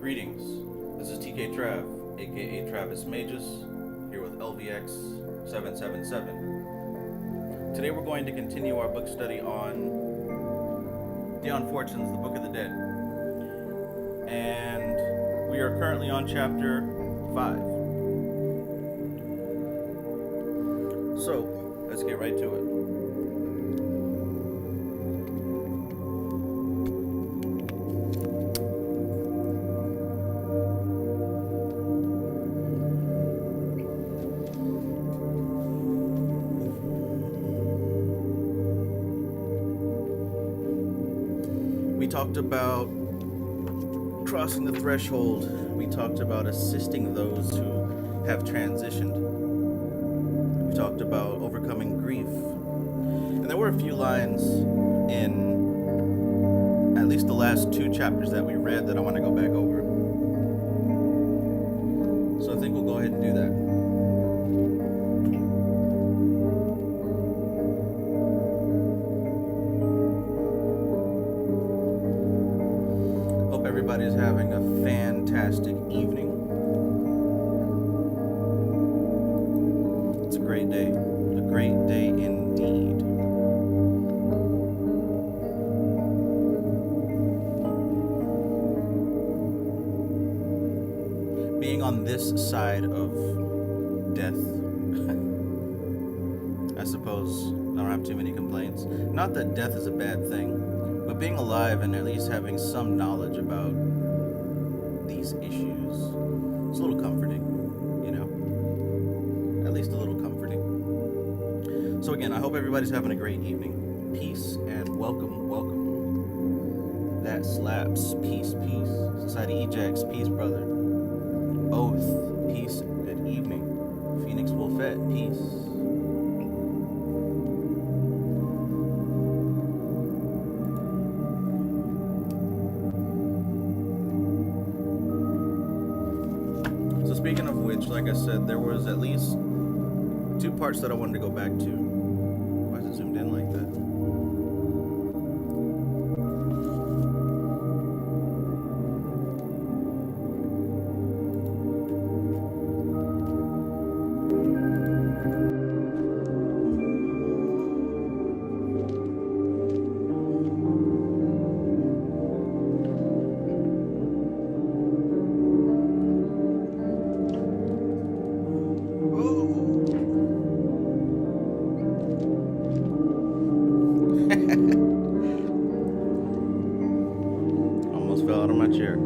Greetings. This is TK Trav, aka Travis Magus, here with LVX777. Today we're going to continue our book study on Dion Fortune's The Book of the Dead. And we are currently on chapter 5. So, let's get right to it. We talked about crossing the threshold. We talked about assisting those who have transitioned. We talked about overcoming grief. And there were a few lines in at least the last 2 chapters that we read that I want to go back over. So I think we'll go ahead and do that. Everybody's having a fantastic evening. It's a great day indeed. Being on this side of death, I suppose I don't have too many complaints. Not that death is a bad thing, but being alive and at least having some knowledge about these issues, it's a little comforting, you know? At least a little comforting. So again, I hope everybody's having a great evening. Peace and welcome. That slaps. Peace. Society Ejects. Peace, brother. Oath. Peace. Good evening. Phoenix Wolfette. Peace. Speaking of which, like I said, there was at least 2 parts that I wanted to go back to. Why is it zoomed in like that? Almost fell out of my chair.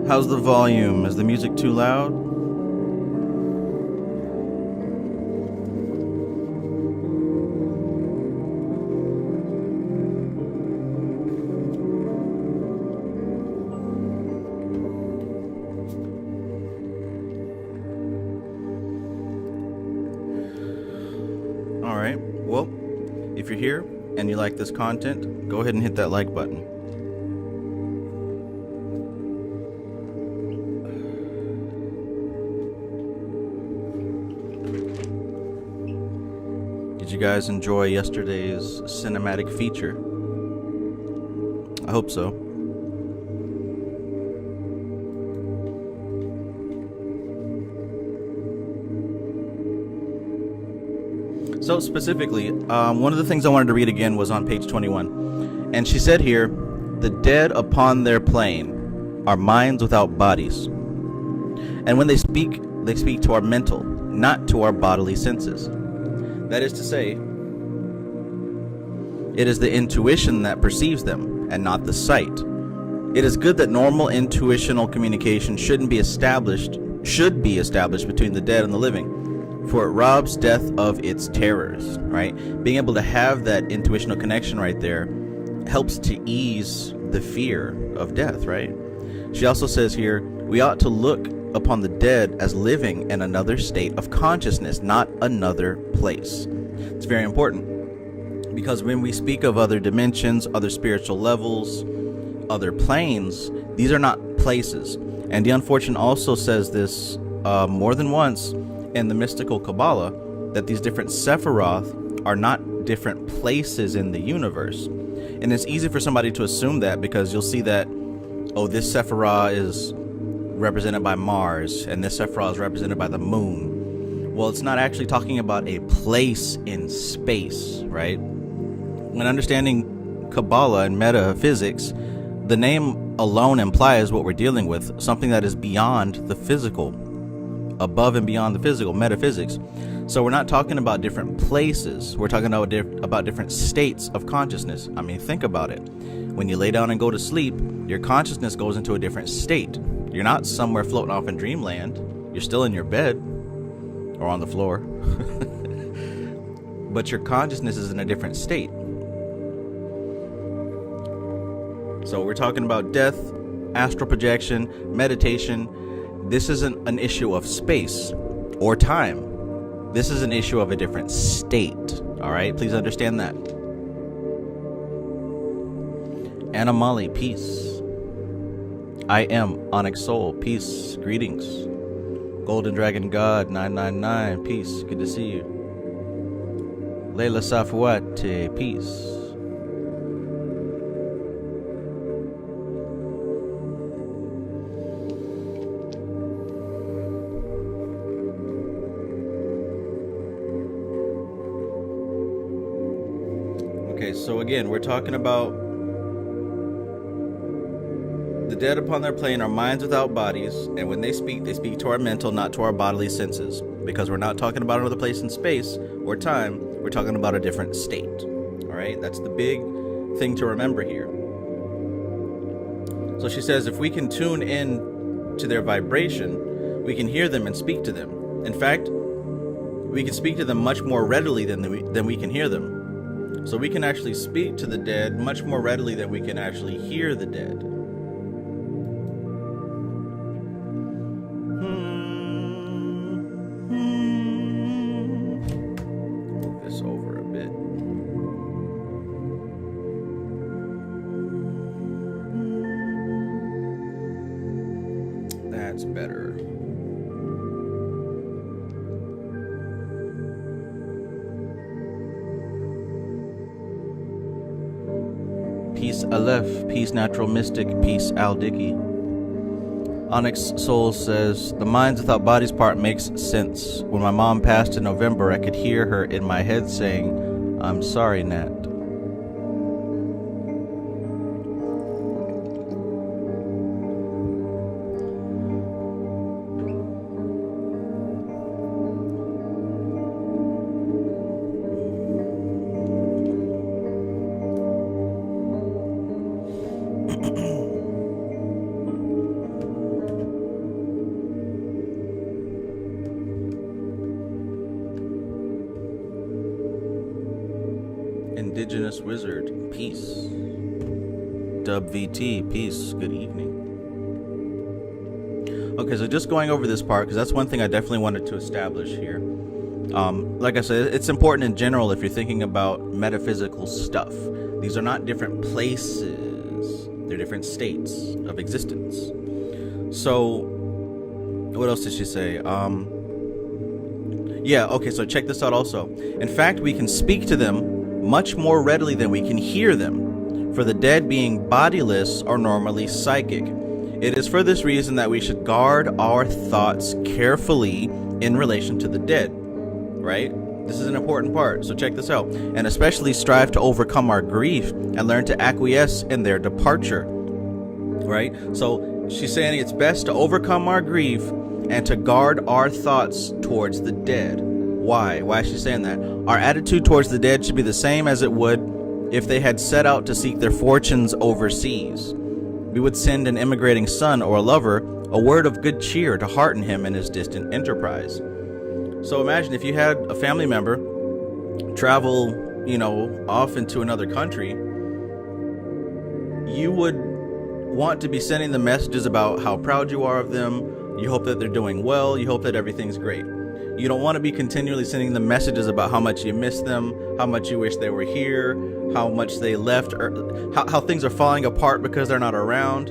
How's the volume? Is the music too loud? All right. Well, if you're here and you like this content, go ahead and hit that like button. Did you guys enjoy yesterday's cinematic feature? I hope so. So specifically, one of the things I wanted to read again was on page 21. And she said here, "The dead upon their plane are minds without bodies. And when they speak to our mental, not to our bodily senses." That is to say, it is the intuition that perceives them, and not the sight. It is good that normal intuitional communication should be established between the dead and the living. For it robs death of its terrors, right? Being able to have that intuitional connection right there helps to ease the fear of death, right? She also says here, we ought to look upon the dead as living in another state of consciousness, not another place. It's very important, because when we speak of other dimensions, other spiritual levels, other planes, these are not places. And Dion Fortune also says this more than once in the mystical Kabbalah, that these different Sephiroth are not different places in the universe. And it's easy for somebody to assume that, because you'll see that oh, this Sephirah is represented by Mars, and this Sephirah is represented by the moon. Well, it's not actually talking about a place in space, right? When understanding Kabbalah and metaphysics, the name alone implies what we're dealing with, something that is beyond the physical, above and beyond the physical, metaphysics. So we're not talking about different places. We're talking about different states of consciousness. I mean, think about it. When you lay down and go to sleep, your consciousness goes into a different state. You're not somewhere floating off in dreamland. You're still in your bed or on the floor. But your consciousness is in a different state. So we're talking about death, astral projection, meditation. This isn't an issue of space or time. This is an issue of a different state. All right, please understand that. Anna Molly, peace. I am Onyx Soul, peace, greetings. Golden Dragon God 999, peace, good to see you. Layla Safwate, peace. Okay, so again, we're talking about the dead upon their plane are minds without bodies, and when they speak to our mental, not to our bodily senses. Because we're not talking about another place in space or time, we're talking about a different state. All right, that's the big thing to remember here. So she says, if we can tune in to their vibration, we can hear them and speak to them. In fact, we can speak to them much more readily than we can hear them. So we can actually speak to the dead much more readily than we can actually hear the dead. Move this over a bit. That's better. Peace Aleph, peace Natural Mystic, peace Al Dickey. Onyx Soul says, the minds without bodies part makes sense. When my mom passed in November, I could hear her in my head saying, I'm sorry, Nat. Indigenous Wizard, peace. Dub VT, peace, good evening. Okay, so just going over this part, because that's one thing I definitely wanted to establish here. Like I said, it's important in general if you're thinking about metaphysical stuff. These are not different places, they're different states of existence. So, what else did she say? Yeah, okay, so check this out also. In fact, we can speak to them much more readily than we can hear them, for the dead being bodiless are normally psychic. It is for this reason that we should guard our thoughts carefully in relation to the dead, right? This is an important part, so check this out. And especially strive to overcome our grief and learn to acquiesce in their departure, right? So she's saying it's best to overcome our grief and to guard our thoughts towards the dead. Why? Why is she saying that? Our attitude towards the dead should be the same as it would if they had set out to seek their fortunes overseas. We would send an immigrating son or a lover a word of good cheer to hearten him in his distant enterprise. So imagine if you had a family member travel, off into another country, you would want to be sending them messages about how proud you are of them. You hope that they're doing well. You hope that everything's great. You don't want to be continually sending them messages about how much you miss them, how much you wish they were here, how much they left, or how things are falling apart because they're not around.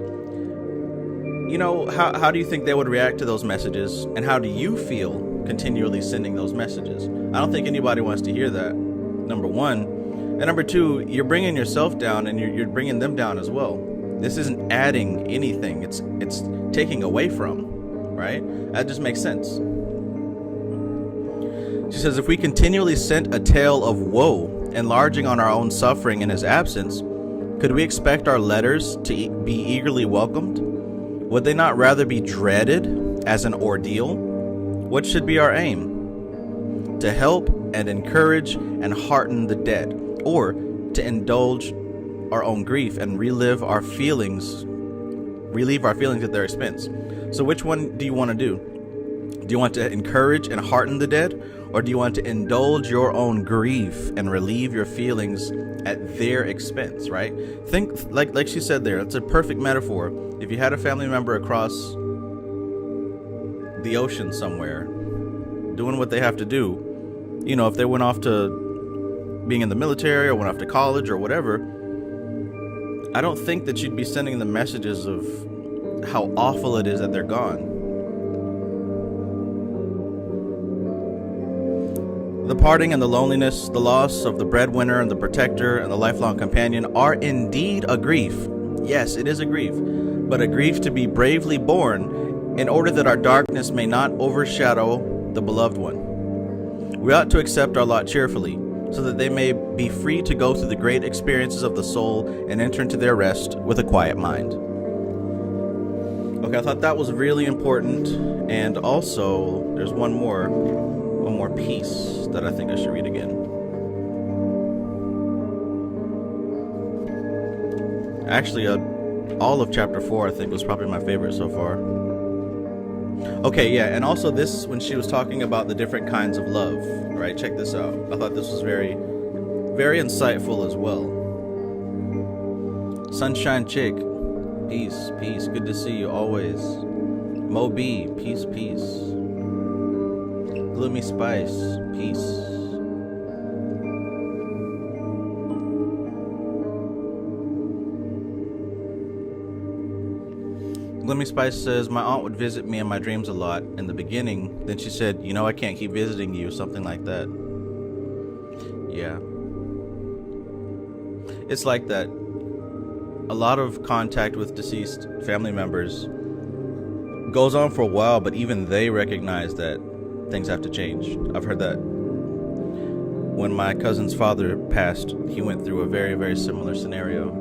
How do you think they would react to those messages? And how do you feel continually sending those messages? I don't think anybody wants to hear that, number one. And number two, you're bringing yourself down and you're bringing them down as well. This isn't adding anything. It's taking away from, right? That just makes sense. She says, if we continually sent a tale of woe, enlarging on our own suffering in his absence, could we expect our letters to be eagerly welcomed? Would they not rather be dreaded as an ordeal? What should be our aim? To help and encourage and hearten the dead, or to indulge our own grief and relieve our feelings at their expense. So which one do you want to do? Do you want to encourage and hearten the dead, or do you want to indulge your own grief and relieve your feelings at their expense, right? Think like she said there, it's a perfect metaphor. If you had a family member across the ocean somewhere doing what they have to do, you know, if they went off to being in the military or went off to college or whatever, I don't think that you'd be sending them messages of how awful it is that they're gone. The parting and the loneliness, the loss of the breadwinner and the protector and the lifelong companion are indeed a grief. Yes, it is a grief, but a grief to be bravely borne in order that our darkness may not overshadow the beloved one. We ought to accept our lot cheerfully, so that they may be free to go through the great experiences of the soul and enter into their rest with a quiet mind. Okay, I thought that was really important. And also, there's one more piece that I think I should read again. Actually, all of chapter 4, I think, was probably my favorite so far. Okay, yeah, and also this, when she was talking about the different kinds of love, right? Check this out. I thought this was very, very insightful as well. Sunshine Chick, peace, peace. Good to see you always. Mo B, peace, peace. Gloomy Spice, peace. Gloomy Spice says, my aunt would visit me in my dreams a lot in the beginning. Then she said, you know, I can't keep visiting you, something like that. Yeah. It's like that. A lot of contact with deceased family members goes on for a while, but even they recognize that things have to change. I've heard that. When my cousin's father passed, he went through a very, very similar scenario.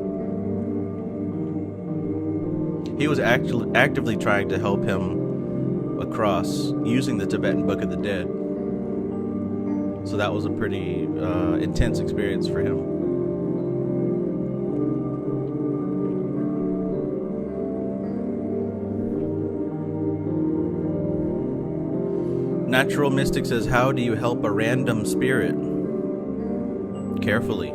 He was actively trying to help him across using the Tibetan Book of the Dead. So that was a pretty intense experience for him. Natural Mystic says, how do you help a random spirit? Carefully.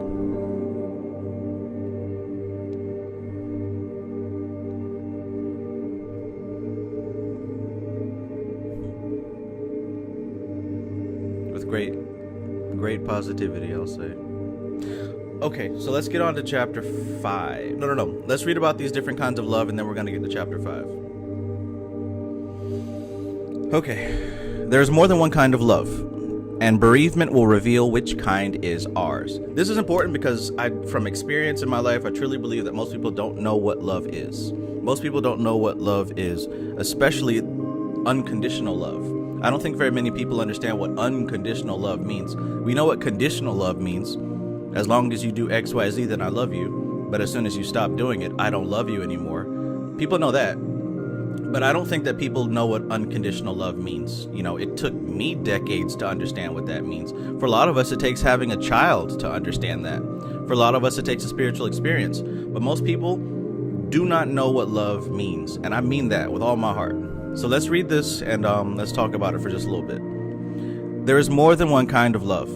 With great positivity, I'll say. Okay, so let's get on to chapter 5. No. Let's read about these different kinds of love, and then we're going to get to chapter 5. Okay. There's more than one kind of love, and bereavement will reveal which kind is ours. This is important because from experience in my life, I truly believe that most people don't know what love is. Most people don't know what love is, especially unconditional love. I don't think very many people understand what unconditional love means. We know what conditional love means. As long as you do X, Y, Z, then I love you. But as soon as you stop doing it, I don't love you anymore. People know that. But I don't think that people know what unconditional love means. You know, it took me decades to understand what that means. For a lot of us, it takes having a child to understand that. For a lot of us, it takes a spiritual experience. But most people do not know what love means. And I mean that with all my heart. So let's read this and let's talk about it for just a little bit. There is more than one kind of love,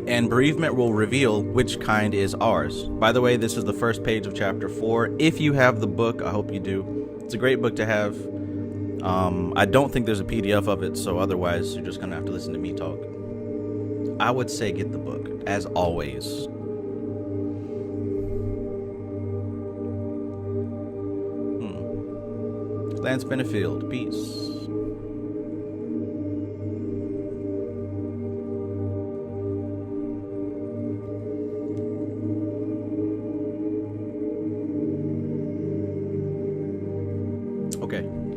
and bereavement will reveal which kind is ours. By the way, this is the first page of chapter 4. If you have the book, I hope you do. It's a great book to have. I don't think there's a PDF of it, so otherwise you're just gonna have to listen to me talk. I would say get the book, as always. Lance Benefield, peace.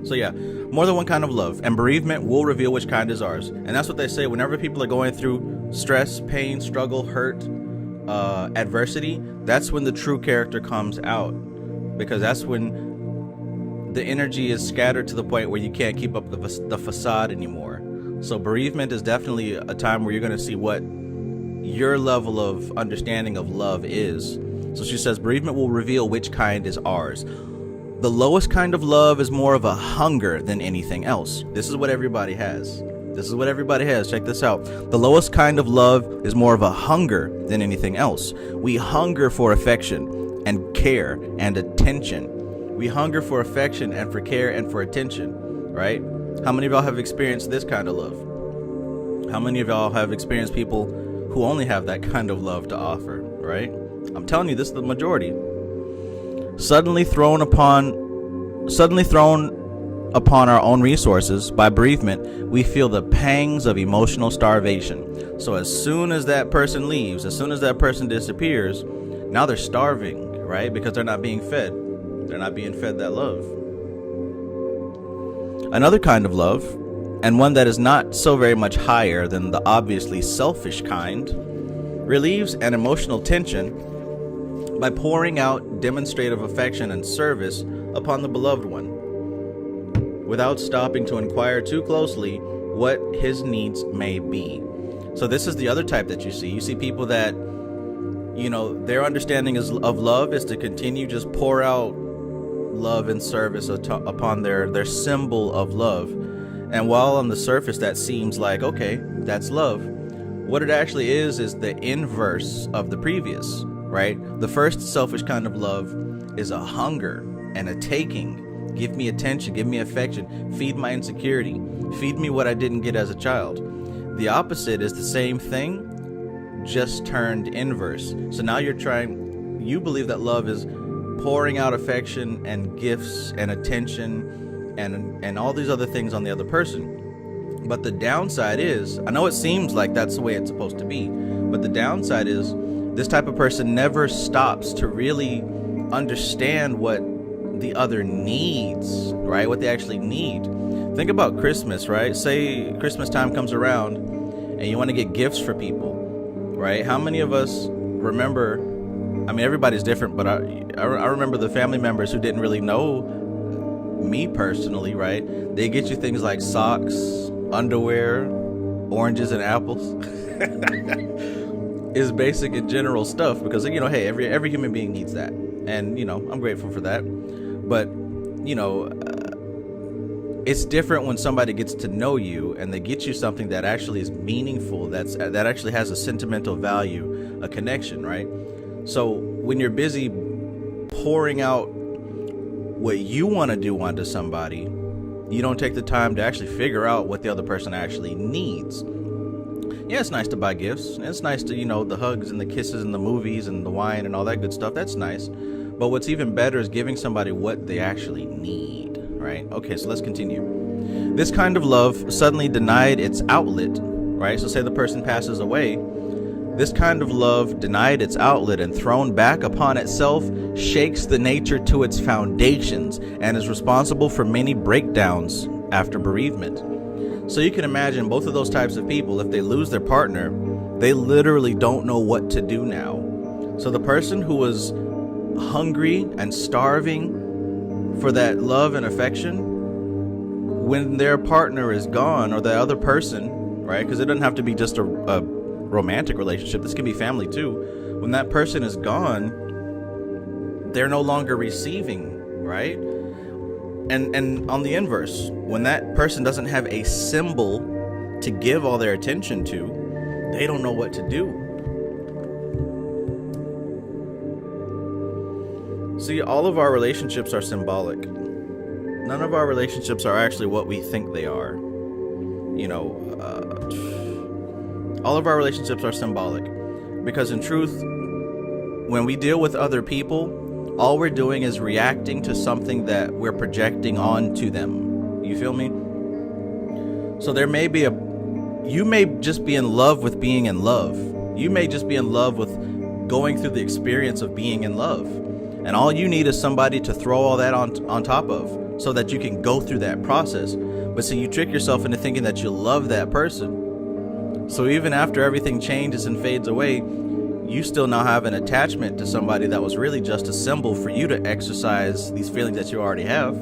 So yeah, more than one kind of love, and bereavement will reveal which kind is ours. And that's what they say whenever people are going through stress, pain, struggle, hurt, adversity. That's when the true character comes out, because that's when the energy is scattered to the point where you can't keep up the facade anymore. So bereavement is definitely a time where you're going to see what your level of understanding of love is. So she says bereavement will reveal which kind is ours. The lowest kind of love is more of a hunger than anything else. This is what everybody has. Check this out. The lowest kind of love is more of a hunger than anything else. We hunger for affection and care and attention. We hunger for affection and for care and for attention, right? How many of y'all have experienced this kind of love? How many of y'all have experienced people who only have that kind of love to offer, right? I'm telling you, this is the majority. Suddenly thrown upon our own resources by bereavement, we feel the pangs of emotional starvation. So as soon as that person leaves, as soon as that person disappears, now they're starving, right? Because they're not being fed. They're not being fed that love. Another kind of love, and one that is not so very much higher than the obviously selfish kind, relieves an emotional tension by pouring out demonstrative affection and service upon the beloved one, without stopping to inquire too closely what his needs may be. So this is the other type that you see. You see people that, you know, their understanding of love is to continue just pour out love and service upon their symbol of love. And while on the surface that seems like, okay, that's love, what it actually is the inverse of the previous, right? The first selfish kind of love is a hunger and a taking. Give me attention, give me affection, feed my insecurity, feed me what I didn't get as a child. The opposite is the same thing, just turned inverse. So now you believe that love is pouring out affection and gifts and attention and all these other things on the other person. But the downside is, I know it seems like that's the way it's supposed to be, but the downside is this type of person never stops to really understand what the other needs, right? What they actually need. Think about Christmas, right? Say Christmas time comes around and you want to get gifts for people, right? How many of us remember, I mean, everybody's different, but I remember the family members who didn't really know me personally, right? They get you things like socks, underwear, oranges and apples. Is basic and general stuff because, you know, hey, every human being needs that. And, you know, I'm grateful for that. But, you know, it's different when somebody gets to know you and they get you something that actually is meaningful, that actually has a sentimental value, a connection, right? So when you're busy pouring out what you want to do onto somebody, you don't take the time to actually figure out what the other person actually needs. Yeah, it's nice to buy gifts. It's nice to, you know, the hugs and the kisses and the movies and the wine and all that good stuff. That's nice. But what's even better is giving somebody what they actually need, right? Okay, so let's continue. This kind of love suddenly denied its outlet, right? So say the person passes away. This kind of love denied its outlet and thrown back upon itself shakes the nature to its foundations and is responsible for many breakdowns after bereavement. So you can imagine both of those types of people, if they lose their partner, they literally don't know what to do now. So the person who was hungry and starving for that love and affection, when their partner is gone, or the other person, right? Because it doesn't have to be just a romantic relationship. This can be family too. When that person is gone, they're no longer receiving, right? And on the inverse, when that person doesn't have a symbol to give all their attention to, they don't know what to do. See, all of our relationships are symbolic. None of our relationships are actually what we think they are. You know, all of our relationships are symbolic. Because in truth, when we deal with other people, all we're doing is reacting to something that we're projecting onto them. You feel me? So there may be you may just be in love with being in love. You may just be in love with going through the experience of being in love. And all you need is somebody to throw all that on top of, so that you can go through that process. But see, you trick yourself into thinking that you love that person. So even after everything changes and fades away, you still now have an attachment to somebody that was really just a symbol for you to exercise these feelings that you already have.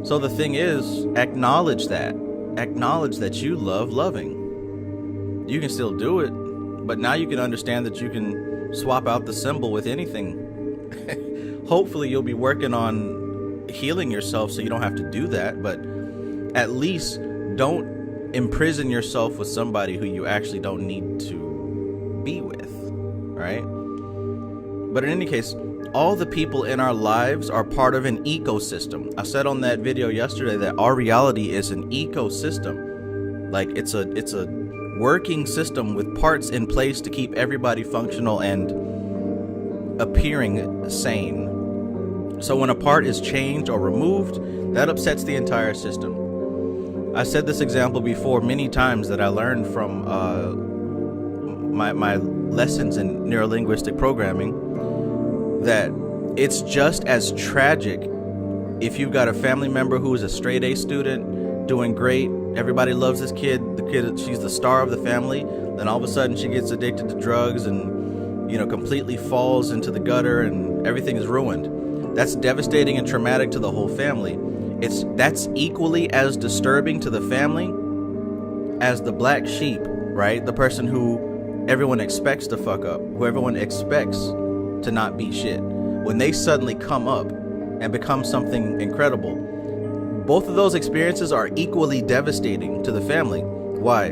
So the thing is, acknowledge that. Acknowledge that you love loving. You can still do it, but now you can understand that you can swap out the symbol with anything. Hopefully you'll be working on healing yourself so you don't have to do that, but at least don't imprison yourself with somebody who you actually don't need to be with, right? But in any case, all the people in our lives are part of an ecosystem. I said on that video yesterday that our reality is an ecosystem. Like it's a working system with parts in place to keep everybody functional and appearing sane. So when a part is changed or removed, that upsets the entire system. I said this example before many times that I learned from my lessons in neurolinguistic programming, that it's just as tragic if you've got a family member who is a straight A student, doing great, everybody loves this kid, she's the star of the family, then all of a sudden she gets addicted to drugs and, you know, completely falls into the gutter and everything is ruined. That's devastating and traumatic to the whole family. That's equally as disturbing to the family as the black sheep, right? The person who everyone expects to fuck up, who everyone expects to not be shit. When they suddenly come up and become something incredible, both of those experiences are equally devastating to the family. Why?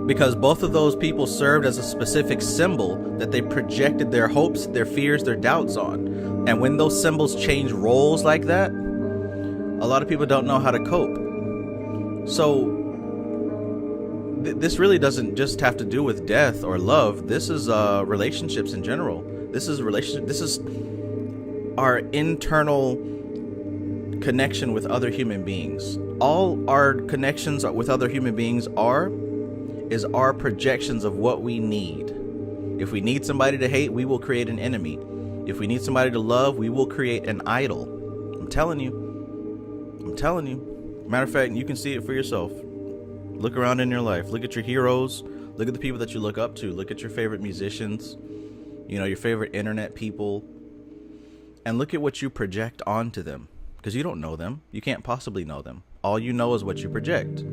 Because both of those people served as a specific symbol that they projected their hopes, their fears, their doubts on. And when those symbols change roles like that, a lot of people don't know how to cope. So this really doesn't just have to do with death or love. This is relationships in general. This is our internal connection with other human beings. All our connections with other human beings is our projections of what we need. If we need somebody to hate, we will create an enemy. If we need somebody to love, we will create an idol. I'm telling you. Matter of fact, you can see it for yourself. Look around in your life. Look at your heroes. Look at the people that you look up to. Look at your favorite musicians, you know, your favorite internet people, and look at what you project onto them, because you don't know them. You can't possibly know them. All you know is what you project.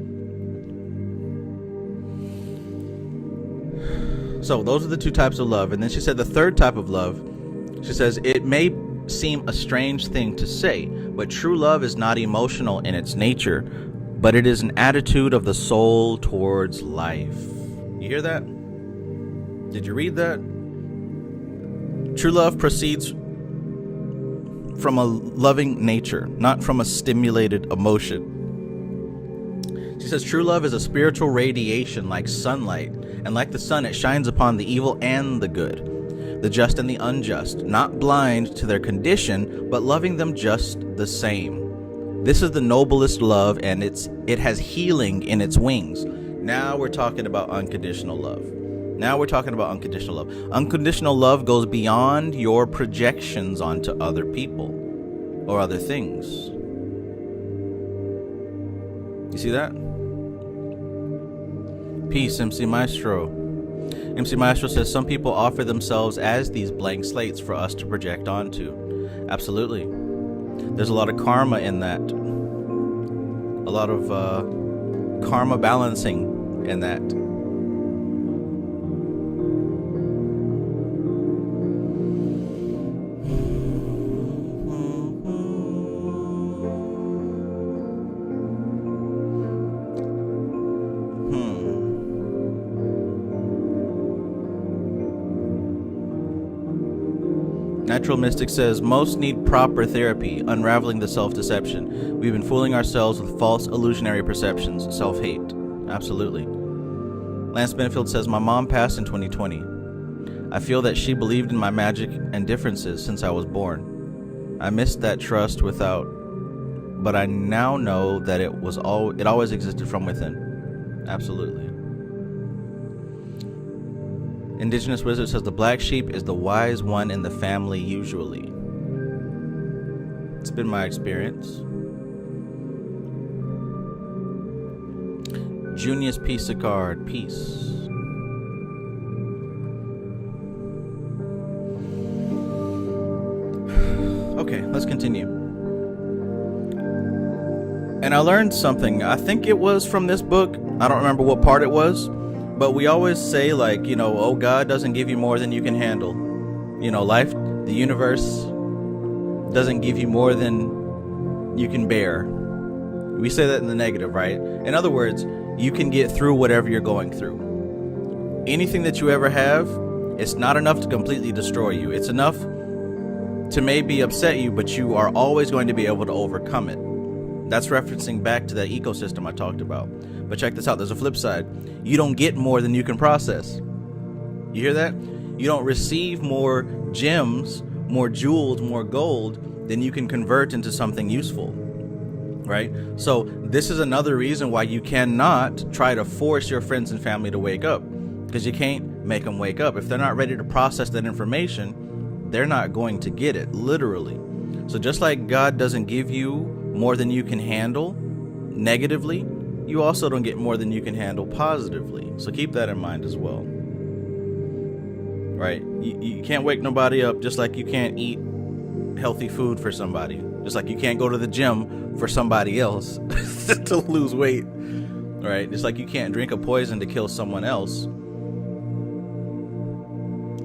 So those are the two types of love. And then she said the third type of love, she says, it may seem a strange thing to say, but true love is not emotional in its nature, but it is an attitude of the soul towards life. You hear that? Did you read that? True love proceeds from a loving nature, not from a stimulated emotion. She says true love is a spiritual radiation like sunlight, and like the sun it shines upon the evil and the good, the just and the unjust, not blind to their condition, but loving them just the same. This is the noblest love, and it has healing in its wings. Now we're talking about unconditional love. Unconditional love goes beyond your projections onto other people or other things. You see that? Peace, MC Maestro. MC Maestro says some people offer themselves as these blank slates for us to project onto. Absolutely. There's a lot of karma in that. A lot of karma balancing in that. Natural Mystic says, most need proper therapy, unraveling the self-deception. We've been fooling ourselves with false illusionary perceptions, self-hate. Absolutely. Lance Benefield says, my mom passed in 2020. I feel that she believed in my magic and differences since I was born. I missed that trust but I now know that it always existed from within. Absolutely. Indigenous Wizard says the black sheep is the wise one in the family usually. It's been my experience. Junius Pisacard, peace. Okay, let's continue. And I learned something. I think it was from this book. I don't remember what part it was. But we always say, like, you know, oh, God doesn't give you more than you can handle. You know, life, the universe doesn't give you more than you can bear. We say that in the negative, right? In other words, you can get through whatever you're going through. Anything that you ever have, it's not enough to completely destroy you. It's enough to maybe upset you, but you are always going to be able to overcome it. That's referencing back to that ecosystem I talked about. But check this out. There's a flip side. You don't get more than you can process. You hear that? You don't receive more gems, more jewels, more gold than you can convert into something useful. Right? So this is another reason why you cannot try to force your friends and family to wake up, because you can't make them wake up. If they're not ready to process that information, they're not going to get it, literally. So just like God doesn't give you more than you can handle negatively, you also don't get more than you can handle positively. So keep that in mind as well. Right? You can't wake nobody up, just like you can't eat healthy food for somebody. Just like you can't go to the gym for somebody else to lose weight. Right? Just like you can't drink a poison to kill someone else.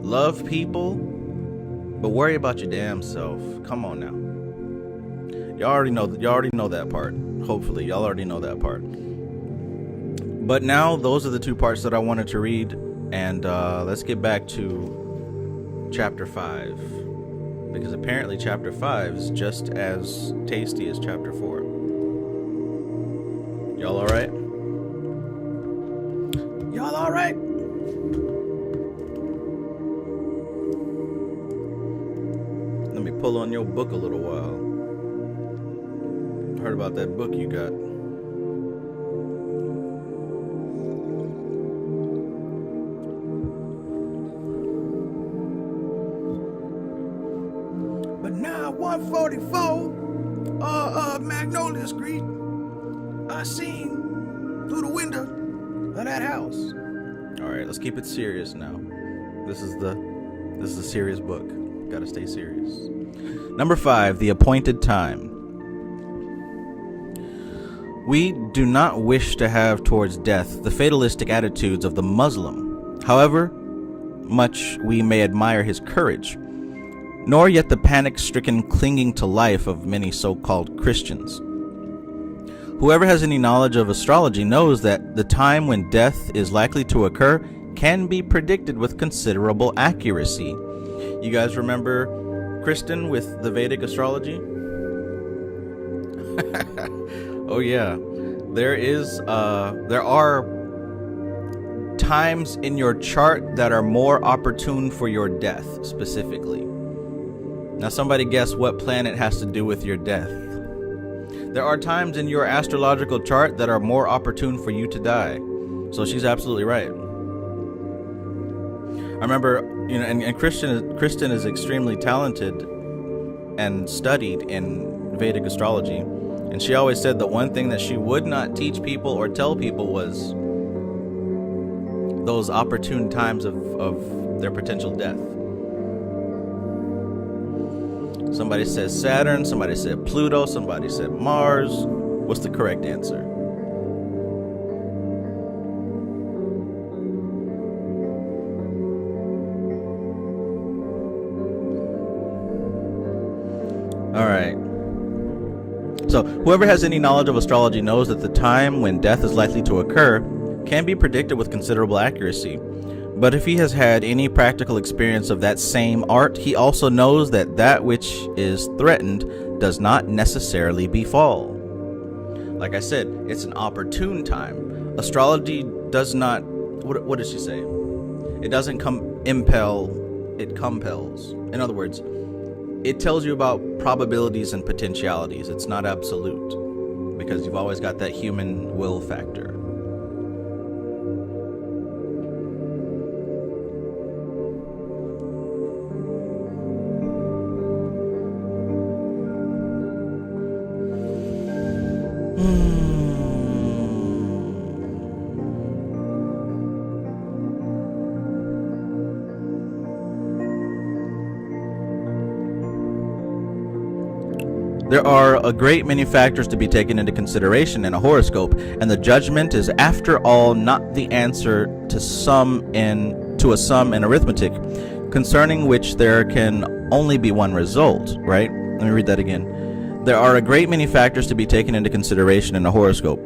Love people, but worry about your damn self. Come on now. Y'all already know that part. Hopefully, y'all already know that part. But now, those are the two parts that I wanted to read. And let's get back to chapter 5. Because apparently chapter 5 is just as tasty as chapter 4. Y'all alright? Y'all alright? Let me pull on your book a little while. Heard about that book you got. But now 144 Magnolia Street, I seen through the window of that house. All right, let's keep it serious now. This is a serious book. Gotta stay serious. Number 5, The Appointed Time. We do not wish to have towards death the fatalistic attitudes of the Muslim, however much we may admire his courage, nor yet the panic-stricken clinging to life of many so-called Christians. Whoever has any knowledge of astrology knows that the time when death is likely to occur can be predicted with considerable accuracy. You guys remember Kristen with the Vedic astrology? Oh yeah, there are times in your chart that are more opportune for your death specifically. Now somebody guess what planet has to do with your death. There are times in your astrological chart that are more opportune for you to die. So she's absolutely right. I remember, and Kristen is extremely talented and studied in Vedic astrology. And she always said that one thing that she would not teach people or tell people was those opportune times of their potential death. Somebody said Saturn, somebody said Pluto, somebody said Mars. What's the correct answer? All right. So, whoever has any knowledge of astrology knows that the time when death is likely to occur can be predicted with considerable accuracy. But if he has had any practical experience of that same art, he also knows that that which is threatened does not necessarily befall. Like I said, it's an opportune time. Astrology does not, what does she say? It doesn't impel, it compels. In other words, it tells you about probabilities and potentialities. It's not absolute, because you've always got that human will factor. There are a great many factors to be taken into consideration in a horoscope, and the judgment is, after all, not the answer to a sum in arithmetic, concerning which there can only be one result, right? Let me read that again. There are a great many factors to be taken into consideration in a horoscope,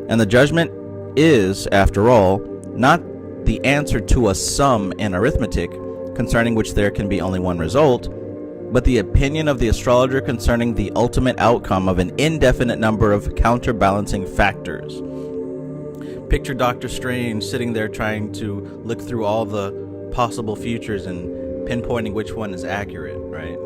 and the judgment is, after all, not the answer to a sum in arithmetic, concerning which there can be only one result, but the opinion of the astrologer concerning the ultimate outcome of an indefinite number of counterbalancing factors. Picture Dr. Strange sitting there trying to look through all the possible futures and pinpointing which one is accurate, right?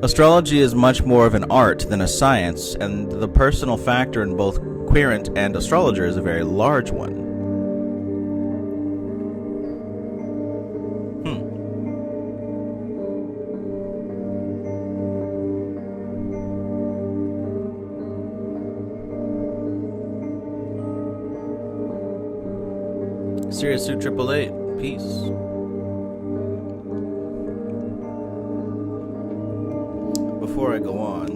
Astrology is much more of an art than a science, and the personal factor in both querent and astrologer is a very large one. Sirius Suit 888, peace. Before I go on,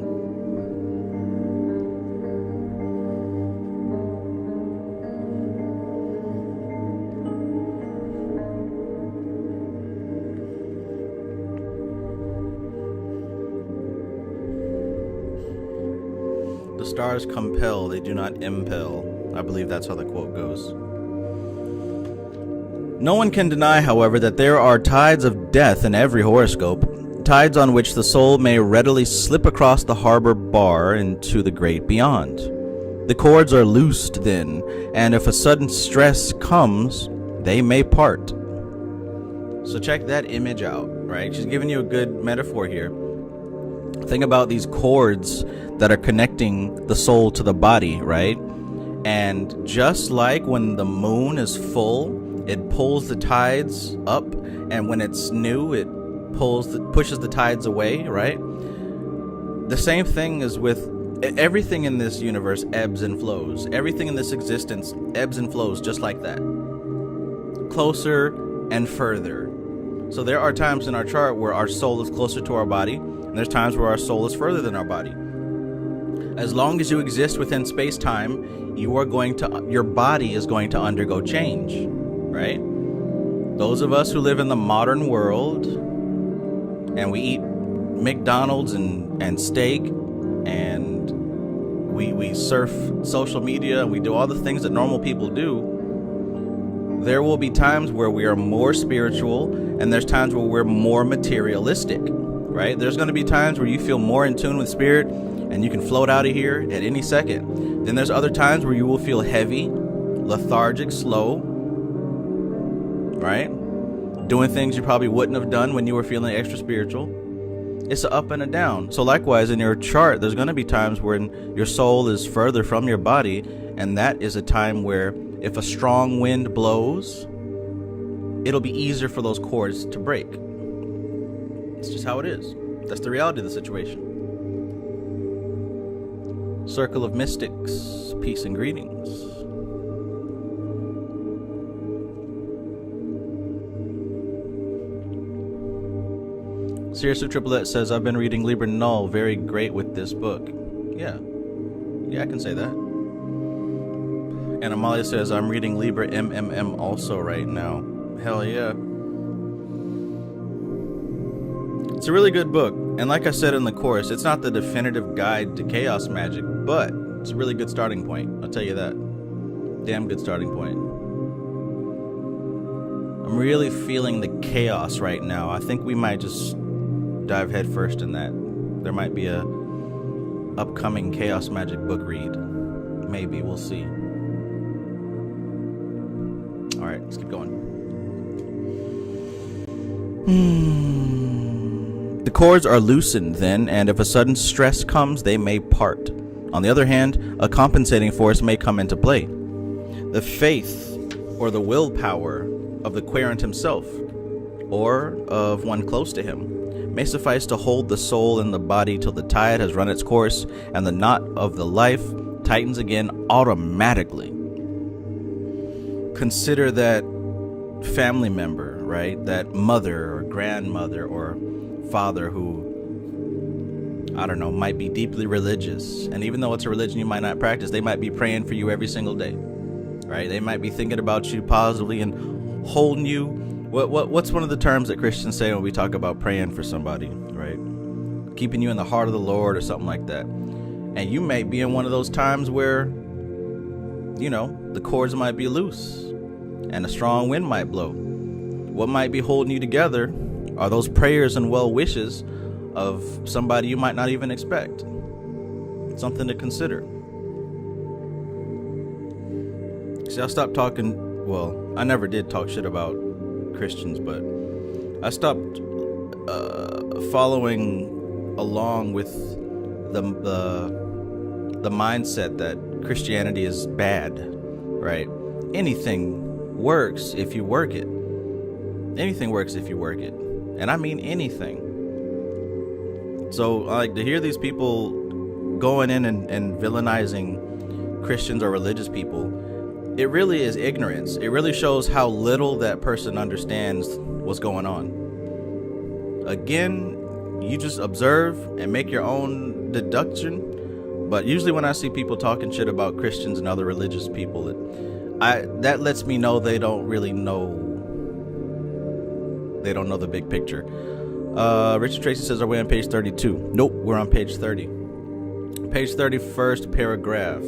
the stars compel, they do not impel. I believe that's how the quote goes. No one can deny, however, that there are tides of death in every horoscope, tides on which the soul may readily slip across the harbor bar into the great beyond. The cords are loosed then, and if a sudden stress comes, they may part. So check that image out, right? She's giving you a good metaphor here. Think about these cords that are connecting the soul to the body, right? And just like when the moon is full, it pulls the tides up, and when it's new, it pushes the tides away, right? The same thing is with everything in this universe. Ebbs and flows. Everything in this existence ebbs and flows just like that, closer and further. So there are times in our chart where our soul is closer to our body, and there's times where our soul is further than our body. As long as you exist within space-time, your body is going to undergo change. Right? Those of us who live in the modern world and we eat McDonald's and steak and we surf social media and we do all the things that normal people do, there will be times where we are more spiritual and there's times where we're more materialistic, right? There's going to be times where you feel more in tune with spirit and you can float out of here at any second. Then there's other times where you will feel heavy, lethargic, slow, right? Doing things you probably wouldn't have done when you were feeling extra spiritual. It's an up and a down. So likewise in your chart, there's going to be times when your soul is further from your body, and that is a time where if a strong wind blows, it'll be easier for those cords to break. It's just how it is. That's the reality of the situation. Circle of Mystics, peace and greetings. Sirius 888 says, I've been reading Libra Null, very great with this book. Yeah, I can say that. And Amalia says, I'm reading Libra MMM also right now. Hell yeah. It's a really good book. And like I said in the course, it's not the definitive guide to chaos magic, but it's a really good starting point. I'll tell you that. Damn good starting point. I'm really feeling the chaos right now. I think we might just dive head first in that. There might be a upcoming chaos magic book read. Maybe, we'll see. All right, let's keep going. The cords are loosened then, and if a sudden stress comes, they may part. On the other hand, a compensating force may come into play. The faith or the willpower of the querent himself, or of one close to him, may suffice to hold the soul in the body till the tide has run its course and the knot of the life tightens again automatically. Consider that family member, right? That mother or grandmother or father who, I don't know, might be deeply religious. And even though it's a religion you might not practice, they might be praying for you every single day, right? They might be thinking about you positively and holding you. What's one of the terms that Christians say when we talk about praying for somebody, right? Keeping you in the heart of the Lord or something like that. And you may be in one of those times where, you know, the cords might be loose and a strong wind might blow. What might be holding you together are those prayers and well wishes of somebody you might not even expect. Something to consider. See, I stopped talking, well, I never did talk shit about Christians, but I stopped following along with the mindset that Christianity is bad, right? Anything works if you work it. Anything works if you work it. And I mean anything. So, like, to hear these people going in and villainizing Christians or religious people, it really is ignorance. It really shows how little that person understands what's going on. Again, you just observe and make your own deduction. But usually when I see people talking shit about Christians and other religious people, that lets me know they don't really know. They don't know the big picture. Richard Tracy says, are we on page 32? Nope, we're on page 30. Page 30, first paragraph.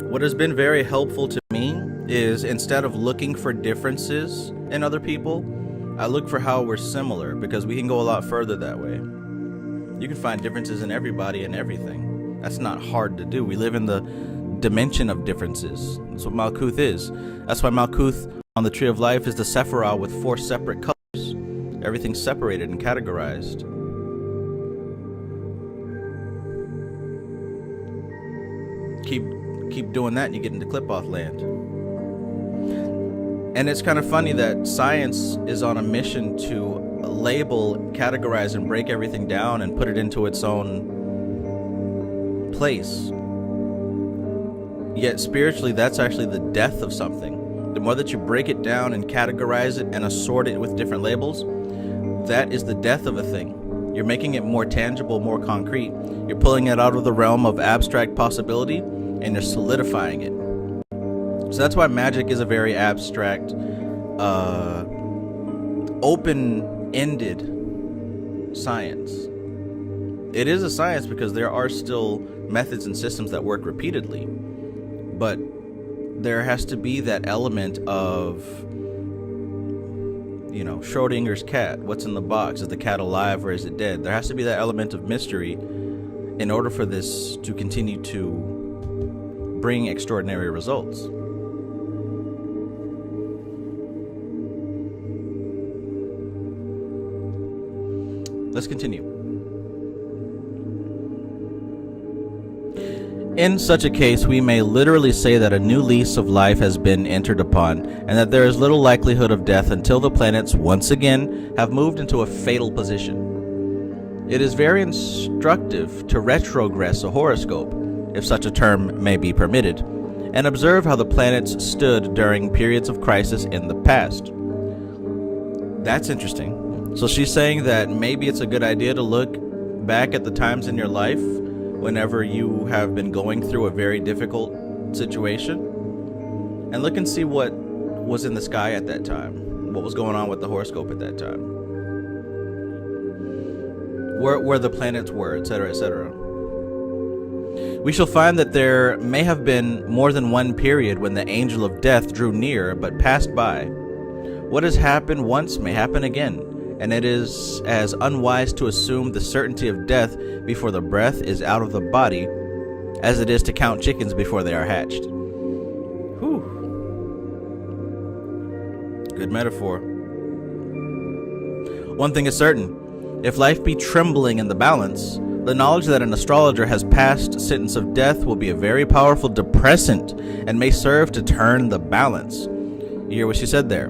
What has been very helpful to me is, instead of looking for differences in other people, I look for how we're similar, because we can go a lot further that way. You can find differences in everybody and everything. That's not hard to do. We live in the dimension of differences. That's what Malkuth is. That's why Malkuth on the Tree of Life is the Sephirah with 4 separate colors. Everything's separated and categorized. Keep doing that and you get into clip-off land. And it's kind of funny that science is on a mission to label, categorize, and break everything down and put it into its own place. Yet spiritually, that's actually the death of something. The more that you break it down and categorize it and assort it with different labels, that is the death of a thing. You're making it more tangible, more concrete. You're pulling it out of the realm of abstract possibility and you're solidifying it. So that's why magic is a very abstract, open-ended science. It is a science because there are still methods and systems that work repeatedly. But there has to be that element of, you know, Schrodinger's cat. What's in the box? Is the cat alive or is it dead? There has to be that element of mystery in order for this to continue to bring extraordinary results. Let's continue. In such a case, we may literally say that a new lease of life has been entered upon, and that there is little likelihood of death until the planets once again have moved into a fatal position. It is very instructive to retrogress a horoscope, if such a term may be permitted, and observe how the planets stood during periods of crisis in the past. That's interesting. So she's saying that maybe it's a good idea to look back at the times in your life whenever you have been going through a very difficult situation, and look and see what was in the sky at that time, what was going on with the horoscope at that time, where the planets were, etc., etc. We shall find that there may have been more than one period when the angel of death drew near but passed by. What has happened once may happen again, and it is as unwise to assume the certainty of death before the breath is out of the body as it is to count chickens before they are hatched. Whew. Good metaphor. One thing is certain, If life be trembling in the balance, the knowledge that an astrologer has passed sentence of death will be a very powerful depressant and may serve to turn the balance. You hear what she said there?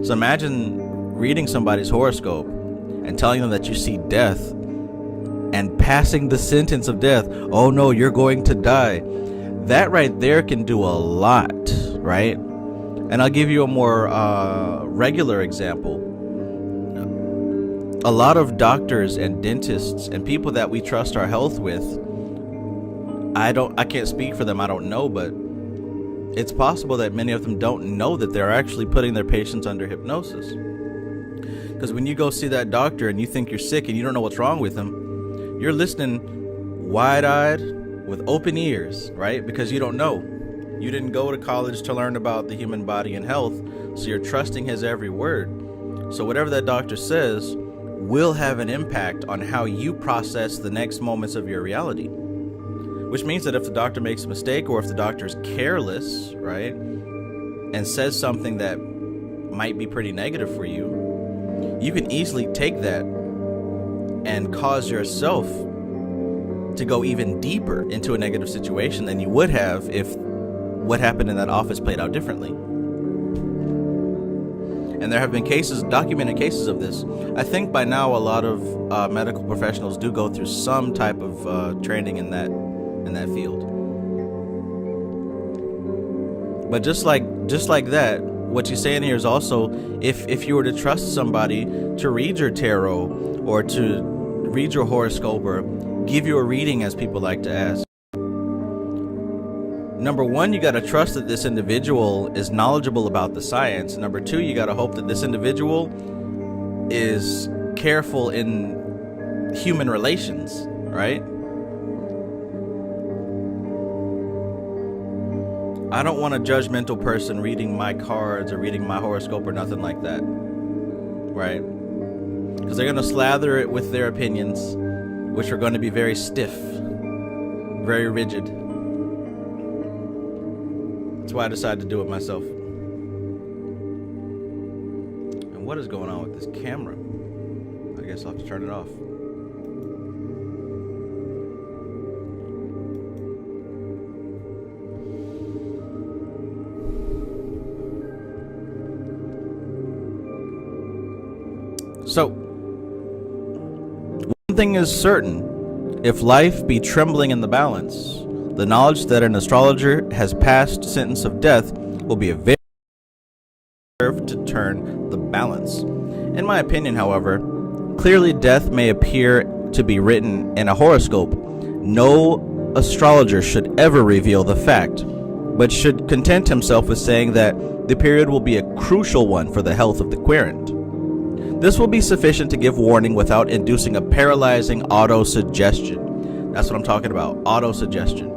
So imagine reading somebody's horoscope and telling them that you see death and passing the sentence of death. Oh no, you're going to die. That right there can do a lot, right? And I'll give you a more regular example. A lot of doctors and dentists and people that we trust our health with, I can't speak for them, I don't know, but it's possible that many of them don't know that they're actually putting their patients under hypnosis. Because when you go see that doctor and you think you're sick and you don't know what's wrong with them, you're listening wide-eyed with open ears, right? Because you don't know. You didn't go to college to learn about the human body and health, so you're trusting his every word. So whatever that doctor says will have an impact on how you process the next moments of your reality. Which means that if the doctor makes a mistake, or if the doctor is careless, right, and says something that might be pretty negative for you, you can easily take that and cause yourself to go even deeper into a negative situation than you would have if what happened in that office played out differently. And there have been cases, documented cases of this. I think by now a lot of medical professionals do go through some type of training in that field. But just like that, what you're saying here is also, if you were to trust somebody to read your tarot or to read your horoscope or give you a reading, as people like to ask, number one, you got to trust that this individual is knowledgeable about the science. Number two, you got to hope that this individual is careful in human relations, right? I don't want a judgmental person reading my cards or reading my horoscope or nothing like that, right? Because they're going to slather it with their opinions, which are going to be very stiff, very rigid. That's why I decided to do it myself. And what is going on with this camera? I guess I'll have to turn it off. So, one thing is certain: if life be trembling in the balance, the knowledge that an astrologer has passed sentence of death will be a very serve to turn the balance. In my opinion, however, clearly death may appear to be written in a horoscope. No astrologer should ever reveal the fact, but should content himself with saying that the period will be a crucial one for the health of the querent. This will be sufficient to give warning without inducing a paralyzing auto-suggestion. That's what I'm talking about, auto-suggestion.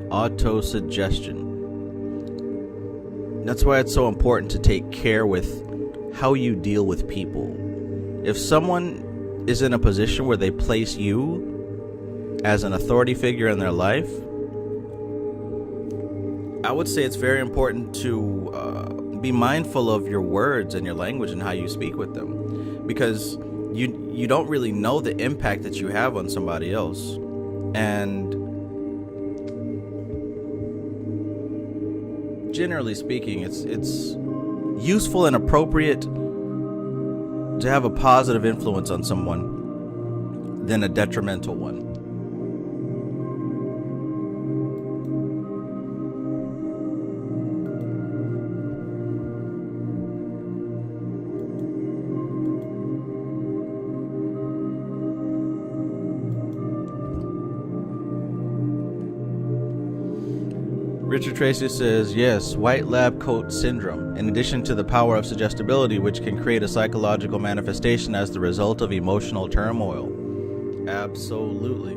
Auto-suggestion. That's why it's so important to take care with how you deal with people. If someone is in a position where they place you as an authority figure in their life, I would say it's very important to be mindful of your words and your language and how you speak with them, because you don't really know the impact that you have on somebody else. And generally speaking, it's useful and appropriate to have a positive influence on someone than a detrimental one. Richard Tracy says, yes, white lab coat syndrome, in addition to the power of suggestibility, which can create a psychological manifestation as the result of emotional turmoil. Absolutely.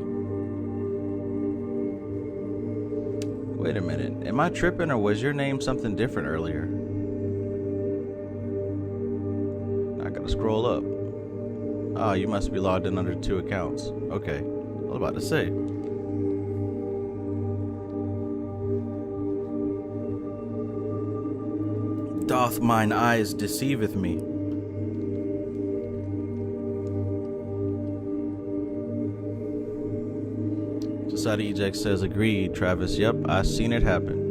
Wait a minute. Am I tripping, or was your name something different earlier? I gotta scroll up. Oh, you must be logged in under 2 accounts. Okay. I was about to say. Doth mine eyes deceiveth me? Society Eject says, agreed, Travis. Yep, I seen it happen.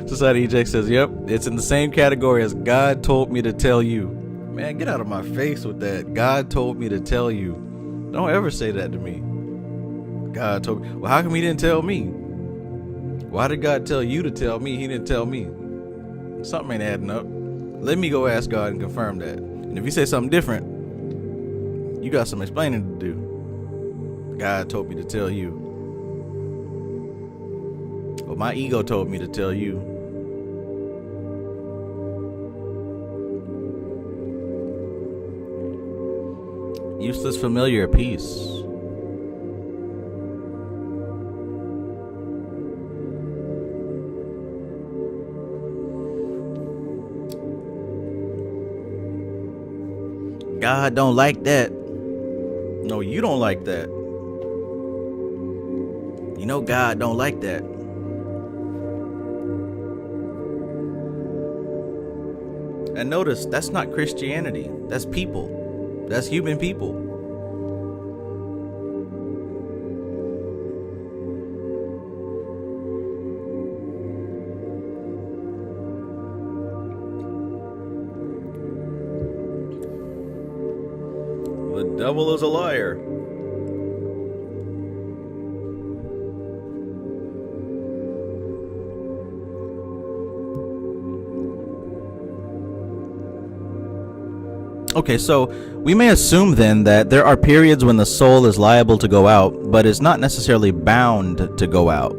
Society Eject says, yep, it's in the same category as God told me to tell you. Man, get out of my face with that. God told me to tell you. Don't ever say that to me. God told me. Well, how come he didn't tell me? Why did God tell you to tell me? He didn't tell me. Something ain't adding up. Let me go ask God and confirm that. And if you say something different, you got some explaining to do. God told me to tell you. Well, my ego told me to tell you. Useless familiar, peace. God don't like that. No, you don't like that. You know God don't like that. And notice, that's not Christianity. That's people. That's human people. The devil is a liar. Okay, so we may assume then that there are periods when the soul is liable to go out, but is not necessarily bound to go out.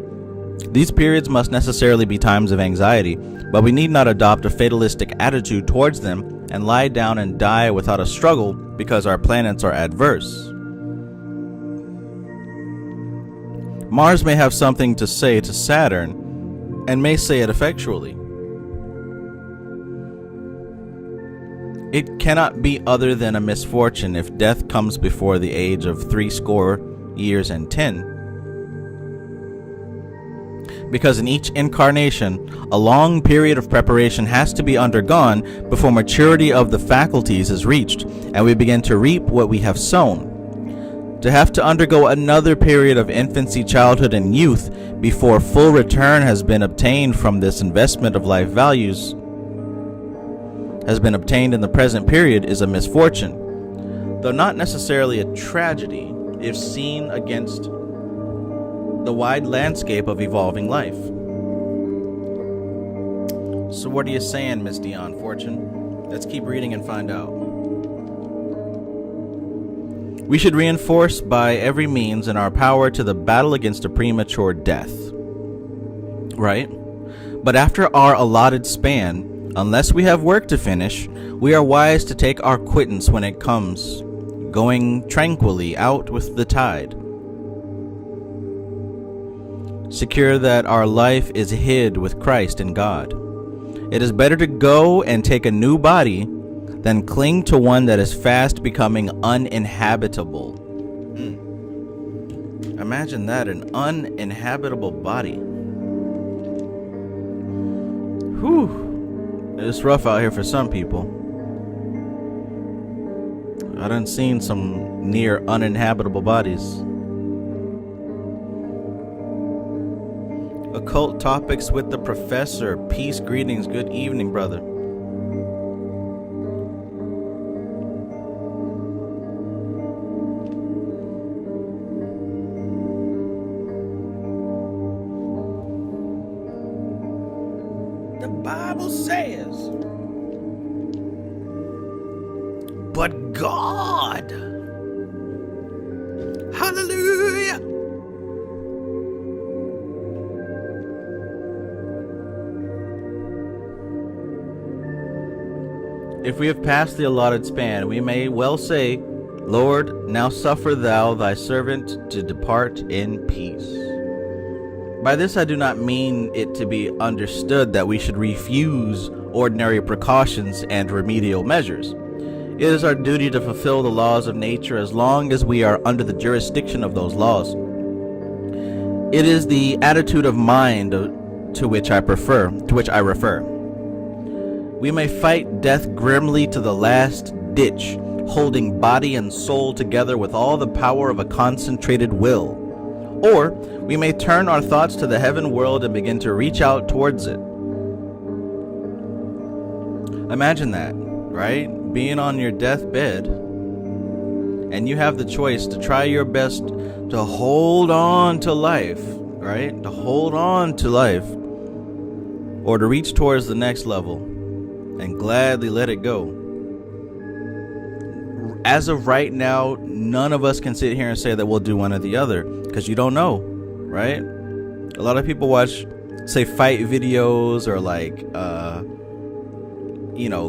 These periods must necessarily be times of anxiety, but we need not adopt a fatalistic attitude towards them and lie down and die without a struggle because our planets are adverse. Mars may have something to say to Saturn, and may say it effectually. It cannot be other than a misfortune if death comes before the age of 80 years and 10. Because in each incarnation, a long period of preparation has to be undergone before maturity of the faculties is reached, and we begin to reap what we have sown. To have to undergo another period of infancy, childhood, and youth before full return has been obtained from this investment of life values has been obtained in the present period is a misfortune, though not necessarily a tragedy if seen against the wide landscape of evolving life. So what are you saying, Miss Dion Fortune? Let's keep reading and find out. We should reinforce by every means in our power to the battle against a premature death. Right? But after our allotted span, unless we have work to finish, we are wise to take our quittance when it comes, going tranquilly out with the tide. Secure that our life is hid with Christ in God. It is better to go and take a new body than cling to one that is fast becoming uninhabitable. Imagine that, an uninhabitable body. Whew. It's rough out here for some people. I done seen some near uninhabitable bodies. Occult topics with the professor. Peace, greetings, good evening, brother. The Bible says, but God, hallelujah. If we have passed the allotted span, we may well say, Lord, now suffer thou thy servant to depart in peace. By this I do not mean it to be understood that we should refuse ordinary precautions and remedial measures. It is our duty to fulfill the laws of nature as long as we are under the jurisdiction of those laws. It is the attitude of mind to which I refer. We may fight death grimly to the last ditch, holding body and soul together with all the power of a concentrated will. Or we may turn our thoughts to the heaven world and begin to reach out towards it. Imagine that, right? Being on your deathbed, and you have the choice to try your best to hold on to life, right? To hold on to life, or to reach towards the next level and gladly let it go. As of right now, none of us can sit here and say that we'll do one or the other, because you don't know, right? A lot of people watch, say, fight videos or like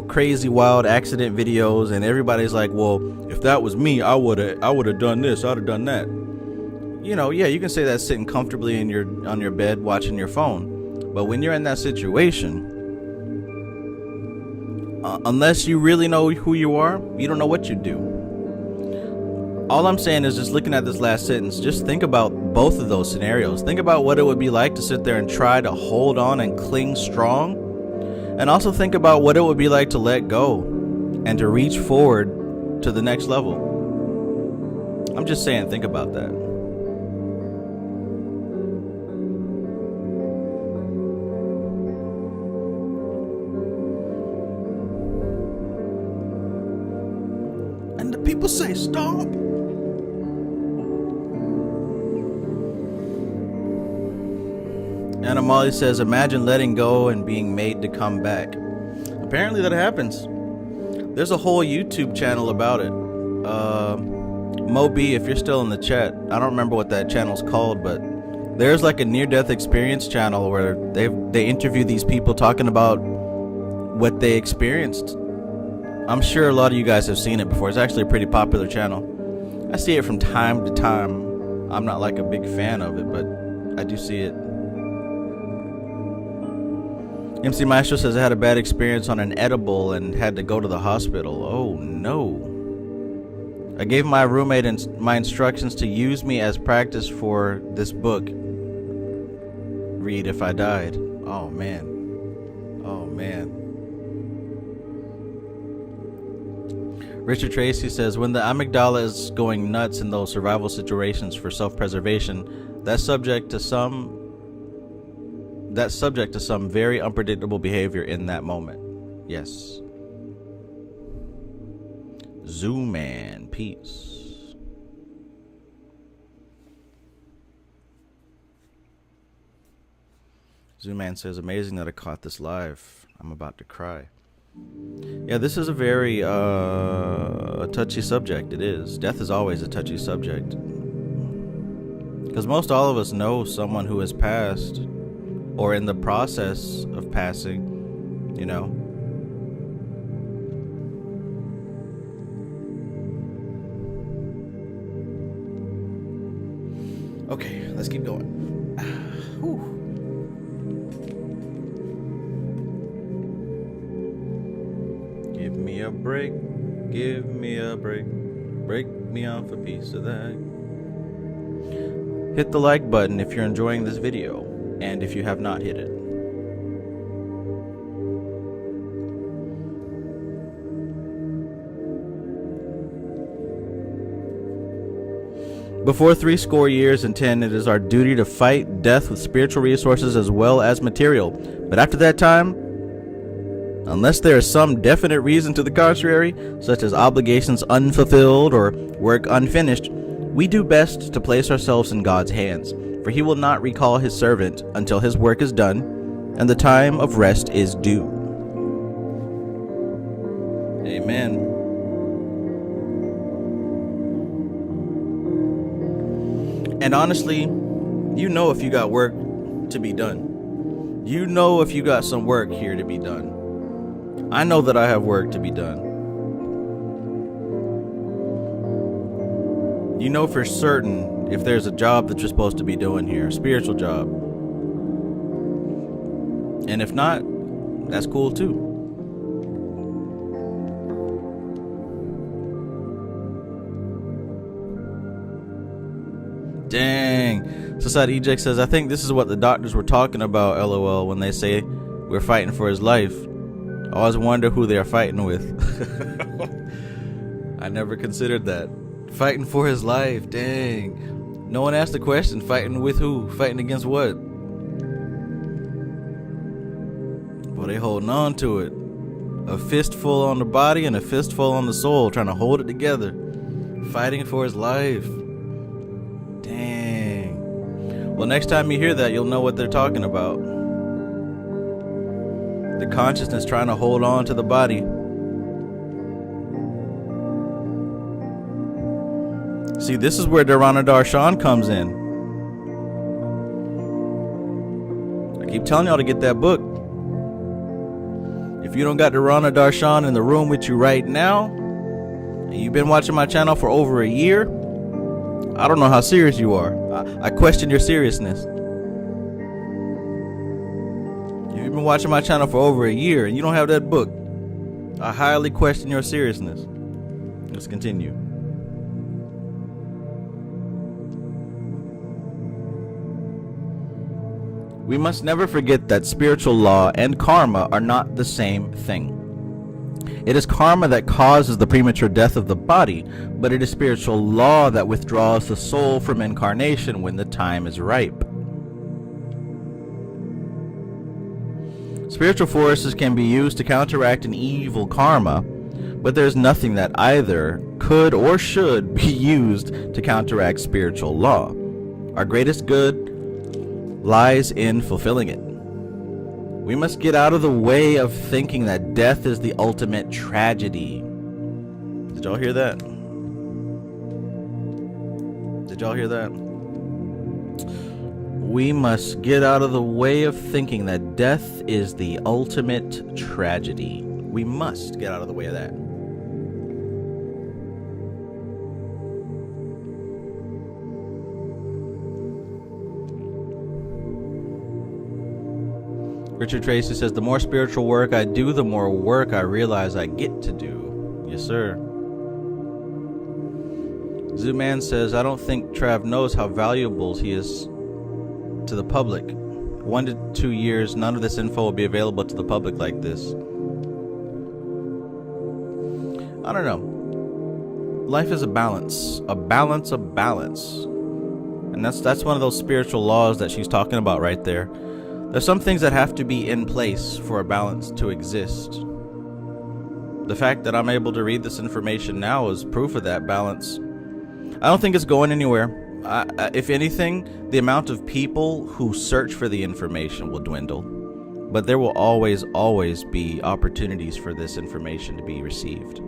crazy wild accident videos, and everybody's like, well, if that was me, I would have done this, I'd have done that. Yeah, you can say that sitting comfortably on your bed watching your phone, but when you're in that situation, unless you really know who you are, you don't know what you do. All I'm saying is, just looking at this last sentence, just think about both of those scenarios. Think about what it would be like to sit there and try to hold on and cling strong. And also think about what it would be like to let go and to reach forward to the next level. I'm just saying, think about that. And the people say, stop. Anna Molly says, imagine letting go and being made to come back. Apparently that happens. There's a whole YouTube channel about it. Moby, if you're still in the chat, I don't remember what that channel's called, but there's like a near-death experience channel where they interview these people talking about what they experienced. I'm sure a lot of you guys have seen it before. It's actually a pretty popular channel. I see it from time to time. I'm not like a big fan of it, but I do see it. MC Maestro says, I had a bad experience on an edible and had to go to the hospital. Oh no. I gave my roommate my instructions to use me as practice for this book. Read if I died. Oh man. Oh man. Richard Tracy says, when the amygdala is going nuts in those survival situations for self-preservation, that's subject to some very unpredictable behavior in that moment. Yes. Zooman, peace. Zooman says, amazing that I caught this live. I'm about to cry. Yeah, this is a very touchy subject. It is. Death is always a touchy subject. Because most all of us know someone who has passed, or in the process of passing, Okay, let's keep going. Give me a break, give me a break, break me off a piece of that. Hit the like button if you're enjoying this video, and if you have not hit it. Before 80 years and 10, it is our duty to fight death with spiritual resources as well as material. But after that time, unless there is some definite reason to the contrary, such as obligations unfulfilled or work unfinished, we do best to place ourselves in God's hands, for he will not recall his servant until his work is done and the time of rest is due. Amen. And honestly, you know if you got work to be done. You know if you got some work here to be done. I know that I have work to be done. You know for certain if there's a job that you're supposed to be doing here, a spiritual job. And if not, that's cool too. Dang. Society Eject says, I think this is what the doctors were talking about, LOL, when they say we're fighting for his life. I always wonder who they're fighting with. I never considered that. Fighting for his life, dang. No one asked the question, fighting with who? Fighting against what? Well, they holding on to it. A fistful on the body and a fistful on the soul, trying to hold it together. Fighting for his life. Dang. Well, next time you hear that, you'll know what they're talking about. The consciousness trying to hold on to the body. See, this is where Dharana Darshan comes in. I keep telling y'all to get that book. If you don't got Dharana Darshan in the room with you right now, and you've been watching my channel for over a year, I don't know how serious you are. I question your seriousness. If you've been watching my channel for over a year and you don't have that book, I highly question your seriousness. Let's continue. We must never forget that spiritual law and karma are not the same thing. It is karma that causes the premature death of the body, but it is spiritual law that withdraws the soul from incarnation when the time is ripe. Spiritual forces can be used to counteract an evil karma, but there is nothing that either could or should be used to counteract spiritual law. Our greatest good lies in fulfilling it. We must get out of the way of thinking that death is the ultimate tragedy. Did y'all hear that? Did y'all hear that? We must get out of the way of thinking that death is the ultimate tragedy. We must get out of the way of that. Richard Tracy says, the more spiritual work I do, the more work I realize I get to do. Yes, sir. Zooman says, I don't think Trav knows how valuable he is to the public. 1 to 2 years, none of this info will be available to the public like this. I don't know. Life is a balance. A balance. And that's one of those spiritual laws that she's talking about right there. There's some things that have to be in place for a balance to exist. The fact that I'm able to read this information now is proof of that balance. I don't think it's going anywhere. If anything, the amount of people who search for the information will dwindle. But there will always be opportunities for this information to be received.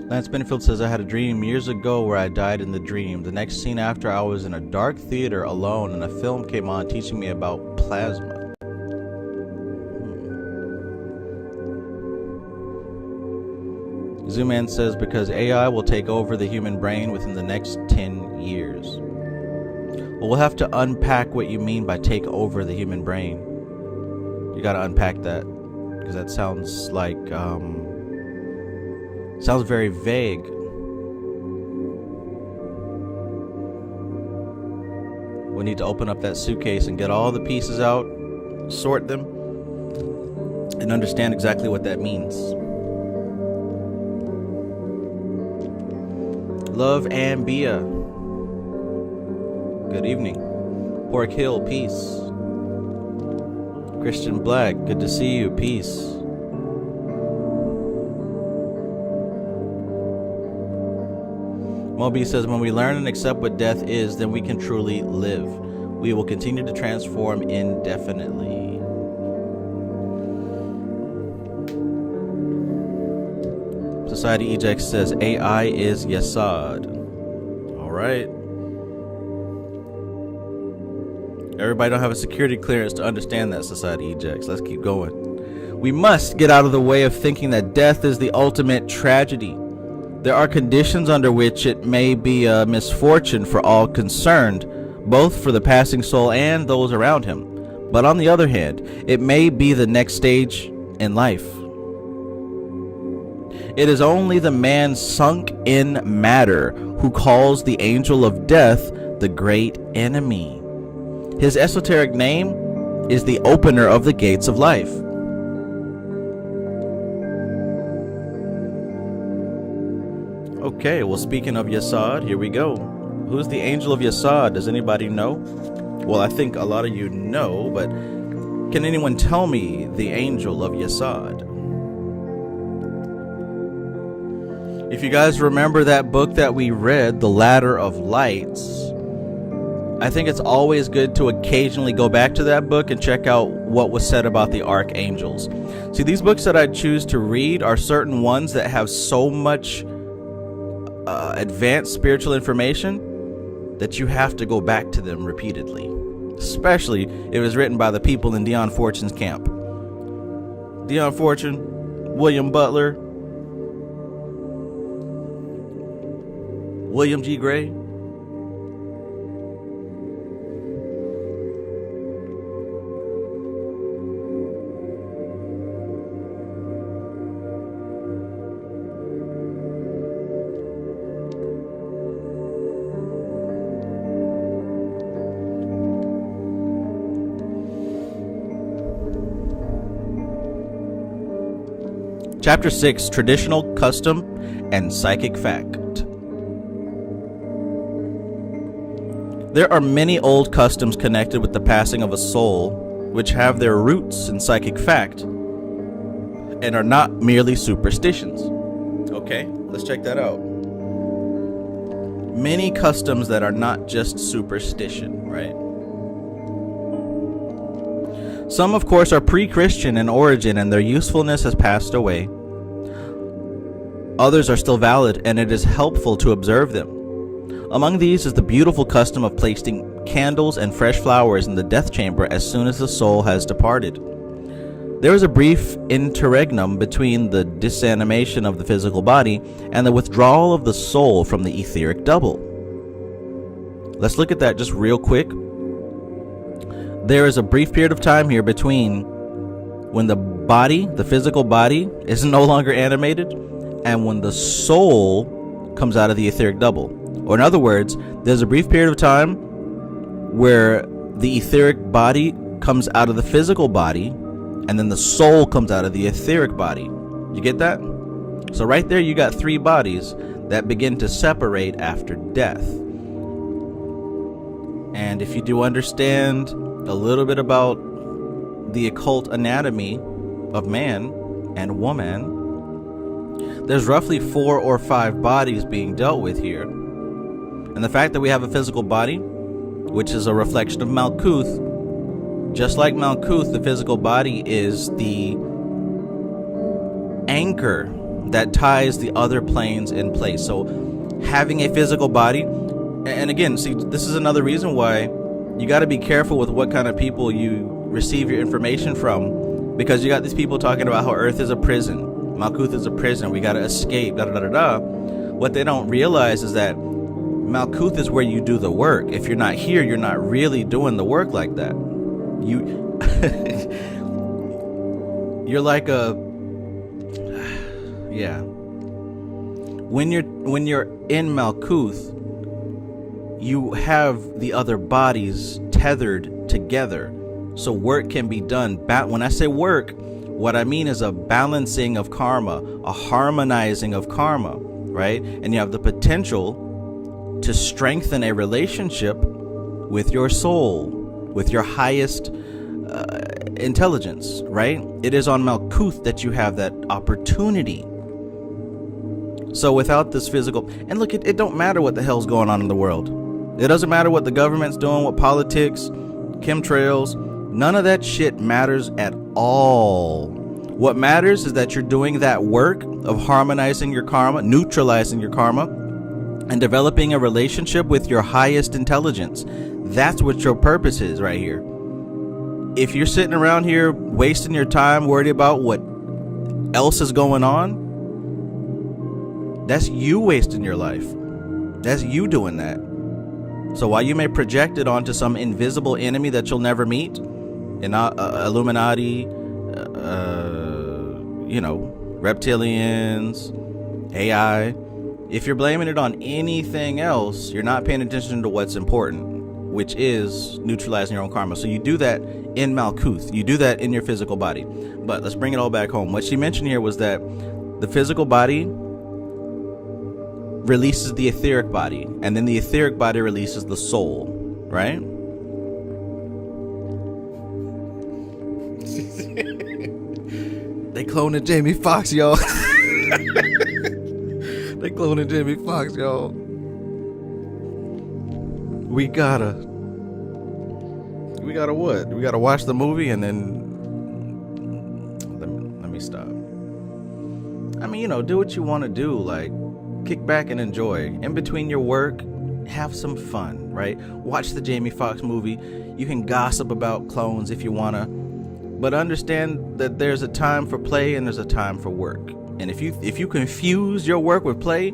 Lance Benfield says, I had a dream years ago where I died in the dream. The next scene after, I was in a dark theater alone and a film came on teaching me about plasma. Zooman says, because AI will take over the human brain within the next 10 years. Well, we'll have to unpack what you mean by take over the human brain. You got to unpack that, because that sounds like... sounds very vague. We need to open up that suitcase and get all the pieces out, sort them, and understand exactly what that means. Love and Bia. Good evening. Pork Hill, peace. Christian Black, good to see you, peace. Moby says, when we learn and accept what death is, then we can truly live. We will continue to transform indefinitely. Society Eject says, AI is Yesod. All right. Everybody don't have a security clearance to understand that, Society Ejects. Let's keep going. We must get out of the way of thinking that death is the ultimate tragedy. There are conditions under which it may be a misfortune for all concerned, both for the passing soul and those around him. But on the other hand, it may be the next stage in life. It is only the man sunk in matter who calls the angel of death the great enemy. His esoteric name is the opener of the gates of life. Okay, well, speaking of Yesod, here we go. Who's the angel of Yesod? Does anybody know? Well, I think a lot of you know, but can anyone tell me the angel of Yesod? If you guys remember that book that we read, The Ladder of Lights, I think it's always good to occasionally go back to that book and check out what was said about the archangels. See, these books that I choose to read are certain ones that have so much advanced spiritual information that you have to go back to them repeatedly, especially if it was written by the people in Dion Fortune's camp. Dion Fortune, William Butler, William G. Gray. Chapter 6, Traditional Custom and Psychic Fact. There are many old customs connected with the passing of a soul, which have their roots in psychic fact and are not merely superstitions. Okay, let's check that out. Many customs that are not just superstition, right? Some, of course, are pre-Christian in origin and their usefulness has passed away. Others are still valid and it is helpful to observe them. Among these is the beautiful custom of placing candles and fresh flowers in the death chamber as soon as the soul has departed. There is a brief interregnum between the disanimation of the physical body and the withdrawal of the soul from the etheric double. Let's look at that just real quick. There is a brief period of time here between when the body, the physical body, is no longer animated and when the soul comes out of the etheric double. Or in other words, there's a brief period of time where the etheric body comes out of the physical body and then the soul comes out of the etheric body. You get that? So right there you got three bodies that begin to separate after death. And if you do understand a little bit about the occult anatomy of man and woman, there's roughly 4 or 5 bodies being dealt with here. And the fact that we have a physical body, which is a reflection of Malkuth, just like Malkuth, the physical body is the anchor that ties the other planes in place. So having a physical body, and again, see, this is another reason why you got to be careful with what kind of people you receive your information from, because you got these people talking about how Earth is a prison, Malkuth is a prison, we got to escape, da da da da da. What they don't realize is that Malkuth is where you do the work. If you're not here, you're not really doing the work like that. You're like a, yeah. When you're in Malkuth, you have the other bodies tethered together, so work can be done. When I say work, what I mean is a balancing of karma, a harmonizing of karma, right? And you have the potential to strengthen a relationship with your soul, with your highest intelligence, right? It is on Malkuth that you have that opportunity. So without this physical, and look, it don't matter what the hell's going on in the world. It doesn't matter what the government's doing, what politics, chemtrails, none of that shit matters at all. What matters is that you're doing that work of harmonizing your karma, neutralizing your karma, and developing a relationship with your highest intelligence. That's what your purpose is right here. If you're sitting around here wasting your time worried about what else is going on, that's you wasting your life. That's you doing that. So while you may project it onto some invisible enemy that you'll never meet, Illuminati, reptilians, AI, If you're blaming it on anything else, you're not paying attention to what's important, which is neutralizing your own karma. So you do that in Malkuth. You do that in your physical body. But let's bring it all back home. What she mentioned here was that the physical body releases the etheric body, and then the etheric body releases the soul, right? They cloning Jamie Foxx, y'all. They cloning Jamie Foxx, y'all. We gotta what? We gotta watch the movie and then let me stop. I mean, do what you want to do. Like, kick back and enjoy. In between your work, have some fun, right? Watch the Jamie Foxx movie. You can gossip about clones if you wanna, but understand that there's a time for play and there's a time for work. And if you confuse your work with play,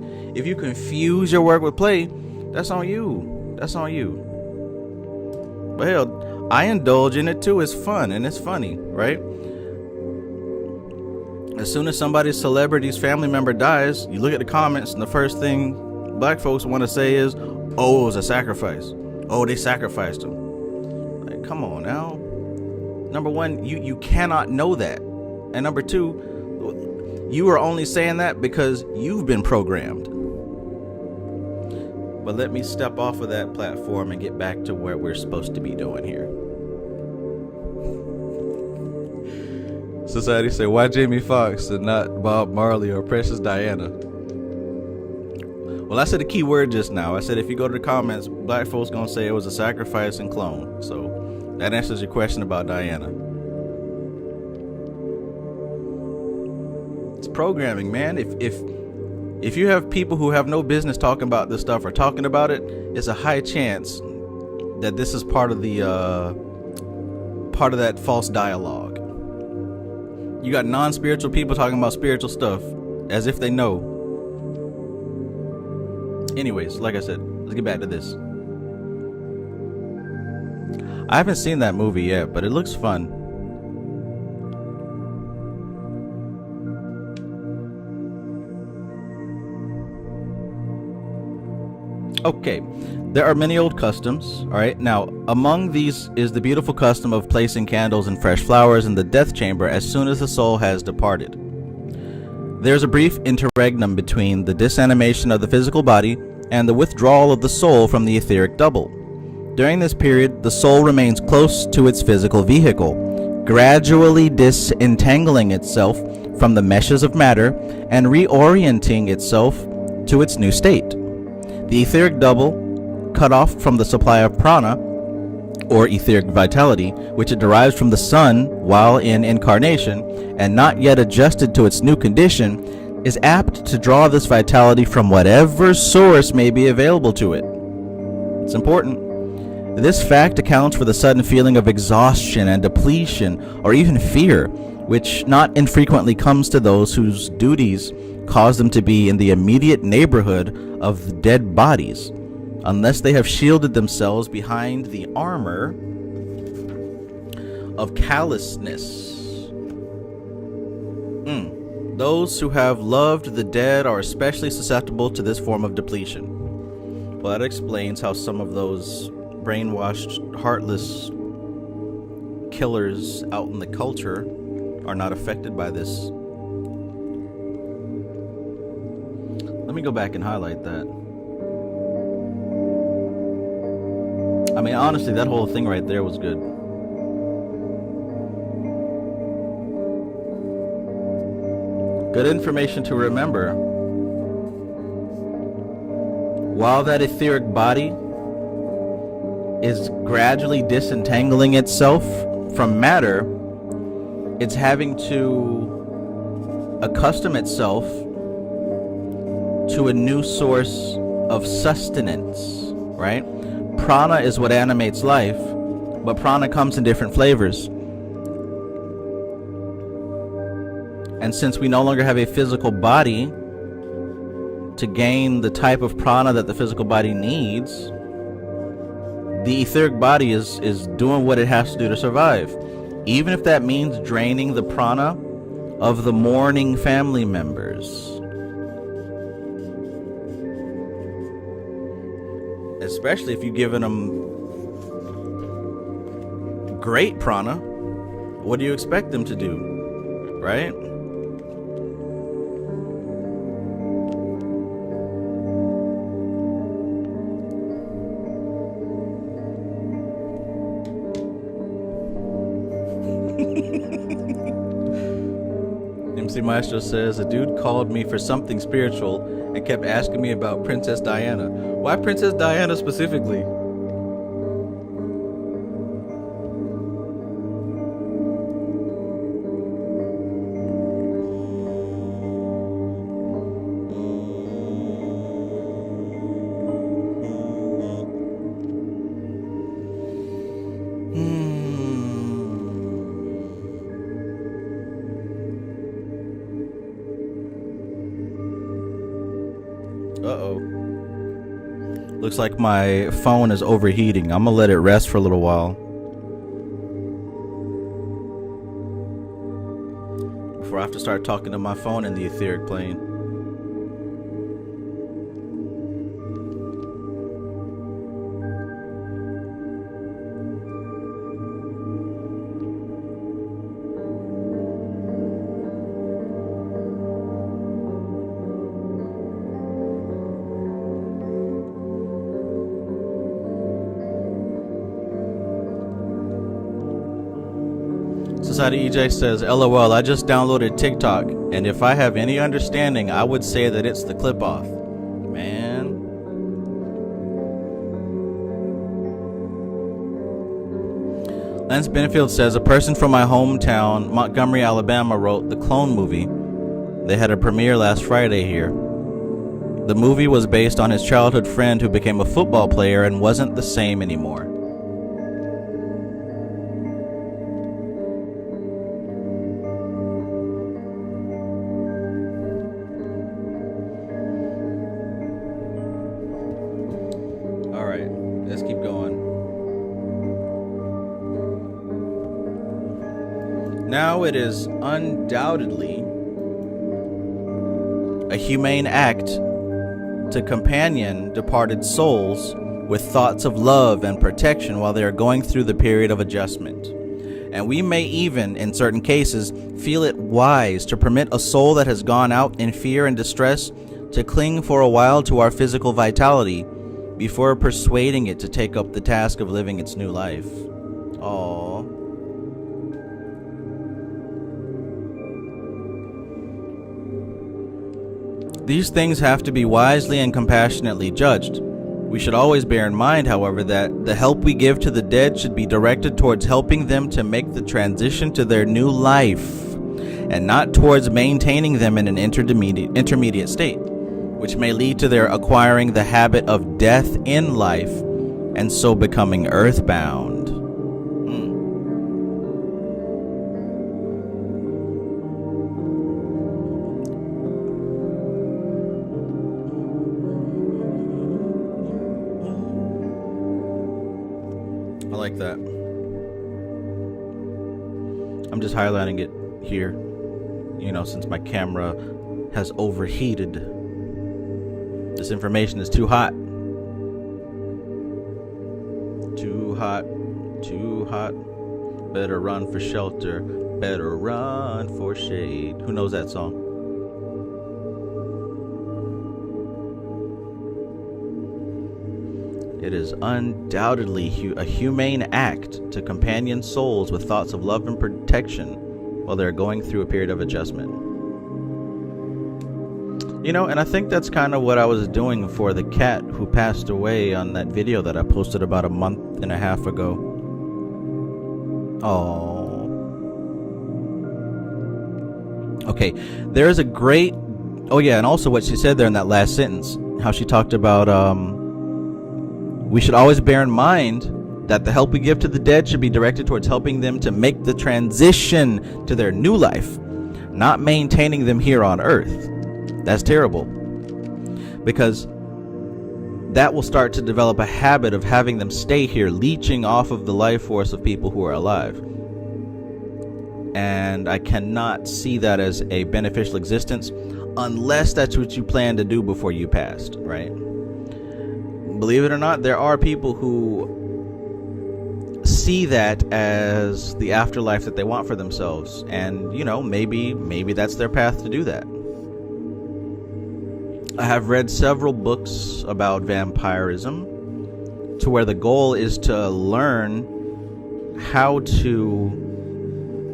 that's on you. That's on you. But hell, I indulge in it too. It's fun and it's funny, right? As soon as somebody's celebrity's family member dies, you look at the comments and the first thing black folks want to say is, oh, it was a sacrifice. Oh, they sacrificed him. Like, come on now. Number one, you cannot know that. And number two, you are only saying that because you've been programmed. But let me step off of that platform and get back to where we're supposed to be doing here. Society say, why Jamie Foxx and not Bob Marley or Precious Diana? Well, I said a key word just now. I said if you go to the comments, black folks gonna say it was a sacrifice and clone. So that answers your question about Diana. It's programming, man. If you have people who have no business talking about this stuff or talking about it, it's a high chance that this is part of that false dialogue. You got non-spiritual people talking about spiritual stuff as if they know. Anyways, like I said, let's get back to this. I haven't seen that movie yet, but it looks fun. Okay, there are many old customs, all right? Now, among these is the beautiful custom of placing candles and fresh flowers in the death chamber as soon as the soul has departed. There's a brief interregnum between the disanimation of the physical body and the withdrawal of the soul from the etheric double. During this period, the soul remains close to its physical vehicle, gradually disentangling itself from the meshes of matter and reorienting itself to its new state. The etheric double, cut off from the supply of prana, or etheric vitality, which it derives from the sun while in incarnation, and not yet adjusted to its new condition, is apt to draw this vitality from whatever source may be available to it. It's important. This fact accounts for the sudden feeling of exhaustion and depletion, or even fear, which not infrequently comes to those whose duties cause them to be in the immediate neighborhood of the dead bodies, unless they have shielded themselves behind the armor of callousness. Those who have loved the dead are especially susceptible to this form of depletion. Well, that explains how some of those brainwashed, heartless killers out in the culture are not affected by this. Let me go back and highlight that. I mean, honestly, that whole thing right there was good. Good information to remember. While that etheric body is gradually disentangling itself from matter, it's having to accustom itself to a new source of sustenance, right? Prana is what animates life, but prana comes in different flavors. And since we no longer have a physical body to gain the type of prana that the physical body needs, the etheric body is doing what it has to do to survive. Even if that means draining the prana of the mourning family members. Especially if you've given them great prana. What do you expect them to do? Right? MC Maestro says, a dude called me for something spiritual and kept asking me about Princess Diana. Why Princess Diana specifically? Uh-oh. Looks like my phone is overheating. I'm gonna let it rest for a little while before I have to start talking to my phone in the etheric plane. Society EJ says, LOL, I just downloaded TikTok, and if I have any understanding, I would say that it's the clip off. Man. Lance Benefield says, a person from my hometown, Montgomery, Alabama, wrote the Clone movie. They had a premiere last Friday here. The movie was based on his childhood friend who became a football player and wasn't the same anymore. Let's keep going. Now it is undoubtedly a humane act to companion departed souls with thoughts of love and protection while they are going through the period of adjustment. And we may even, in certain cases, feel it wise to permit a soul that has gone out in fear and distress to cling for a while to our physical vitality before persuading it to take up the task of living its new life. Aww. These things have to be wisely and compassionately judged. We should always bear in mind, however, that the help we give to the dead should be directed towards helping them to make the transition to their new life, and not towards maintaining them in an intermediate state, which may lead to their acquiring the habit of death in life and so becoming earthbound. I like that. I'm just highlighting it here, you know, since my camera has overheated. This information is too hot. Too hot. Too hot. Better run for shelter. Better run for shade. Who knows that song? It is undoubtedly a humane act to companion souls with thoughts of love and protection while they're going through a period of adjustment. You know, and I think that's kind of what I was doing for the cat who passed away on that video that I posted about a month and a half ago. Oh. Okay, there is a great... Oh yeah, and also what she said there in that last sentence, how she talked about, we should always bear in mind that the help we give to the dead should be directed towards helping them to make the transition to their new life, not maintaining them here on earth. That's terrible, because that will start to develop a habit of having them stay here, leeching off of the life force of people who are alive. And I cannot see that as a beneficial existence unless that's what you plan to do before you passed, right? believe it or not, there are people who see that as the afterlife that they want for themselves, and maybe that's their path to do that. I have read several books about vampirism to where the goal is to learn how to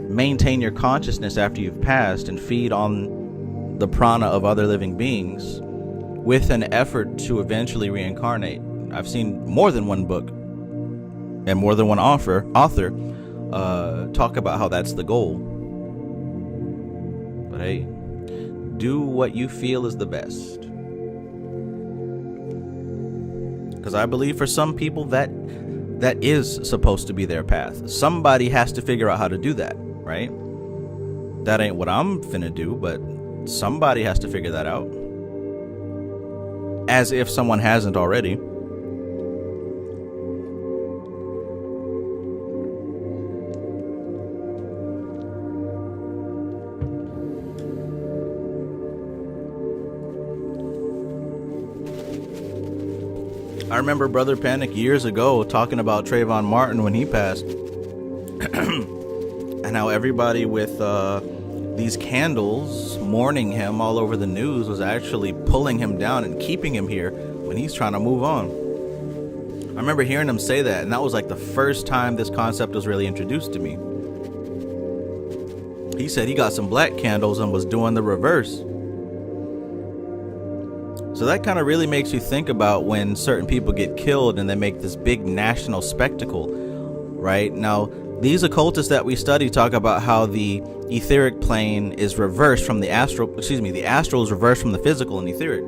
maintain your consciousness after you've passed and feed on the prana of other living beings with an effort to eventually reincarnate. I've seen more than one book and more than one author talk about how that's the goal. But hey, do what you feel is the best. Because I believe for some people that is supposed to be their path. Somebody has to figure out how to do that, right? That ain't what I'm finna do, but somebody has to figure that out. As if someone hasn't already. I remember Brother Panic years ago talking about Trayvon Martin when he passed. And how everybody with these candles mourning him all over the news was actually pulling him down and keeping him here when he's trying to move on. I remember hearing him say that, and that was like the first time this concept was really introduced to me. He said he got some black candles and was doing the reverse. So that kind of really makes you think about when certain people get killed and they make this big national spectacle, right? Now, these occultists that we study talk about how the etheric plane is reversed from the astral, the astral is reversed from the physical and etheric.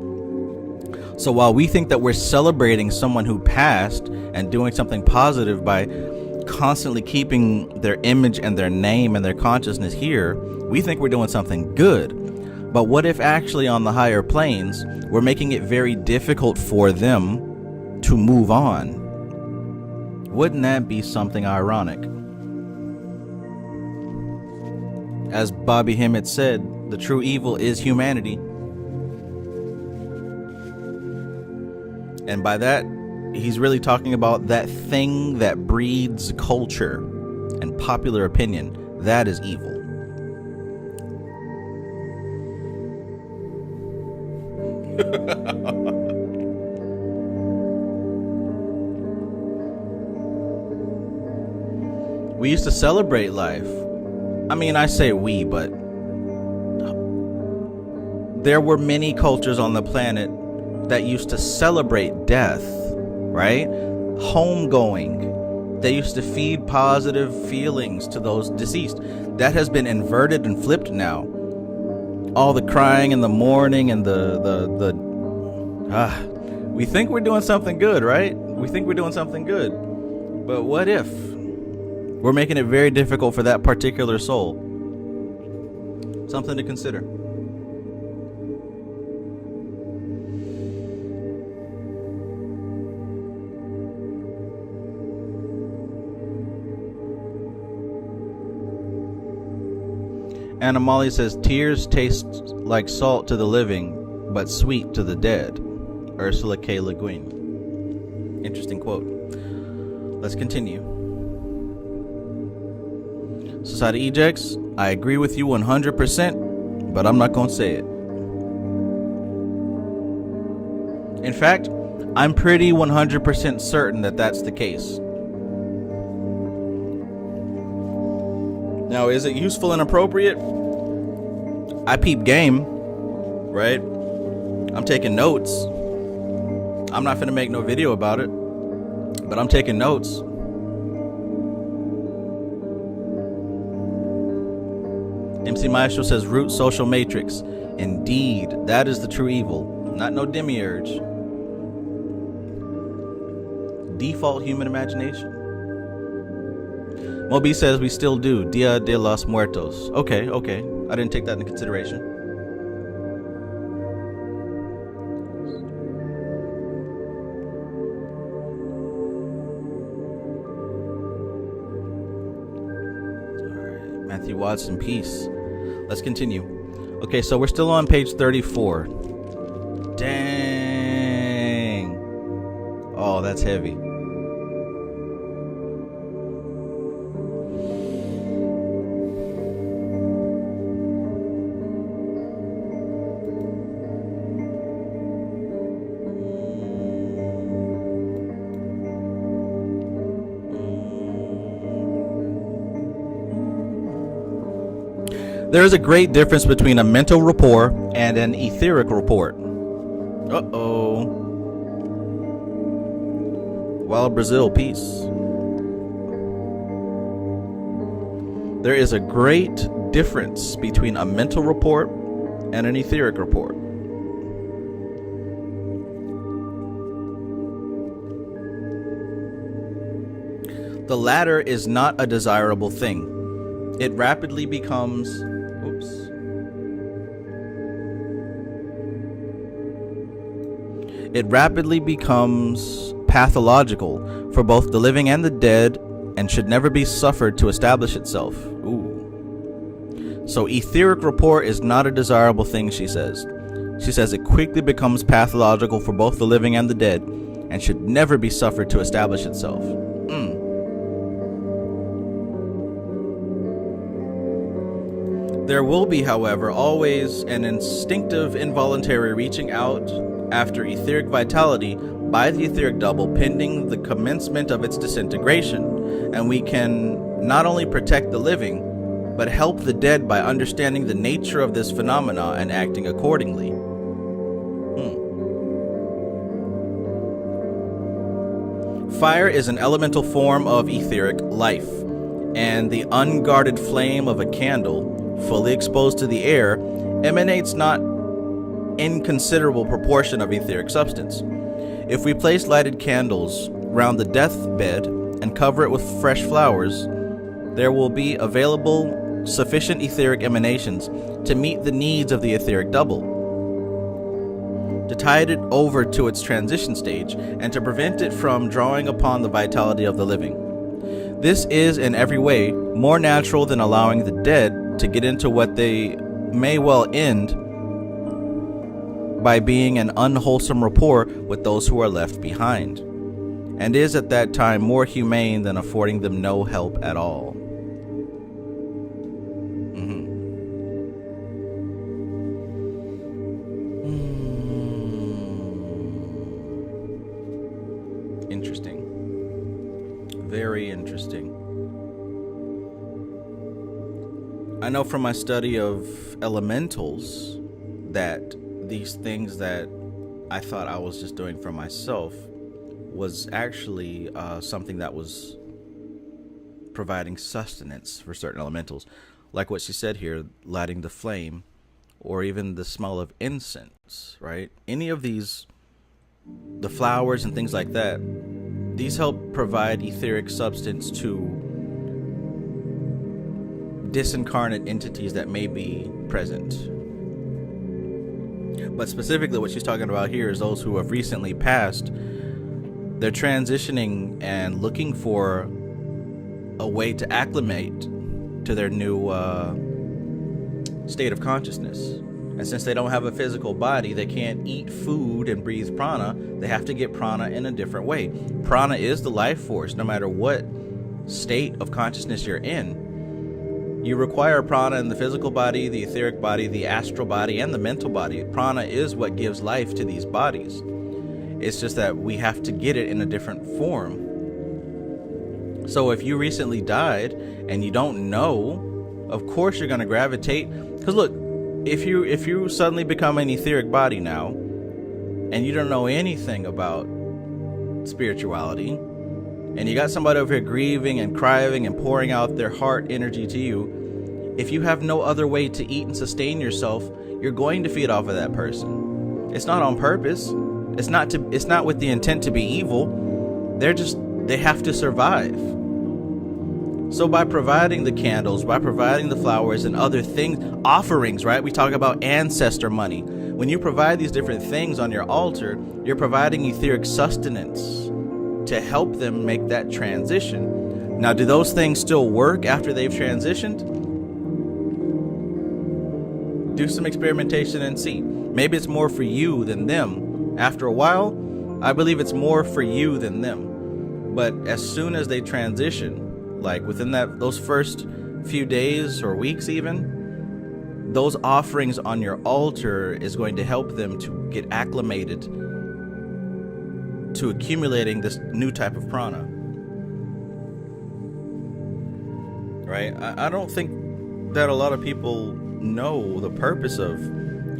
So while we think that we're celebrating someone who passed and doing something positive by constantly keeping their image and their name and their consciousness here, we think we're doing something good. But what if actually on the higher planes, we're making it very difficult for them to move on? Wouldn't that be something ironic? As Bobby Hemmett said, the true evil is humanity. And by that, he's really talking about that thing that breeds culture and popular opinion. That is evil. We used to celebrate life. I mean, I say we, but there were many cultures on the planet that used to celebrate death, right? Homegoing. They used to feed positive feelings to those deceased. That has been inverted and flipped now. All the crying and the mourning and we think we're doing something good, right? We think we're doing something good. But what if we're making it very difficult for that particular soul? Something to consider. Anna Molly says, tears taste like salt to the living, but sweet to the dead. Ursula K. Le Guin. Interesting quote. Let's continue. Society Ejects, I agree with you 100%, but I'm not going to say it. In fact, I'm pretty 100% certain that that's the case. Now, is it useful and appropriate? I peep game, right? I'm taking notes. I'm not finna make no video about it, but I'm taking notes. MC Maestro says, root social matrix. Indeed, that is the true evil, not no demiurge. Default human imagination. Moby says we still do. Dia de los Muertos. Okay. I didn't take that into consideration. Alright, Matthew Watson, peace. Let's continue. Okay, so we're still on page 34. Dang. Oh, that's heavy. There is a great difference between a mental rapport and an etheric rapport. Uh-oh. Wild Brazil, peace. There is a great difference between a mental rapport and an etheric rapport. The latter is not a desirable thing. It rapidly becomes... It rapidly becomes pathological for both the living and the dead, and should never be suffered to establish itself. Ooh. So etheric rapport is not a desirable thing, she says. She says it quickly becomes pathological for both the living and the dead, and should never be suffered to establish itself. There will be, however, always an instinctive, involuntary reaching out after etheric vitality by the etheric double pending the commencement of its disintegration, and we can not only protect the living, but help the dead by understanding the nature of this phenomena and acting accordingly. Fire is an elemental form of etheric life, and the unguarded flame of a candle, fully exposed to the air, emanates not inconsiderable proportion of etheric substance. If we place lighted candles round the deathbed and cover it with fresh flowers, there will be available sufficient etheric emanations to meet the needs of the etheric double, to tide it over to its transition stage, and to prevent it from drawing upon the vitality of the living. This is in every way more natural than allowing the dead to get into what they may well end by being an unwholesome rapport with those who are left behind, and is at that time more humane than affording them no help at all. Interesting. Very interesting. I know from my study of elementals that these things that I thought I was just doing for myself was actually something that was providing sustenance for certain elementals, like what she said here, lighting the flame, or even the smell of incense, right? Any of these, the flowers and things like that, these help provide etheric substance to disincarnate entities that may be present. But specifically what she's talking about here is those who have recently passed. They're transitioning and looking for a way to acclimate to their new state of consciousness. And since they don't have a physical body, they can't eat food and breathe prana. They have to get prana in a different way. Prana is the life force, no matter what state of consciousness you're in. You require prana in the physical body, the etheric body, the astral body, and the mental body. Prana is what gives life to these bodies. It's just that we have to get it in a different form. So if you recently died and you don't know, of course you're going to gravitate. Because look, if you suddenly become an etheric body now, and you don't know anything about spirituality, and you got somebody over here grieving and crying and pouring out their heart energy to you, if you have no other way to eat and sustain yourself, you're going to feed off of that person. It's not on purpose. It's not with the intent to be evil. They have to survive. So by providing the candles, by providing the flowers and other things, offerings, right? We talk about ancestor money. When you provide these different things on your altar, you're providing etheric sustenance to help them make that transition. Now, do those things still work after they've transitioned? Do some experimentation and see. Maybe it's more for you than them. After a while, I believe it's more for you than them. But as soon as they transition, like within those first few days or weeks even, those offerings on your altar is going to help them to get acclimated to accumulating this new type of prana. Right? I don't think that a lot of people know the purpose of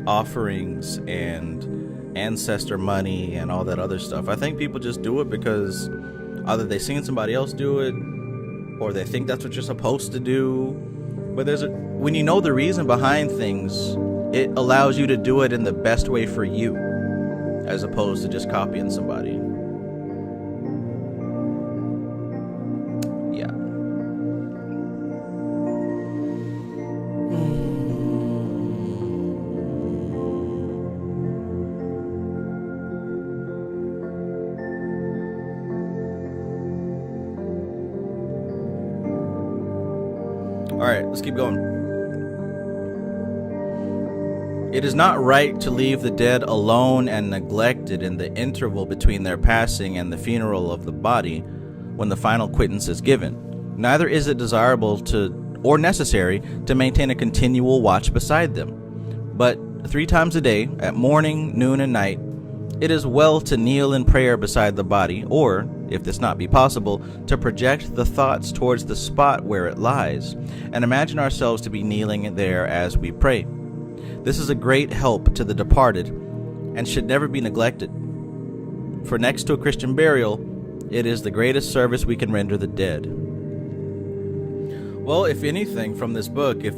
offerings and ancestor money and all that other stuff. I think people just do it because either they've seen somebody else do it or they think that's what you're supposed to do. But when you know the reason behind things, it allows you to do it in the best way for you, as opposed to just copying somebody. Yeah. All right, let's keep going. It is not right to leave the dead alone and neglected in the interval between their passing and the funeral of the body when the final quittance is given. Neither is it desirable or necessary to maintain a continual watch beside them. But 3 times a day, at morning, noon, and night, it is well to kneel in prayer beside the body, or, if this not be possible, to project the thoughts towards the spot where it lies, and imagine ourselves to be kneeling there as we pray. This is a great help to the departed, and should never be neglected. For next to a Christian burial, it is the greatest service we can render the dead. Well, if anything from this book, if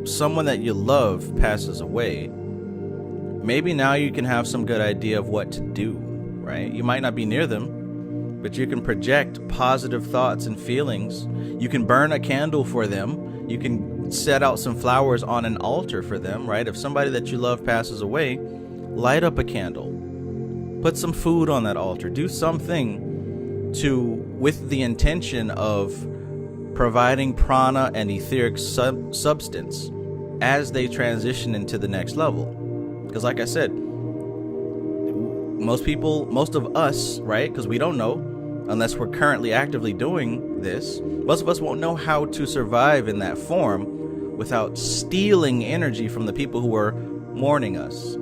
someone that you love passes away, maybe now you can have some good idea of what to do, right? You might not be near them, but you can project positive thoughts and feelings. You can burn a candle for them. You can set out some flowers on an altar for them, right? If somebody that you love passes away, light up a candle. Put some food on that altar. Do something with the intention of providing prana and etheric substance as they transition into the next level. Because like I said, most of us, right? Because we don't know, unless we're currently actively doing this, most of us won't know how to survive in that form without stealing energy from the people who are mourning us.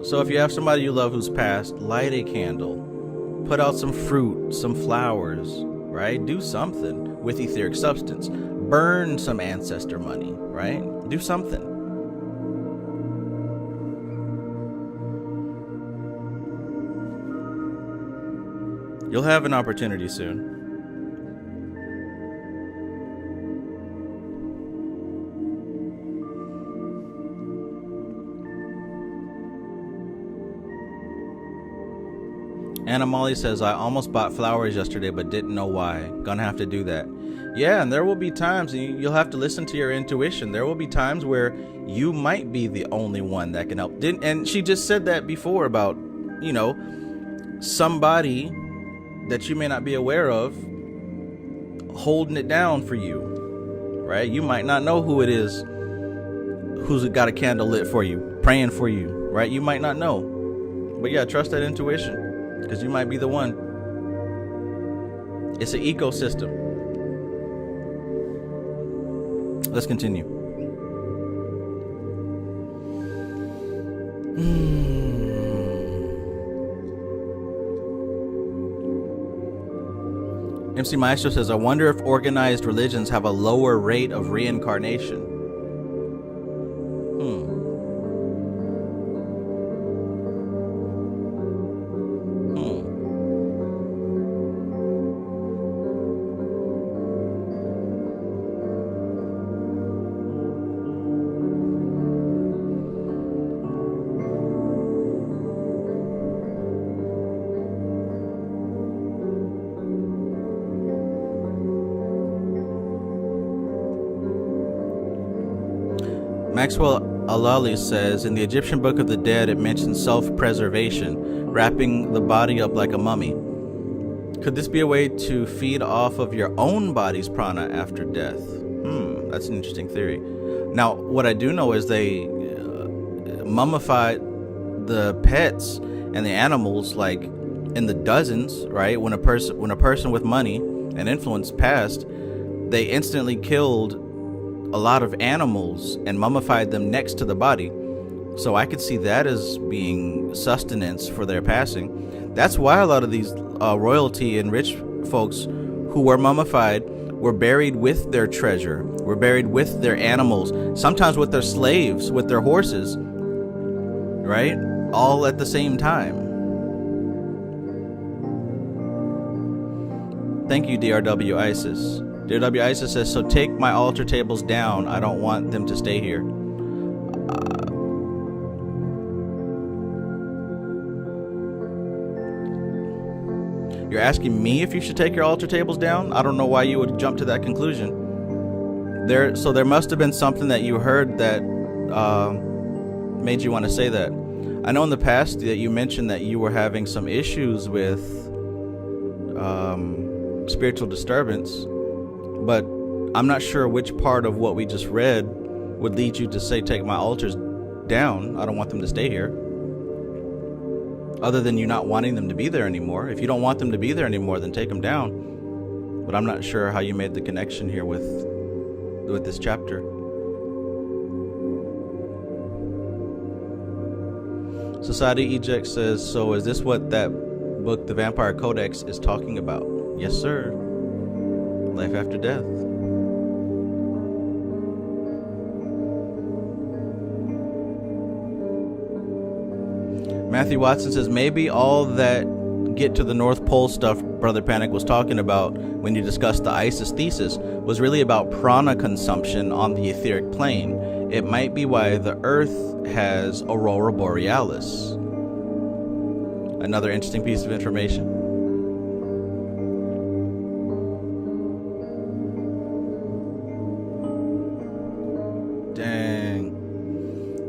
So if you have somebody you love who's passed, light a candle, put out some fruit, some flowers, right? Do something with etheric substance. Burn some ancestor money, right? Do something. You'll have an opportunity soon. Anna Molly says, I almost bought flowers yesterday but didn't know why. Gonna have to do that. Yeah, and there will be times, and you'll have to listen to your intuition. There will be times where you might be the only one that can help. And she just said that before about, somebody that you may not be aware of holding it down for you, right? You might not know who it is who's got a candle lit for you, praying for you, right? You might not know. But yeah, trust that intuition, because you might be the one. It's an ecosystem. Let's continue. MC Maestro says, I wonder if organized religions have a lower rate of reincarnation. Maxwell Alali says, in the Egyptian Book of the Dead, it mentions self-preservation, wrapping the body up like a mummy. Could this be a way to feed off of your own body's prana after death? That's an interesting theory. Now, what I do know is they mummified the pets and the animals, like in the dozens, right? When a person with money and influence passed, they instantly killed a lot of animals and mummified them next to the body. So I could see that as being sustenance for their passing. That's why a lot of these royalty and rich folks who were mummified were buried with their treasure, were buried with their animals, sometimes with their slaves, with their horses, right? All at the same time. Thank you, DRW ISIS. DRW ISIS says, so take my altar tables down. I don't want them to stay here. You're asking me if you should take your altar tables down? I don't know why you would jump to that conclusion. So there must have been something that you heard that made you want to say that. I know in the past that you mentioned that you were having some issues with spiritual disturbance, but I'm not sure which part of what we just read would lead you to say, take my altars down. I don't want them to stay here. Other than you not wanting them to be there anymore. If you don't want them to be there anymore, then take them down. But I'm not sure how you made the connection here with this chapter. Society Eject says, so is this what that book, The Vampire Codex, is talking about? Yes, sir. Life after death. Matthew Watson says, maybe all that get to the North Pole stuff Brother Panic was talking about when you discussed the ISIS thesis was really about prana consumption on the etheric plane. It might be why the Earth has Aurora Borealis. Another interesting piece of information.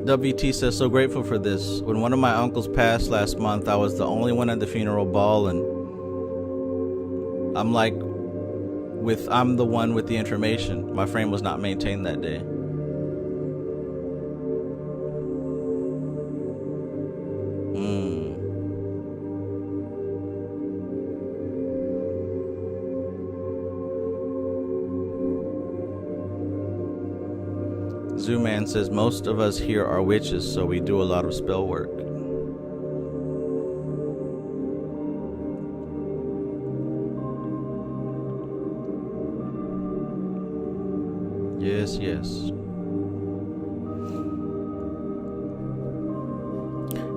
WT says, so grateful for this. When one of my uncles passed last month, I was the only one at the funeral ball, and I'm the one with the information. My frame was not maintained that day. Zooman says, most of us here are witches, so we do a lot of spell work. Yes, yes.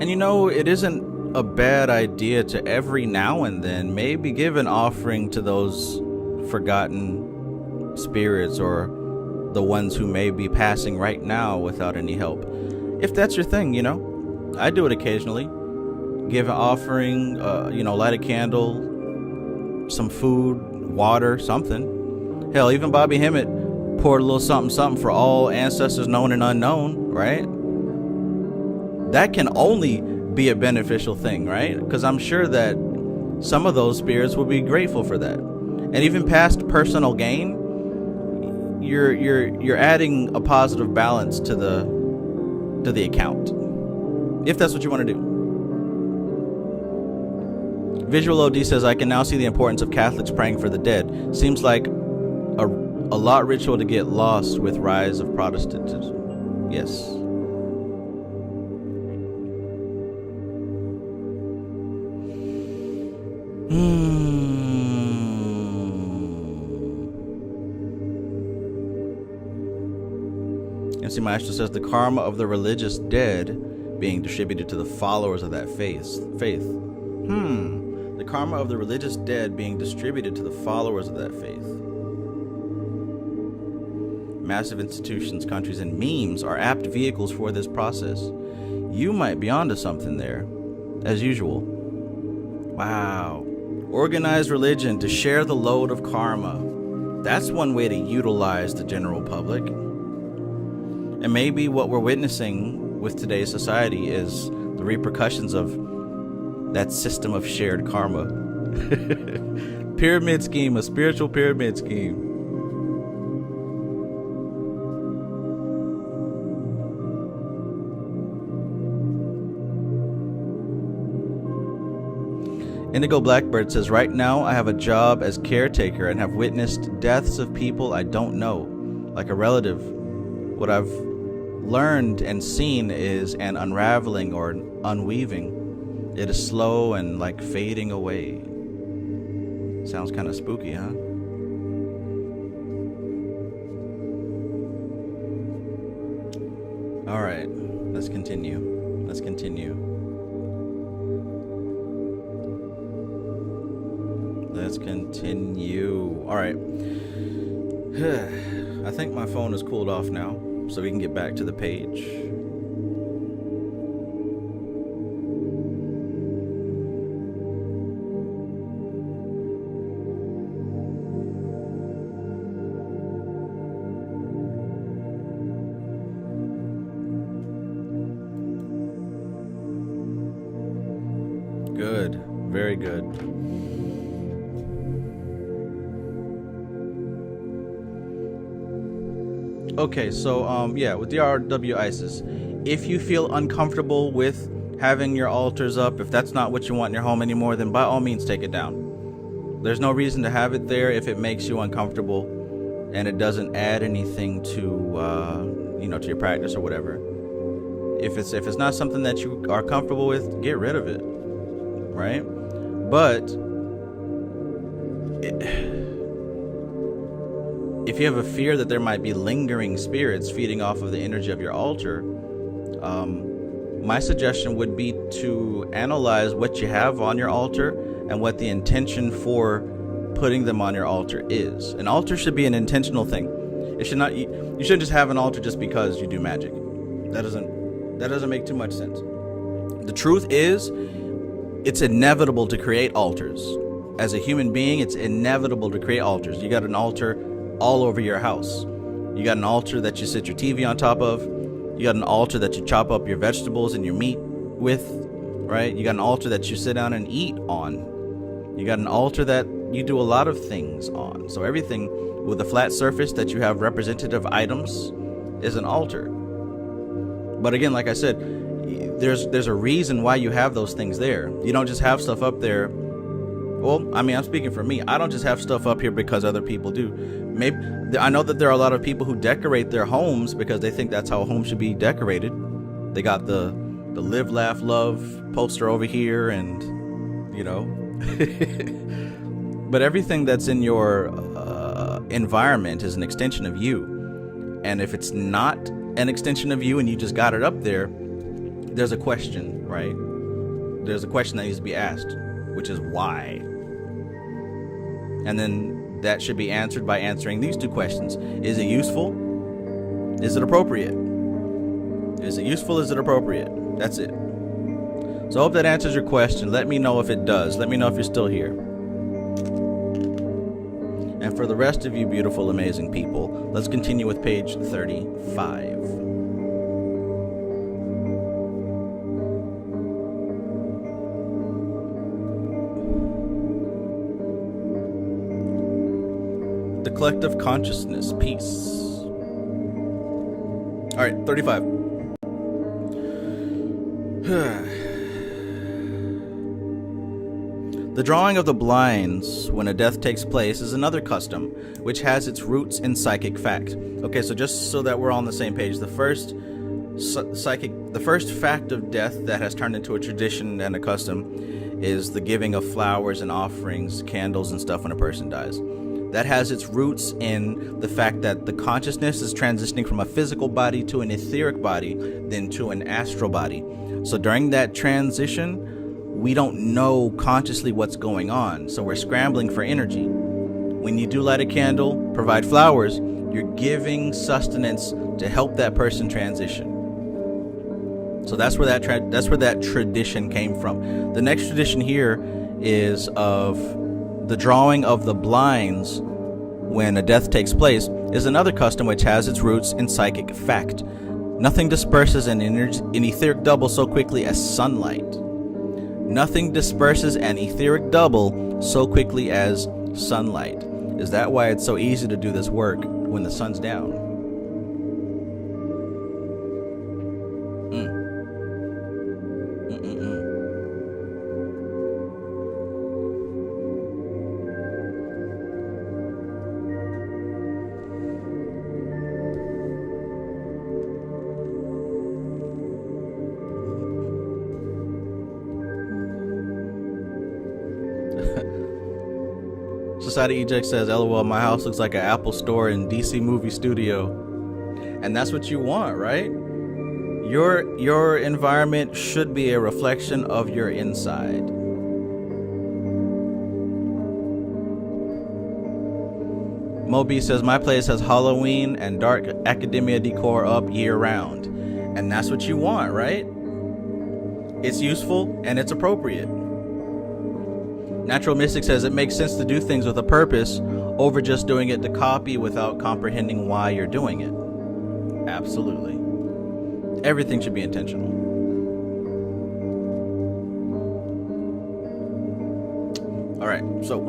And you know, it isn't a bad idea to every now and then maybe give an offering to those forgotten spirits or the ones who may be passing right now without any help. If that's your thing, you know, I do it occasionally. Give an offering, light a candle, some food, water, something. Hell, even Bobby Hemmett poured a little something for all ancestors known and unknown, right? That can only be a beneficial thing, right? Because I'm sure that some of those spirits will be grateful for that. And even past personal gain, you're adding a positive balance to the account, if that's what you want to do. Visual OD says, I can now see the importance of Catholics praying for the dead. Seems like a lot ritual to get lost with rise of Protestantism. Yes. MC Maestro says, the karma of the religious dead being distributed to the followers of that faith. The karma of the religious dead being distributed to the followers of that faith. Massive institutions, countries, and memes are apt vehicles for this process. You might be onto something there, as usual. Wow. Organized religion to share the load of karma. That's one way to utilize the general public. And maybe what we're witnessing with today's society is the repercussions of that system of shared karma. Pyramid scheme, a spiritual pyramid scheme. Indigo Blackbird says, right now I have a job as caretaker and have witnessed deaths of people I don't know, like a relative. What I've learned and seen is an unraveling or unweaving. It is slow and like fading away. Sounds kind of spooky, huh? All right, let's continue. Let's continue. Let's continue. All right. I think my phone is cooled off now, so we can get back to the page. Good. Very good. Okay, so yeah, with the RW ISIS, if you feel uncomfortable with having your altars up, if that's not what you want in your home anymore, then by all means take it down. There's no reason to have it there if it makes you uncomfortable and it doesn't add anything to to your practice or whatever. If it's not something that you are comfortable with, get rid of it, right? But if you have a fear that there might be lingering spirits feeding off of the energy of your altar, my suggestion would be to analyze what you have on your altar and what the intention for putting them on your altar is. An altar should be an intentional thing. It should not. You shouldn't just have an altar just because you do magic. That doesn't make too much sense. The truth is, it's inevitable to create altars. As a human being, it's inevitable to create altars. You got an altar all over your house. You got an altar that you sit your TV on top of. You got an altar that you chop up your vegetables and your meat with, right? You got an altar that you sit down and eat on. You got an altar that you do a lot of things on. So everything with a flat surface that you have representative items is an altar. But again, like I said, there's a reason why you have those things there. You don't just have stuff up there. Well, I mean, I'm speaking for me. I don't just have stuff up here because other people do. Maybe I know that there are a lot of people who decorate their homes because they think that's how a home should be decorated. They got the live, laugh, love poster over here, and but everything that's in your environment is an extension of you. And if it's not an extension of you and you just got it up there, there's a question, right? There's a question that needs to be asked, which is why? And then that should be answered by answering these two questions. Is it useful? Is it appropriate? Is it useful? Is it appropriate? That's it. So I hope that answers your question. Let me know if it does. Let me know if you're still here. And for the rest of you beautiful, amazing people, let's continue with page 35. The collective consciousness, peace. All right, 35. The drawing of the blinds when a death takes place is another custom, which has its roots in psychic fact. Okay, so just so that we're all on the same page, the first fact of death that has turned into a tradition and a custom is the giving of flowers and offerings, candles and stuff when a person dies. That has its roots in the fact that the consciousness is transitioning from a physical body to an etheric body, then to an astral body. So during that transition, we don't know consciously what's going on, so we're scrambling for energy. When you do light a candle, provide flowers, you're giving sustenance to help that person transition. So that's where that tradition came from. The next tradition here is of the drawing of the blinds when a death takes place is another custom which has its roots in psychic fact. Nothing disperses an etheric double so quickly as sunlight. Nothing disperses an etheric double so quickly as sunlight. Is that why it's so easy to do this work when the sun's down? Decided Eject says, LOL, my house looks like an Apple store in DC movie studio. And that's what you want, right? Your environment should be a reflection of your inside. Moby says, my place has Halloween and dark academia decor up year round. And that's what you want, right? It's useful and it's appropriate. Natural Mystic says, it makes sense to do things with a purpose over just doing it to copy without comprehending why you're doing it. Absolutely. Everything should be intentional. All right, so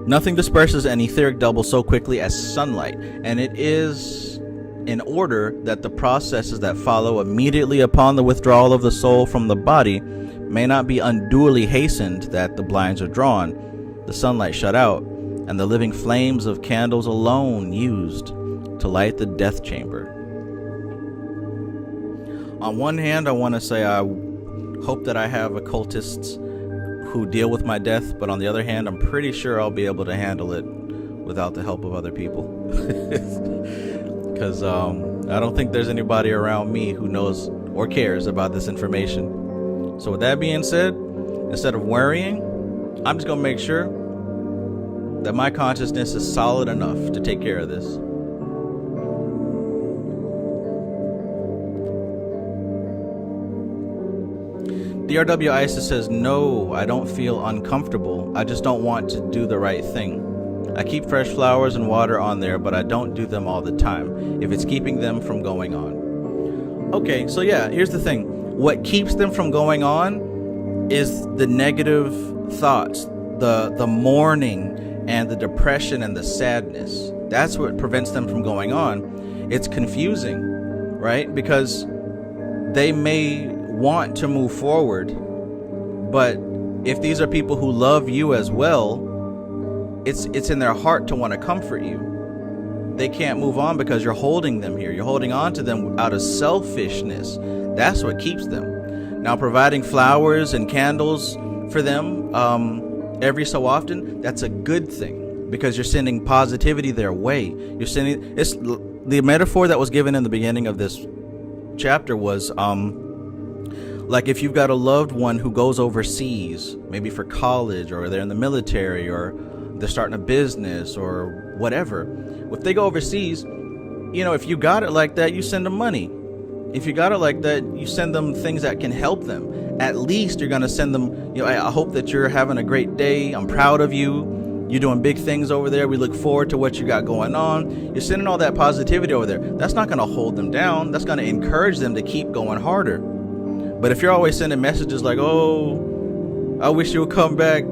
nothing disperses an etheric double so quickly as sunlight, and it is in order that the processes that follow immediately upon the withdrawal of the soul from the body may not be unduly hastened that the blinds are drawn, the sunlight shut out, and the living flames of candles alone used to light the death chamber. On one hand, I want to say I hope that I have occultists who deal with my death, but on the other hand, I'm pretty sure I'll be able to handle it without the help of other people. Because I don't think there's anybody around me who knows or cares about this information. So with that being said, instead of worrying, I'm just going to make sure that my consciousness is solid enough to take care of this. DRW Isis says, no, I don't feel uncomfortable. I just don't want to do the right thing. I keep fresh flowers and water on there, but I don't do them all the time if it's keeping them from going on. Okay, so yeah, here's the thing. What keeps them from going on is the negative thoughts, the mourning, and the depression and the sadness. That's what prevents them from going on. It's confusing, right? Because they may want to move forward, but if these are people who love you as well, it's in their heart to want to comfort you. They can't move on because you're holding them here. You're holding on to them out of selfishness. That's what keeps them. Now, providing flowers and candles for them every so often, that's a good thing because you're sending positivity their way. You're sending the metaphor that was given in the beginning of this chapter was like if you've got a loved one who goes overseas, maybe for college, or they're in the military, or they're starting a business or whatever. If they go overseas, you know, if you got it like that, you send them money. If you got it like that, you send them things that can help them. At least you're going to send them, you know, I hope that you're having a great day. I'm proud of you. You're doing big things over there. We look forward to what you got going on. You're sending all that positivity over there. That's not going to hold them down. That's going to encourage them to keep going harder. But if you're always sending messages like, oh, I wish you would come back.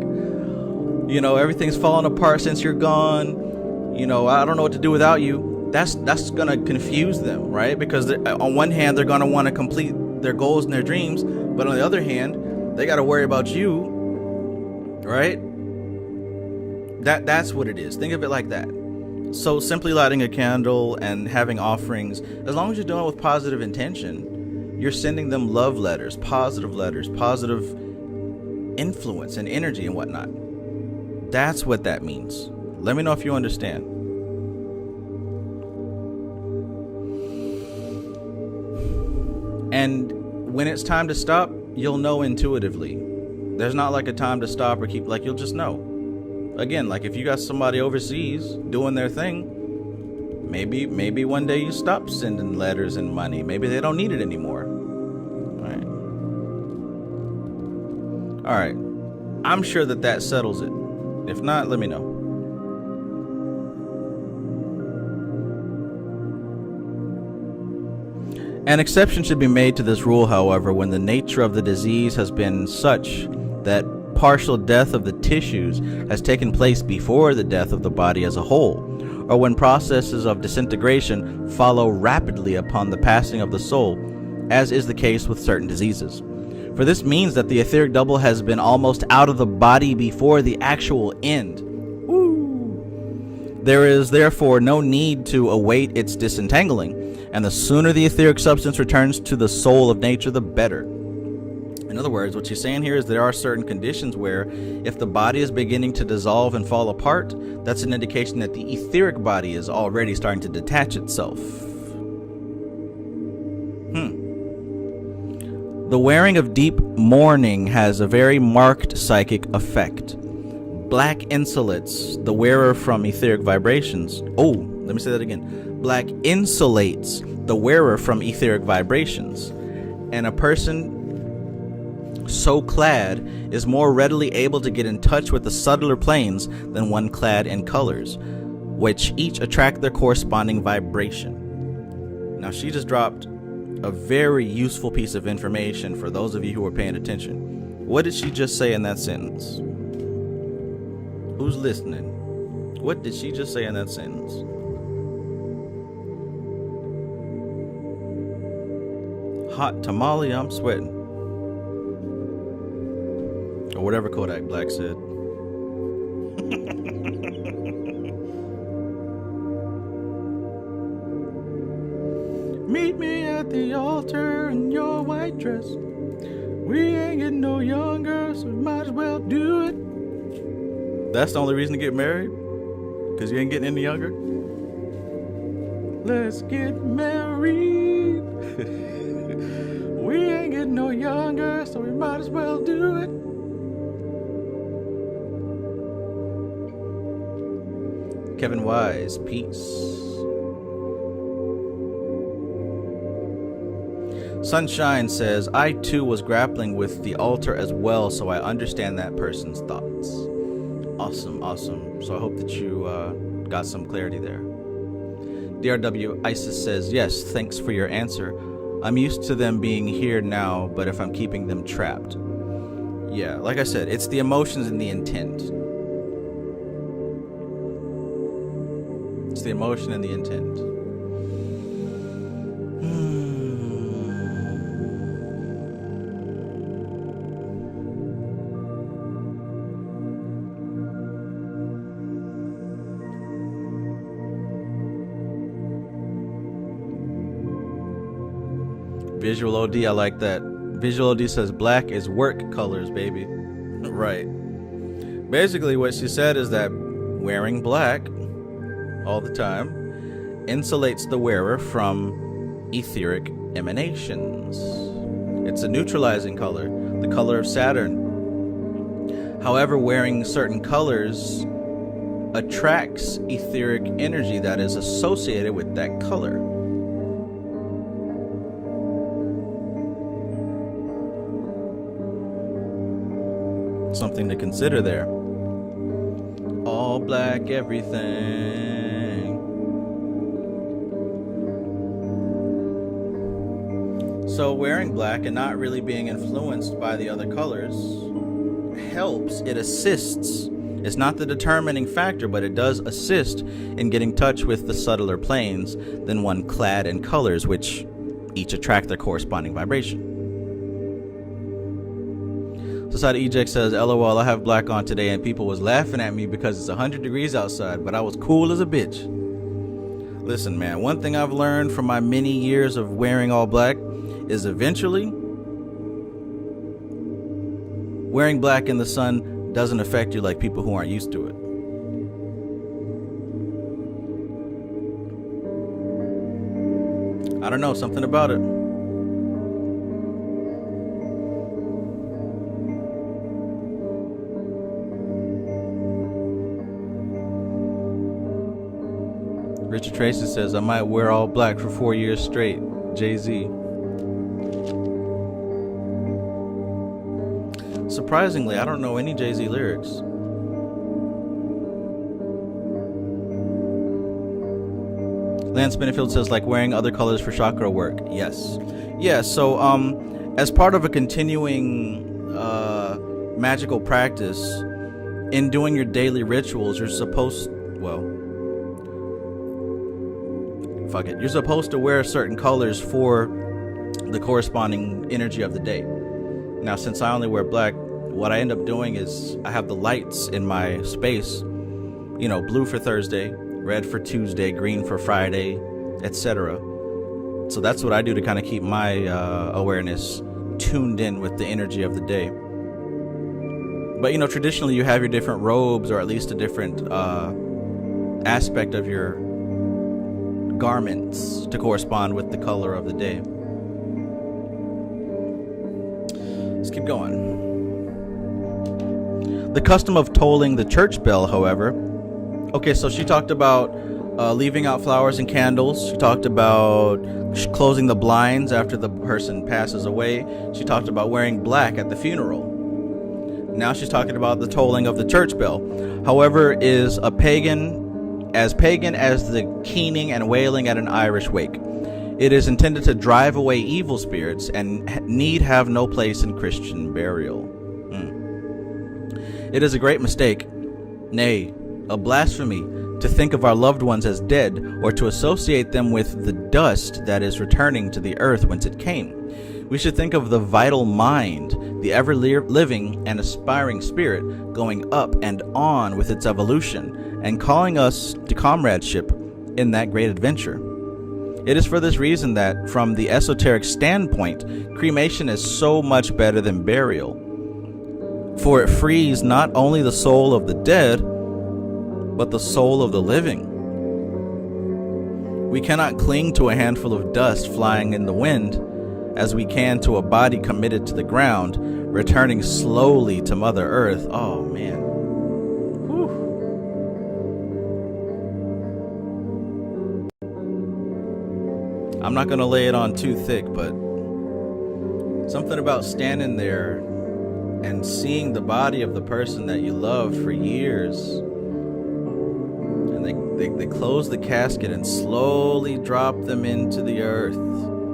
You know, everything's falling apart since you're gone. You know, I don't know what to do without you. That's going to confuse them, right? Because on one hand, they're going to want to complete their goals and their dreams. But on the other hand, they got to worry about you, right? That's what it is. Think of it like that. So simply lighting a candle and having offerings, as long as you're doing it with positive intention, you're sending them love letters, positive influence and energy and whatnot. That's what that means. Let me know if you understand. And when it's time to stop, you'll know intuitively. There's not like a time to stop or keep, like, you'll just know. Again, like if you got somebody overseas doing their thing, maybe one day you stop sending letters and money. Maybe they don't need it anymore. All right. I'm sure that settles it. If not, let me know. An exception should be made to this rule, however, when the nature of the disease has been such that partial death of the tissues has taken place before the death of the body as a whole, or when processes of disintegration follow rapidly upon the passing of the soul, as is the case with certain diseases. For this means that the etheric double has been almost out of the body before the actual end. Woo. There is therefore no need to await its disentangling, and the sooner the etheric substance returns to the soul of nature, the better. In other words, what she's saying here is there are certain conditions where if the body is beginning to dissolve and fall apart, that's an indication that the etheric body is already starting to detach itself. The wearing of deep mourning has a very marked psychic effect. Black insulates the wearer from etheric vibrations. Oh, let me say that again. Black insulates the wearer from etheric vibrations. And a person so clad is more readily able to get in touch with the subtler planes than one clad in colors, which each attract their corresponding vibration. Now, she just dropped a very useful piece of information for those of you who are paying attention. What did she just say in that sentence? Who's listening? What did she just say in that sentence? Hot tamale, I'm sweating. Or whatever Kodak Black said. Meet me at the altar in your white dress. We ain't getting no younger, so we might as well do it. That's the only reason to get married? Because you ain't getting any younger? Let's get married. We ain't getting no younger, so we might as well do it. Kevin Wise, peace. Sunshine says, I too was grappling with the altar as well, so I understand that person's thoughts. Awesome, awesome. So I hope that you got some clarity there. DRW Isis says, yes, thanks for your answer. I'm used to them being here now, but if I'm keeping them trapped. Yeah, like I said, it's the emotions and the intent. It's the emotion and the intent. Visual OD, I like that. Visual OD says black is work colors, baby. Right. Basically, what she said is that wearing black all the time insulates the wearer from etheric emanations. It's a neutralizing color, the color of Saturn. However, wearing certain colors attracts etheric energy that is associated with that color. Something to consider there. All black everything. So wearing black and not really being influenced by the other colors helps. It assists. It's not the determining factor, but it does assist in getting in touch with the subtler planes than one clad in colors, which each attract their corresponding vibration. Society Eject says, LOL, I have black on today and people was laughing at me because it's 100 degrees outside, but I was cool as a bitch. Listen, man, one thing I've learned from my many years of wearing all black is eventually wearing black in the sun doesn't affect you like people who aren't used to it. I don't know, something about it. Richard Tracy says, I might wear all black for 4 years straight. Jay-Z. Surprisingly, I don't know any Jay-Z lyrics. Lance Benefield says, like wearing other colors for chakra work. Yes. Yeah, so as part of a continuing magical practice, in doing your daily rituals, you're supposed, you're supposed to wear certain colors for the corresponding energy of the day. Now, since I only wear black, what I end up doing is I have the lights in my space, you know, blue for Thursday, red for Tuesday, green for Friday, etc. So that's what I do to kind of keep my awareness tuned in with the energy of the day. But traditionally you have your different robes, or at least a different aspect of your garments to correspond with the color of the day. Let's keep going. The custom of tolling the church bell, however. Okay, so she talked about leaving out flowers and candles. She talked about closing the blinds after the person passes away. She talked about wearing black at the funeral. Now she's talking about the tolling of the church bell. However, is as pagan as the keening and wailing at an Irish wake. It is intended to drive away evil spirits and need have no place in Christian burial. It is a great mistake, nay, a blasphemy, to think of our loved ones as dead, or to associate them with the dust that is returning to the earth whence it came. We should think of the vital mind, the ever-living and aspiring spirit, going up and on with its evolution, and calling us to comradeship in that great adventure. It is for this reason that, from the esoteric standpoint, cremation is so much better than burial. For it frees not only the soul of the dead, but the soul of the living. We cannot cling to a handful of dust flying in the wind as we can to a body committed to the ground, returning slowly to Mother Earth. Oh, man. Whew. I'm not going to lay it on too thick, but something about standing there and seeing the body of the person that you loved for years, and they close the casket and slowly drop them into the earth.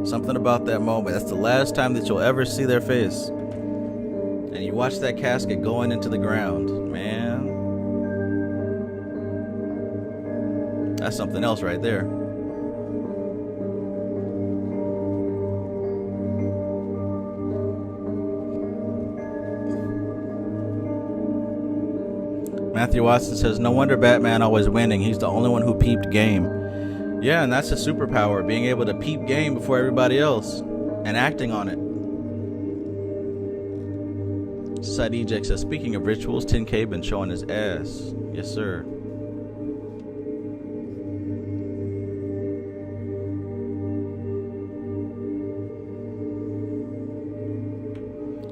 Something about that moment. That's the last time that you'll ever see their face. And you watch that casket going into the ground. Man, that's something else right there. Matthew Watson says, no wonder Batman always winning. He's the only one who peeped game. Yeah, and that's a superpower, being able to peep game before everybody else and acting on it. Side Eject says, speaking of rituals, 10K been showing his ass. Yes, sir.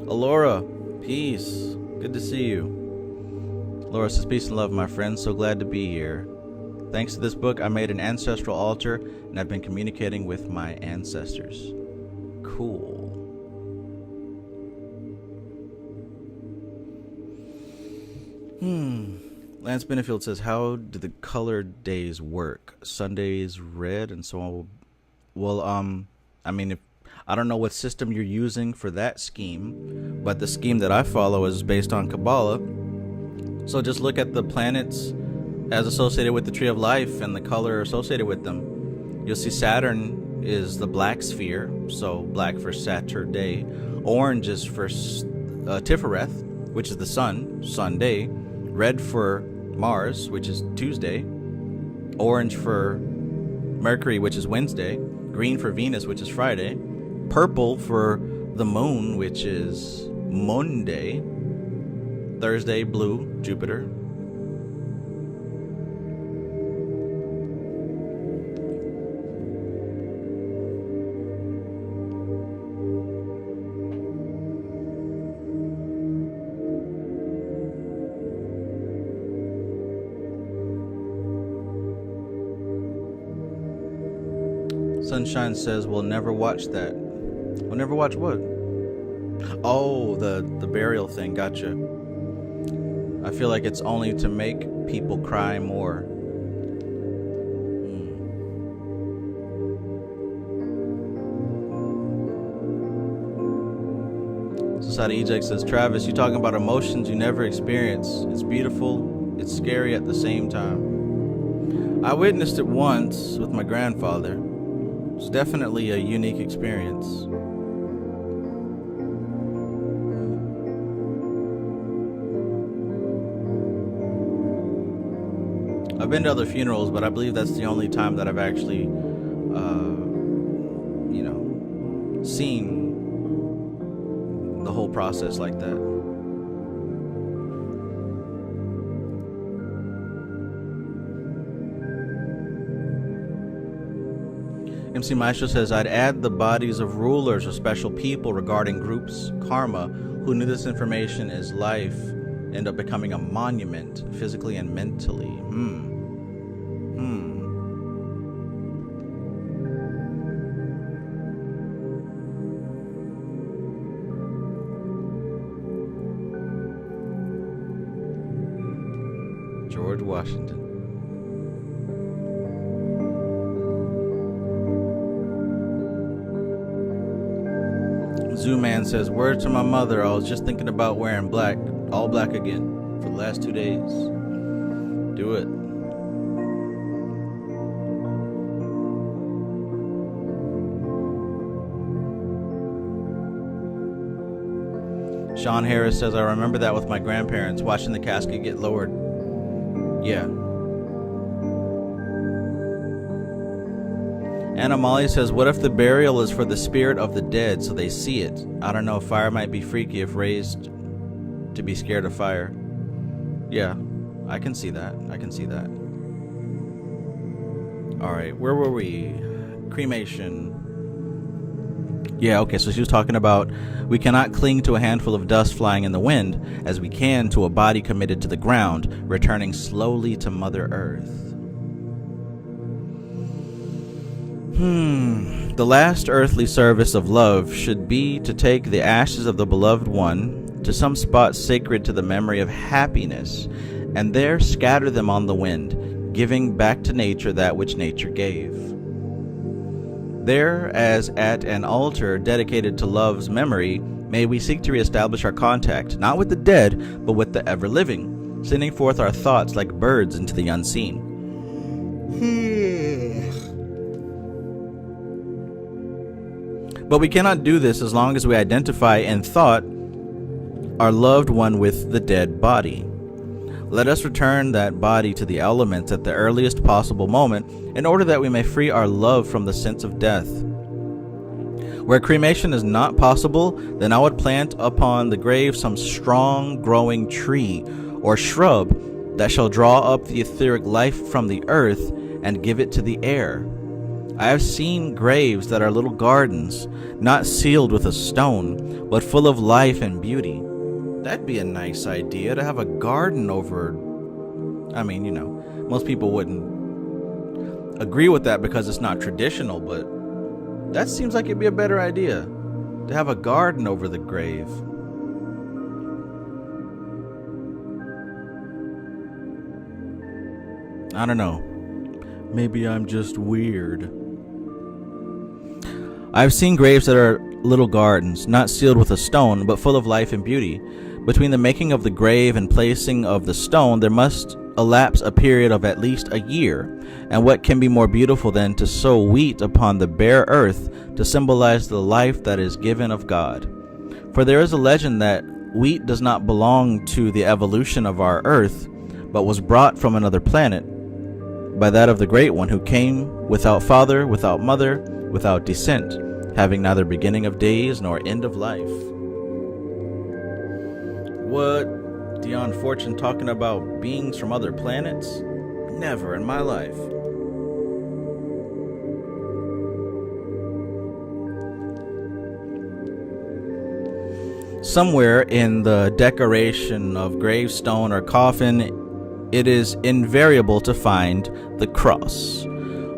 Alora, peace. Good to see you. Laura says, peace and love, my friends. So glad to be here. Thanks to this book, I made an ancestral altar, and I've been communicating with my ancestors. Cool. Lance Benefield says, how do the colored days work? Sundays red and so on. Well, I mean, I don't know what system you're using for that scheme, but the scheme that I follow is based on Kabbalah. So just look at the planets as associated with the Tree of Life and the color associated with them. You'll see Saturn is the black sphere, so black for Saturday. Orange is for Tifereth, which is the sun, Sunday. Red for Mars, which is Tuesday. Orange for Mercury, which is Wednesday. Green for Venus, which is Friday. Purple for the moon, which is Monday. Thursday, blue, Jupiter. Sunshine says, we'll never watch that. We'll never watch what? Oh, the burial thing. Gotcha. I feel like it's only to make people cry more. Society Eject says, Travis, you talking about emotions you never experienced. It's beautiful. It's scary at the same time. I witnessed it once with my grandfather. It's definitely a unique experience. I've been to other funerals, but I believe that's the only time that I've actually, seen whole process like that. MC Maestro says, I'd add the bodies of rulers or special people regarding groups, karma, who knew this information is life, end up becoming a monument, physically and mentally. George Washington. Zooman says, word to my mother, I was just thinking about wearing black, all black again, for the last 2 days. Do it. Sean Harris says, I remember that with my grandparents, watching the casket get lowered. Yeah. Anna Molly says, what if the burial is for the spirit of the dead so they see it? I don't know, fire might be freaky if raised to be scared of fire. Yeah, I can see that. Alright, where were we? Cremation. Yeah, okay, so she was talking about we cannot cling to a handful of dust flying in the wind as we can to a body committed to the ground, returning slowly to Mother Earth. The last earthly service of love should be to take the ashes of the beloved one to some spot sacred to the memory of happiness, and there scatter them on the wind, giving back to nature that which nature gave. There, as at an altar dedicated to love's memory, may we seek to reestablish our contact, not with the dead, but with the ever-living, sending forth our thoughts like birds into the unseen. But we cannot do this as long as we identify in thought our loved one with the dead body. Let us return that body to the elements at the earliest possible moment in order that we may free our love from the sense of death. Where cremation is not possible, then I would plant upon the grave some strong growing tree or shrub that shall draw up the etheric life from the earth and give it to the air. I have seen graves that are little gardens, not sealed with a stone, but full of life and beauty. That'd be a nice idea, to have a garden over... I mean, you know, most people wouldn't agree with that because it's not traditional, but that seems like it'd be a better idea, to have a garden over the grave. I don't know. Maybe I'm just weird. I've seen graves that are little gardens, not sealed with a stone, but full of life and beauty. Between the making of the grave and placing of the stone, there must elapse a period of at least a year. And what can be more beautiful than to sow wheat upon the bare earth to symbolize the life that is given of God? For there is a legend that wheat does not belong to the evolution of our earth, but was brought from another planet by that of the Great One, who came without father, without mother, without descent, having neither beginning of days nor end of life. What? Dion Fortune talking about beings from other planets? Never in my life. Somewhere in the decoration of gravestone or coffin, it is invariable to find the cross.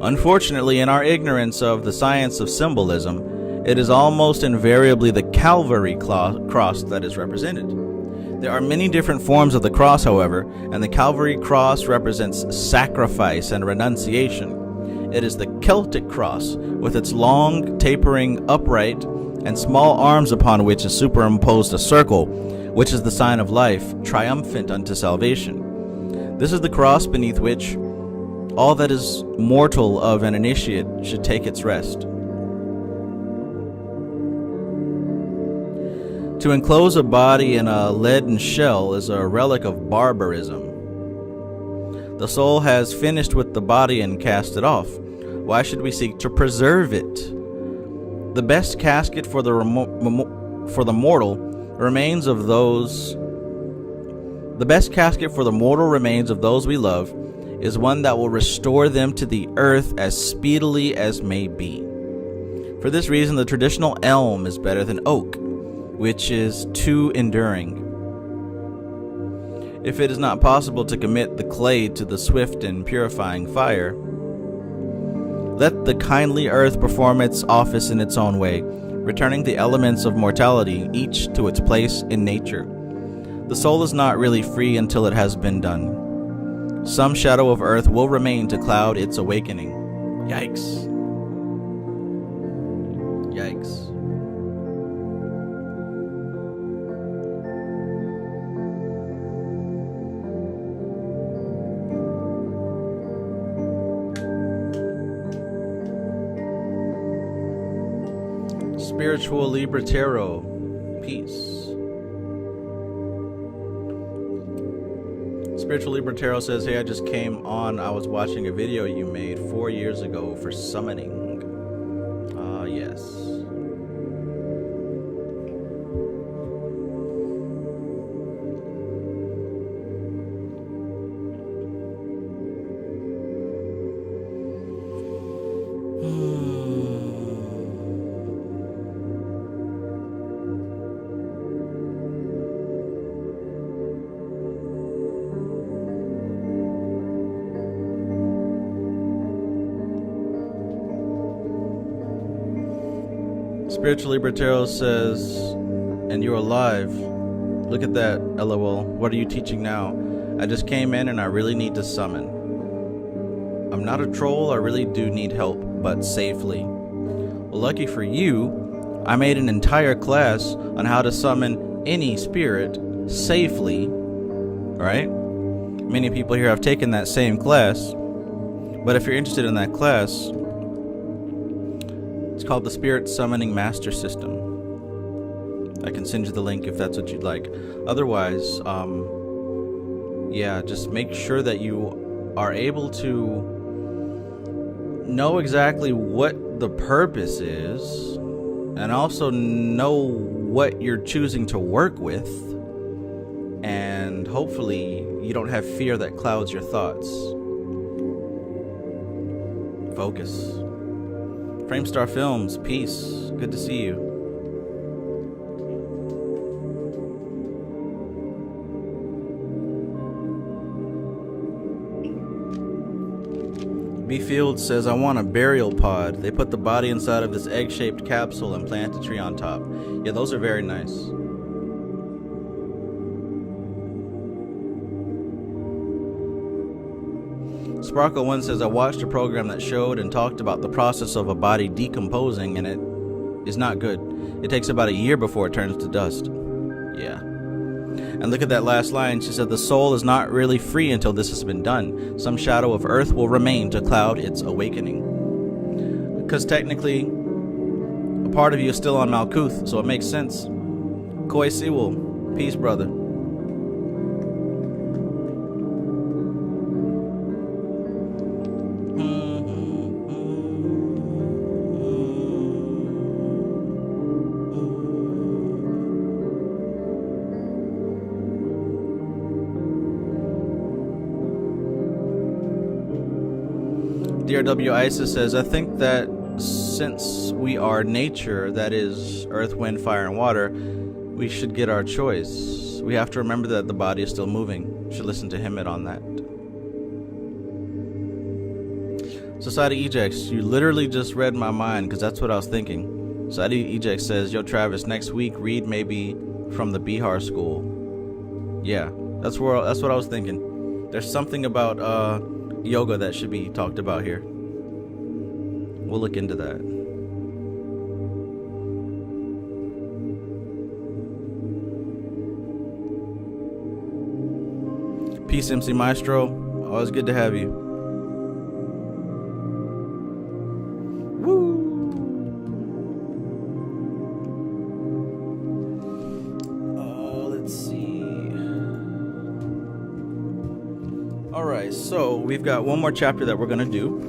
Unfortunately, in our ignorance of the science of symbolism, it is almost invariably the Calvary cross that is represented. There are many different forms of the cross, however, and the Calvary cross represents sacrifice and renunciation. It is the Celtic cross, with its long, tapering upright and small arms upon which is superimposed a circle, which is the sign of life, triumphant unto salvation. This is the cross beneath which all that is mortal of an initiate should take its rest. To enclose a body in a leaden shell is a relic of barbarism. The soul has finished with the body and cast it off. Why should we seek to preserve it? The best casket for the mortal remains of those. The best casket for the mortal remains of those we love is one that will restore them to the earth as speedily as may be. For this reason, the traditional elm is better than oak, which is too enduring. If it is not possible to commit the clay to the swift and purifying fire, let the kindly earth perform its office in its own way, returning the elements of mortality each to its place in nature. The soul is not really free until it has been done. Some shadow of earth will remain to cloud its awakening. Yikes. Yikes. Spiritual Libertero. Peace. Spiritual Libertero says, hey, I just came on. I was watching a video you made 4 years ago for summoning. Yes. Spiritual Libertero says, and you're alive. Look at that, LOL. What are you teaching now? I just came in and I really need to summon. I'm not a troll, I really do need help, but safely. Well, lucky for you, I made an entire class on how to summon any spirit safely, right? Many people here have taken that same class, but if you're interested in that class, it's called the Spirit Summoning Master System. I can send you the link if that's what you'd like. Otherwise, yeah, just make sure that you are able to know exactly what the purpose is, and also know what you're choosing to work with, and hopefully you don't have fear that clouds your thoughts. Focus. Framestar Films, peace. Good to see you. B Field says, I want a burial pod. They put the body inside of this egg-shaped capsule and plant a tree on top. Yeah, those are very nice. Sparkle One says, I watched a program that showed and talked about the process of a body decomposing, and it is not good. It takes about a year before it turns to dust. Yeah. And look at that last line. She said, the soul is not really free until this has been done. Some shadow of earth will remain to cloud its awakening. Because technically, a part of you is still on Malkuth, so it makes sense. Koi Siwul, peace, brother. DRW Isis says, I think that since we are nature, that is earth, wind, fire, and water, we should get our choice. We have to remember that the body is still moving. We should listen to Hemet on that. Society Ejex, you literally just read my mind, because that's what I was thinking. Society Ejex says, yo Travis, next week read maybe from the Bihar school. Yeah, that's what I was thinking. There's something about yoga that should be talked about here. We'll look into that. Peace, MC Maestro. Always good to have you. Woo! Let's see. Alright, so we've got one more chapter that we're going to do,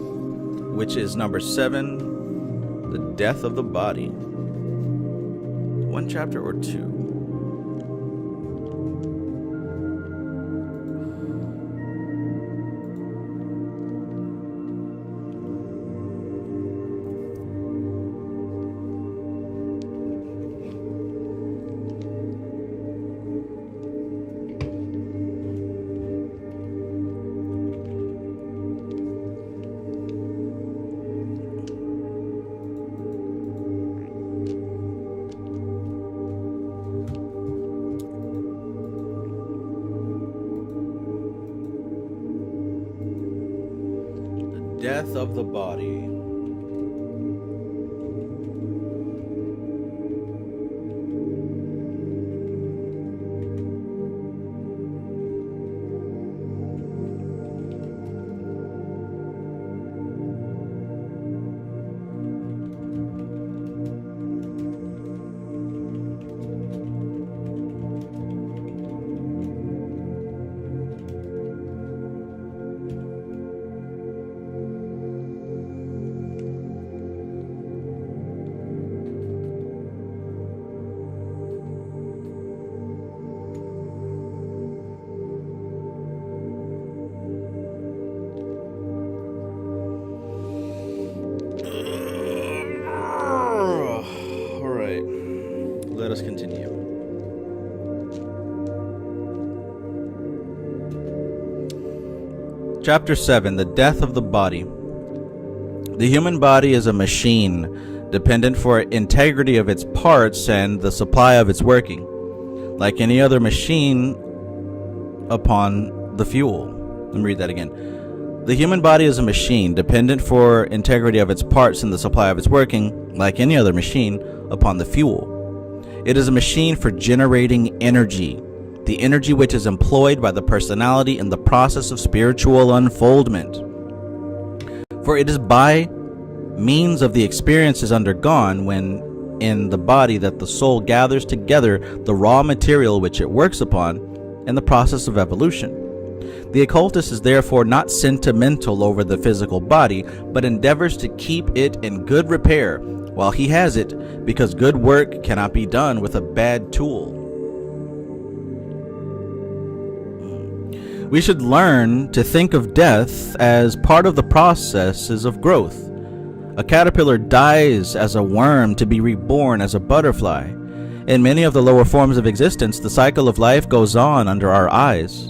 which is number 7, The Death of the Body. One chapter or two? death of the body. Let us continue. Chapter 7, the death of the body. The human body is a machine, dependent for integrity of its parts and the supply of its working, like any other machine upon the fuel. Let me read that again. The human body is a machine, dependent for integrity of its parts and the supply of its working, like any other machine upon the fuel. It is a machine for generating energy, the energy which is employed by the personality in the process of spiritual unfoldment. For it is by means of the experiences undergone when in the body that the soul gathers together the raw material which it works upon in the process of evolution. The occultist is therefore not sentimental over the physical body, but endeavors to keep it in good repair while he has it, because good work cannot be done with a bad tool. We should learn to think of death as part of the processes of growth. A caterpillar dies as a worm to be reborn as a butterfly. In many of the lower forms of existence, the cycle of life goes on under our eyes.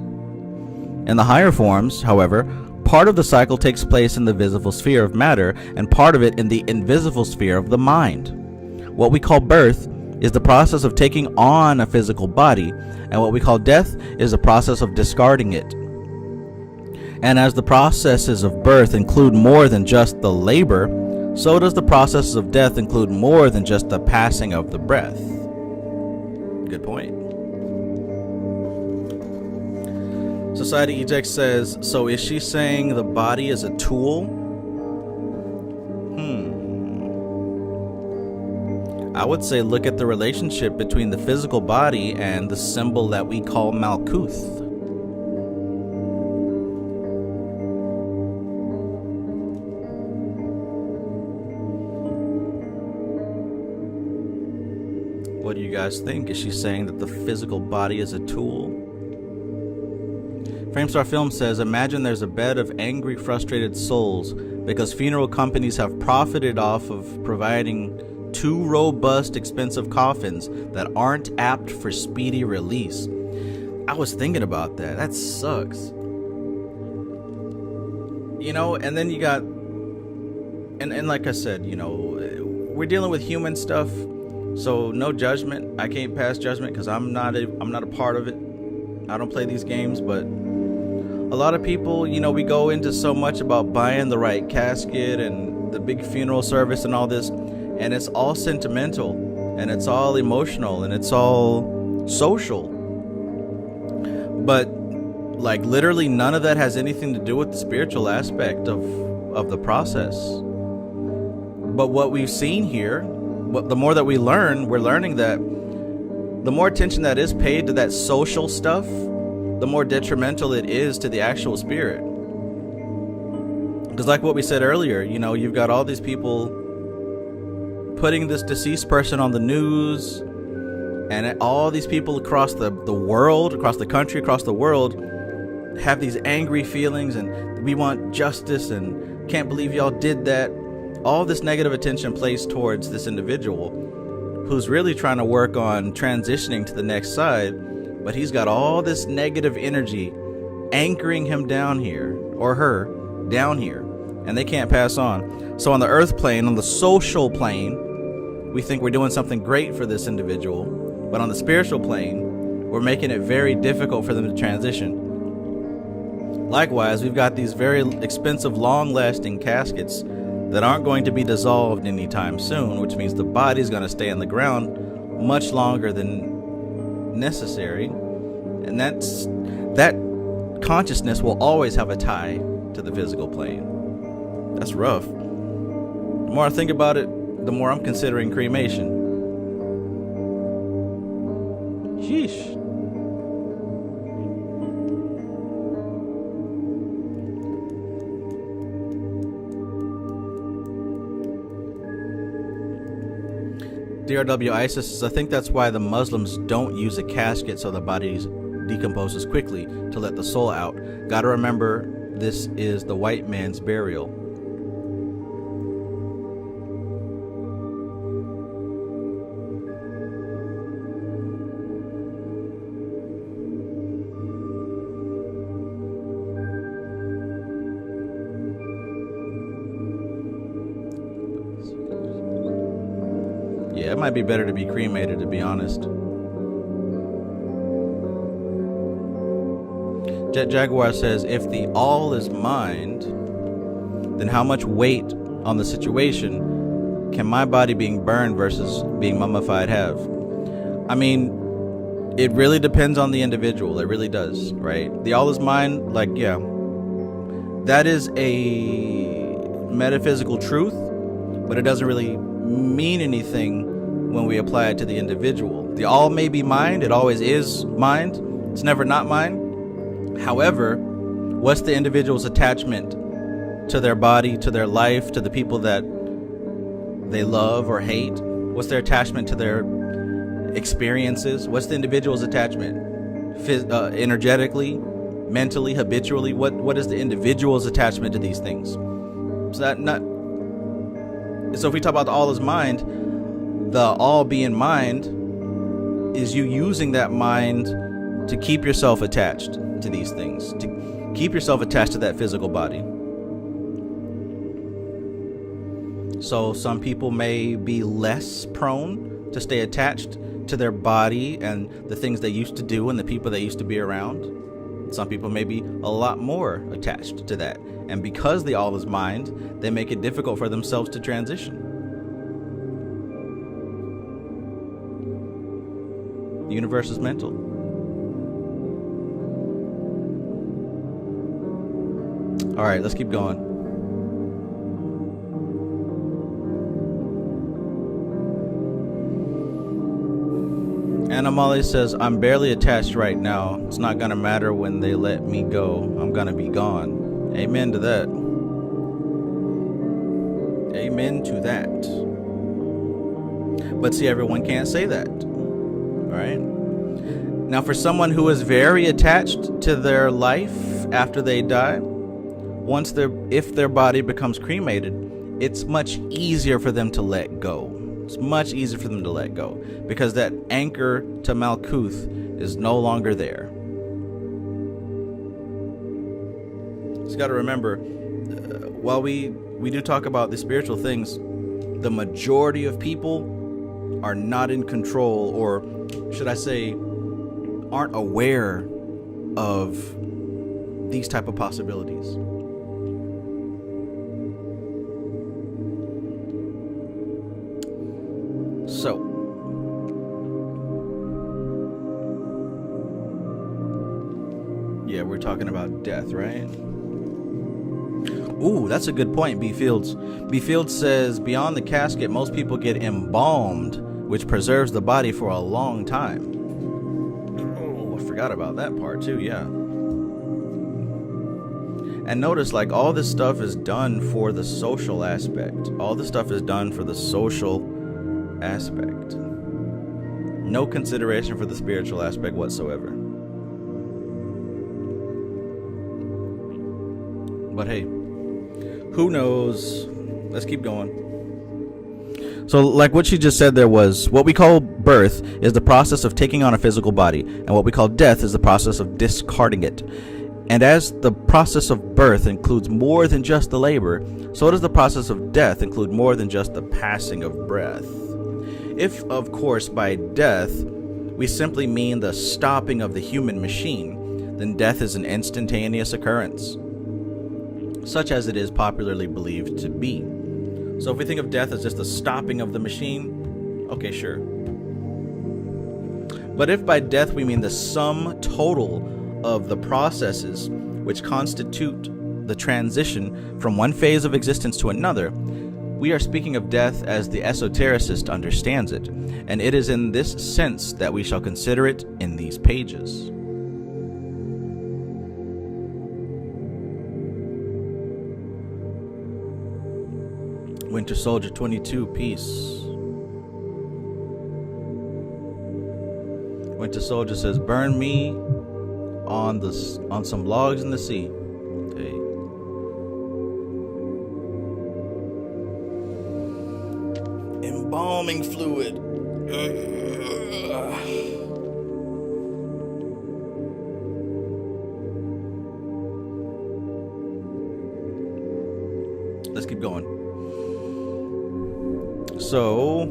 In the higher forms, however, part of the cycle takes place in the visible sphere of matter and part of it in the invisible sphere of the mind. What we call birth is the process of taking on a physical body, and what we call death is the process of discarding it. And as the processes of birth include more than just the labor, so does the processes of death include more than just the passing of the breath. Good point. Society Eject says, so is she saying the body is a tool? I would say look at the relationship between the physical body and the symbol that we call Malkuth. What do you guys think? Is she saying that the physical body is a tool? Framestar Film says, imagine there's a bed of angry, frustrated souls because funeral companies have profited off of providing too robust, expensive coffins that aren't apt for speedy release. I was thinking about that. That sucks. You know, and then you got, and like I said, you know, we're dealing with human stuff, so no judgment. I can't pass judgment because I'm not a part of it. I don't play these games, but a lot of people, you know, we go into so much about buying the right casket and the big funeral service and all this, and it's all sentimental and it's all emotional and it's all social. But like literally none of that has anything to do with the spiritual aspect of the process. But what we've seen here, the more that we learn, we're learning that the more attention that is paid to that social stuff, the more detrimental it is to the actual spirit. Because like what we said earlier, you know, you've got all these people putting this deceased person on the news, and all these people across the world, across the country, across the world have these angry feelings and we want justice and can't believe y'all did that. All this negative attention placed towards this individual who's really trying to work on transitioning to the next side, but he's got all this negative energy anchoring him down here, or her down here, and they can't pass on. So on the earth plane, on the social plane, we think we're doing something great for this individual, but on the spiritual plane, we're making it very difficult for them to transition. Likewise, we've got these very expensive, long-lasting caskets that aren't going to be dissolved anytime soon, which means the body's going to stay in the ground much longer than necessary. And that consciousness will always have a tie to the physical plane. That's rough. The more I think about it, the more I'm considering cremation. Sheesh. DRW ISIS says, I think that's why the Muslims don't use a casket so the body decomposes quickly to let the soul out. Gotta remember, this is the white man's burial. Yeah, it might be better to be cremated, to be honest. Jet Jaguar says, if the all is mind, then how much weight on the situation can my body being burned versus being mummified have? I mean, it really depends on the individual. It really does, right? The all is mind, like, yeah, that is a metaphysical truth, but it doesn't really mean anything when we apply it to the individual. The all may be mind, it always is mind, it's never not mind. However, what's the individual's attachment to their body, to their life, to the people that they love or hate? What's their attachment to their experiences? What's the individual's attachment energetically, mentally, habitually? What is the individual's attachment to these things? So if we talk about the all is mind, the all being mind is you using that mind to keep yourself attached to these things, to keep yourself attached to that physical body. So some people may be less prone to stay attached to their body and the things they used to do and the people they used to be around. Some people may be a lot more attached to that. And because the all is mind, they make it difficult for themselves to transition. The universe is mental. All right, let's keep going. Anna Molly says, I'm barely attached right now. It's not going to matter when they let me go. I'm going to be gone. Amen to that. Amen to that. But see, everyone can't say that. Right? Now, for someone who is very attached to their life after they die, if their body becomes cremated, it's much easier for them to let go. It's much easier for them to let go because that anchor to Malkuth is no longer there. Just got to remember, while we do talk about the spiritual things, the majority of people are not in control, or should I say, aren't aware of these type of possibilities. So, yeah, we're talking about death, right? Ooh, that's a good point, B. Fields. B. Fields says, beyond the casket, most people get embalmed, which preserves the body for a long time. Oh, I forgot about that part too, yeah. And notice, like, all this stuff is done for the social aspect. All this stuff is done for the social aspect. No consideration for the spiritual aspect whatsoever. But hey, who knows? Let's keep going. So like what she just said there was, what we call birth is the process of taking on a physical body, and what we call death is the process of discarding it. And as the process of birth includes more than just the labor, so does the process of death include more than just the passing of breath. If, of course, by death we simply mean the stopping of the human machine, then death is an instantaneous occurrence, such as it is popularly believed to be. So if we think of death as just the stopping of the machine, okay, sure. But if by death we mean the sum total of the processes which constitute the transition from one phase of existence to another, we are speaking of death as the esotericist understands it, and it is in this sense that we shall consider it in these pages. Winter Soldier 22, peace. Winter Soldier says, burn me on some logs in the sea. Okay. Embalming fluid. Let's keep going. So,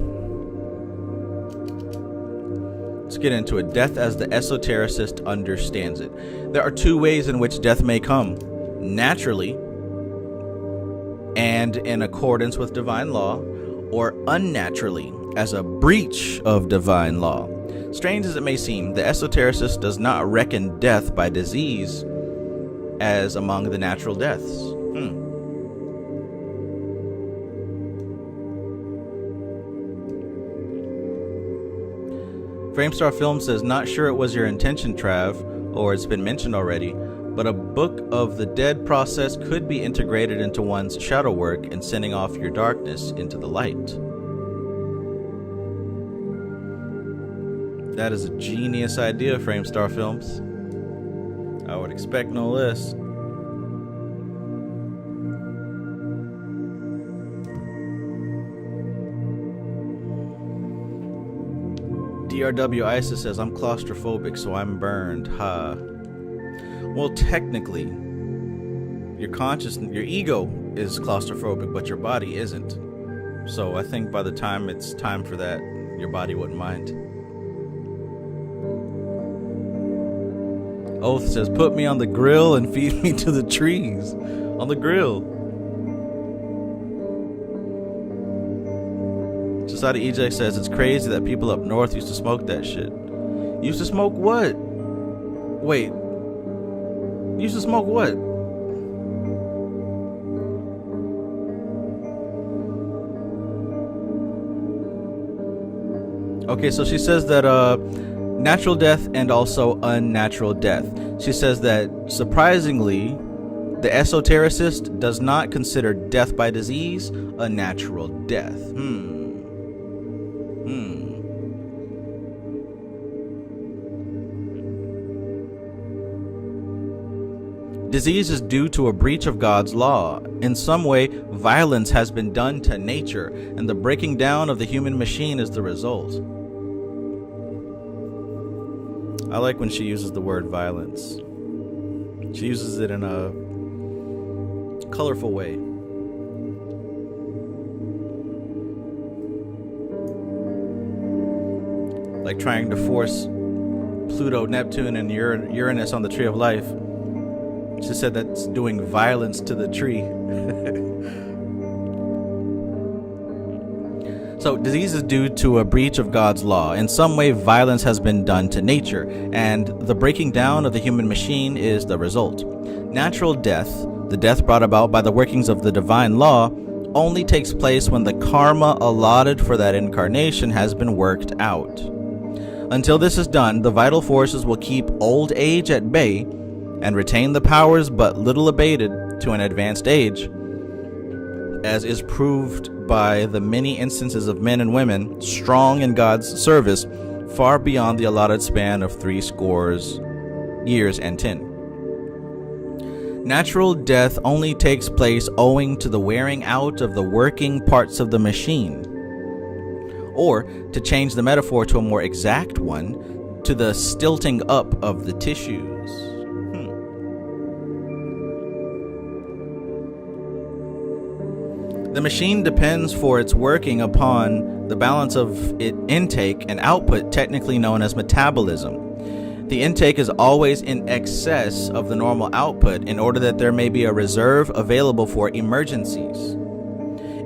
let's get into it. Death as the esotericist understands it. There are two ways in which death may come: naturally and in accordance with divine law, or unnaturally as a breach of divine law. Strange as it may seem, the esotericist does not reckon death by disease as among the natural deaths. Framestar Film says, not sure it was your intention, Trav, or it's been mentioned already, but a book of the dead process could be integrated into one's shadow work and sending off your darkness into the light. That is a genius idea, Framestar Films. I would expect no less. DRW Isis says, I'm claustrophobic, so I'm burned. Ha. Well, technically, your ego is claustrophobic, but your body isn't. So I think by the time it's time for that, your body wouldn't mind. Oath says, put me on the grill and feed me to the trees. On the grill. Society Eject says, it's crazy that people up north used to smoke that shit. Used to smoke what? Wait. Used to smoke what? Okay, so she says that natural death and also unnatural death. She says that surprisingly, the esotericist does not consider death by disease a natural death. Disease is due to a breach of God's law. In some way, violence has been done to nature, and the breaking down of the human machine is the result. I like when she uses the word violence. She uses it in a colorful way. Like trying to force Pluto, Neptune, and Uranus on the tree of life. She said that's doing violence to the tree. So, disease is due to a breach of God's law. In some way, violence has been done to nature, and the breaking down of the human machine is the result. Natural death, the death brought about by the workings of the divine law, only takes place when the karma allotted for that incarnation has been worked out. Until this is done, the vital forces will keep old age at bay and retain the powers but little abated to an advanced age, as is proved by the many instances of men and women strong in God's service far beyond the allotted span of 70 years and 10. Natural death only takes place owing to the wearing out of the working parts of the machine, or, to change the metaphor to a more exact one, to the stilting up of the tissues. The machine depends for its working upon the balance of its intake and output, technically known as metabolism. The intake is always in excess of the normal output in order that there may be a reserve available for emergencies.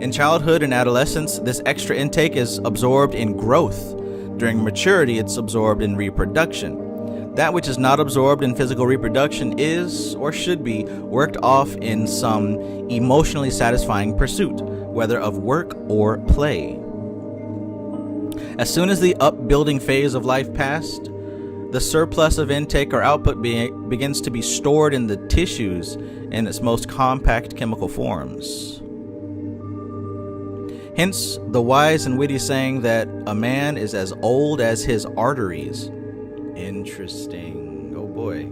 In childhood and adolescence, this extra intake is absorbed in growth. During maturity, it's absorbed in reproduction. That which is not absorbed in physical reproduction is, or should be, worked off in some emotionally satisfying pursuit, whether of work or play. As soon as the upbuilding phase of life passed, the surplus of intake or output begins to be stored in the tissues in its most compact chemical forms. Hence, the wise and witty saying that a man is as old as his arteries. Interesting. Oh boy.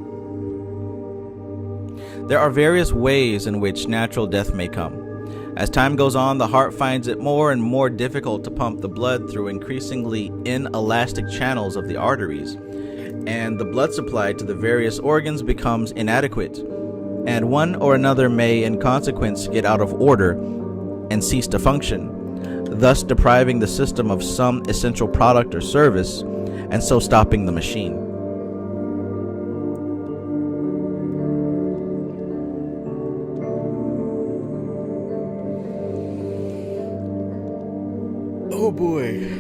There are various ways in which natural death may come. As time goes on, the heart finds it more and more difficult to pump the blood through increasingly inelastic channels of the arteries, and the blood supply to the various organs becomes inadequate, and one or another may in consequence get out of order and cease to function, thus depriving the system of some essential product or service, and so stopping the machine. Oh boy.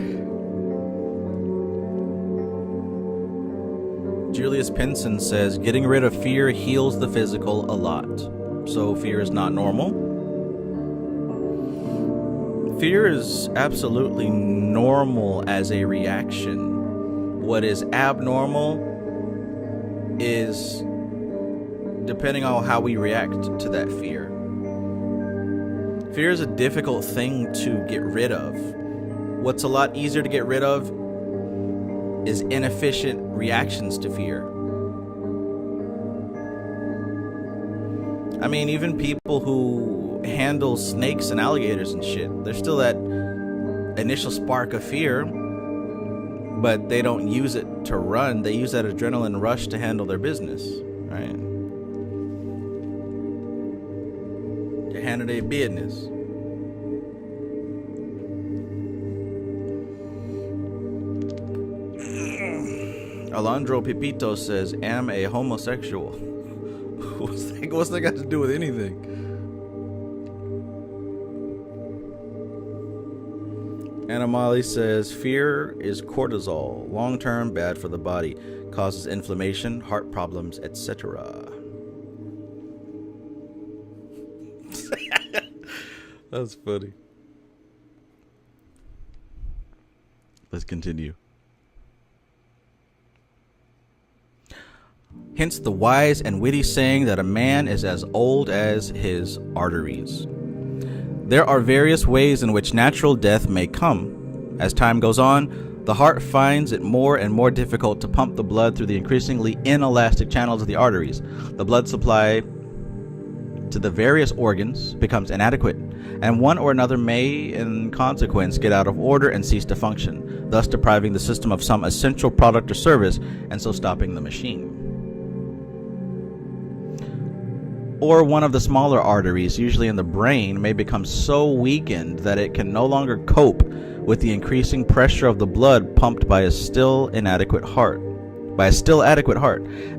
Julius Pinson says, getting rid of fear heals the physical a lot. So fear is not normal. Fear is absolutely normal as a reaction. What is abnormal is depending on how we react to that fear. Fear is a difficult thing to get rid of. What's a lot easier to get rid of is inefficient reactions to fear. I mean, even people who handle snakes and alligators and shit, there's still that initial spark of fear, but they don't use it to run. They use that adrenaline rush to handle their business, right? To handle their business. Alondro Pipito says, am a homosexual. What's that got to do with anything? Anna Molly says, fear is cortisol. Long-term, bad for the body. Causes inflammation, heart problems, etc. That's funny. Let's continue. Hence the wise and witty saying that a man is as old as his arteries. There are various ways in which natural death may come. As time goes on, the heart finds it more and more difficult to pump the blood through the increasingly inelastic channels of the arteries. The blood supply to the various organs becomes inadequate, and one or another may, in consequence, get out of order and cease to function, thus depriving the system of some essential product or service, and so stopping the machine. Or one of the smaller arteries, usually in the brain, may become so weakened that it can no longer cope with the increasing pressure of the blood pumped by a still adequate heart,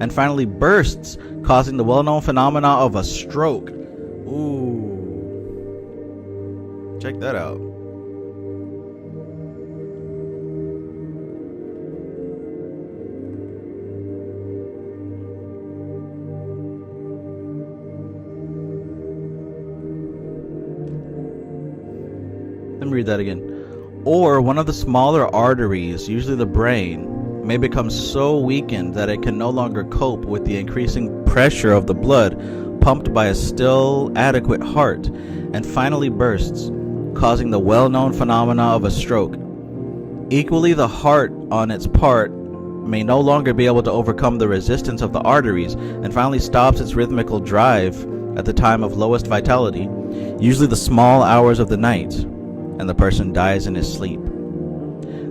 and finally bursts, causing the well-known phenomena of a stroke. Ooh. Check that out. Let me read that again. Or one of the smaller arteries, usually the brain, may become so weakened that it can no longer cope with the increasing pressure of the blood pumped by a still adequate heart, and finally bursts, causing the well-known phenomena of a stroke. Equally, the heart on its part may no longer be able to overcome the resistance of the arteries, and finally stops its rhythmical drive at the time of lowest vitality, usually the small hours of the night, and the person dies in his sleep.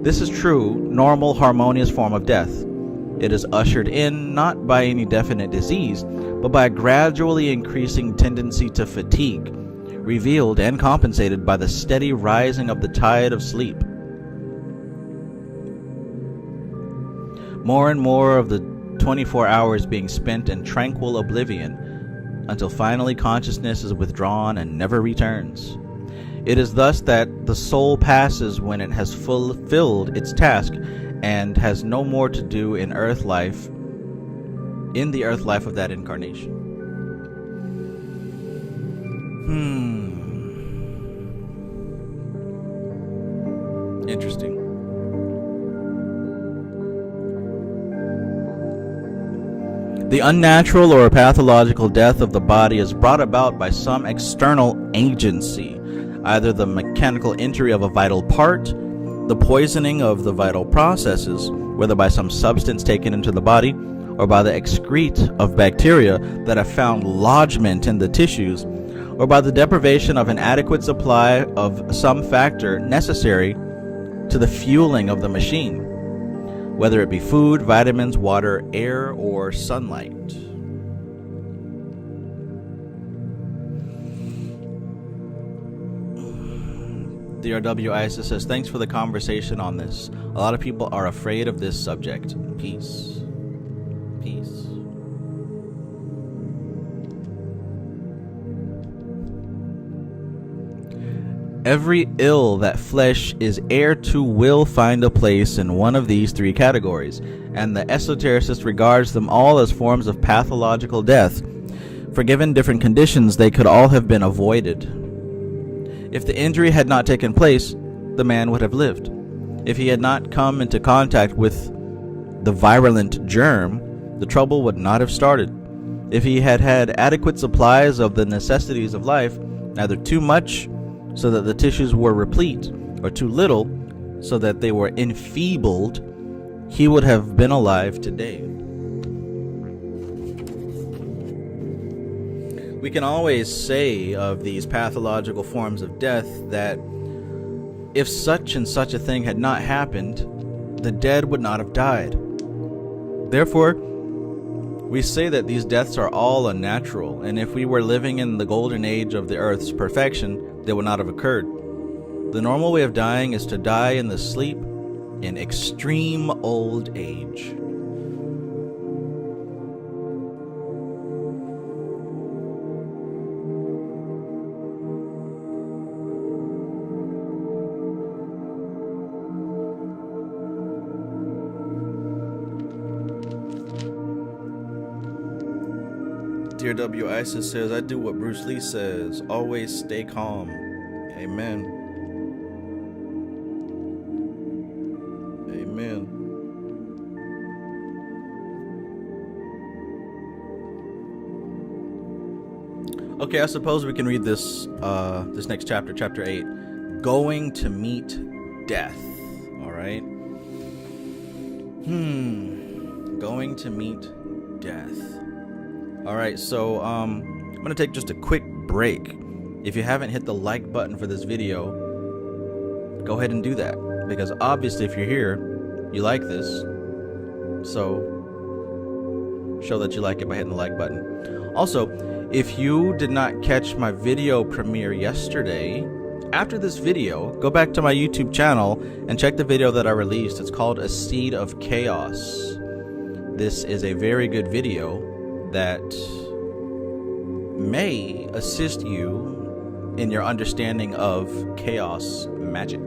This is true, normal, harmonious form of death. It is ushered in not by any definite disease, but by a gradually increasing tendency to fatigue, revealed and compensated by the steady rising of the tide of sleep. More and more of the 24 hours being spent in tranquil oblivion until finally consciousness is withdrawn and never returns. It is thus that the soul passes when it has fulfilled its task and has no more to do in the earth life of that incarnation. Interesting. The unnatural or pathological death of the body is brought about by some external agency, either the mechanical injury of a vital part, the poisoning of the vital processes, whether by some substance taken into the body, or by the excrete of bacteria that have found lodgment in the tissues, or by the deprivation of an adequate supply of some factor necessary to the fueling of the machine, whether it be food, vitamins, water, air, or sunlight. DRW Isis says, thanks for the conversation on this. A lot of people are afraid of this subject. Peace. Peace. Every ill that flesh is heir to will find a place in one of these three categories, and the esotericist regards them all as forms of pathological death. For given different conditions, they could all have been avoided. If the injury had not taken place, the man would have lived. If he had not come into contact with the virulent germ, the trouble would not have started. If he had had adequate supplies of the necessities of life, neither too much so that the tissues were replete, or too little so that they were enfeebled, he would have been alive today. We can always say of these pathological forms of death that if such and such a thing had not happened, the dead would not have died. Therefore, we say that these deaths are all unnatural, and if we were living in the golden age of the earth's perfection, they would not have occurred. The normal way of dying is to die in the sleep in extreme old age. Dear W. Isis says, I do what Bruce Lee says, always stay calm. Amen. Amen. Okay, I suppose we can read this this next chapter, chapter 8. Going to meet death. Alright. Going to meet death. Alright, so I'm going to take just a quick break. If you haven't hit the like button for this video, go ahead and do that. Because obviously if you're here, you like this. So show that you like it by hitting the like button. Also, if you did not catch my video premiere yesterday, after this video, go back to my YouTube channel and check the video that I released. It's called A Seed of Chaos. This is a very good video that may assist you in your understanding of chaos magic.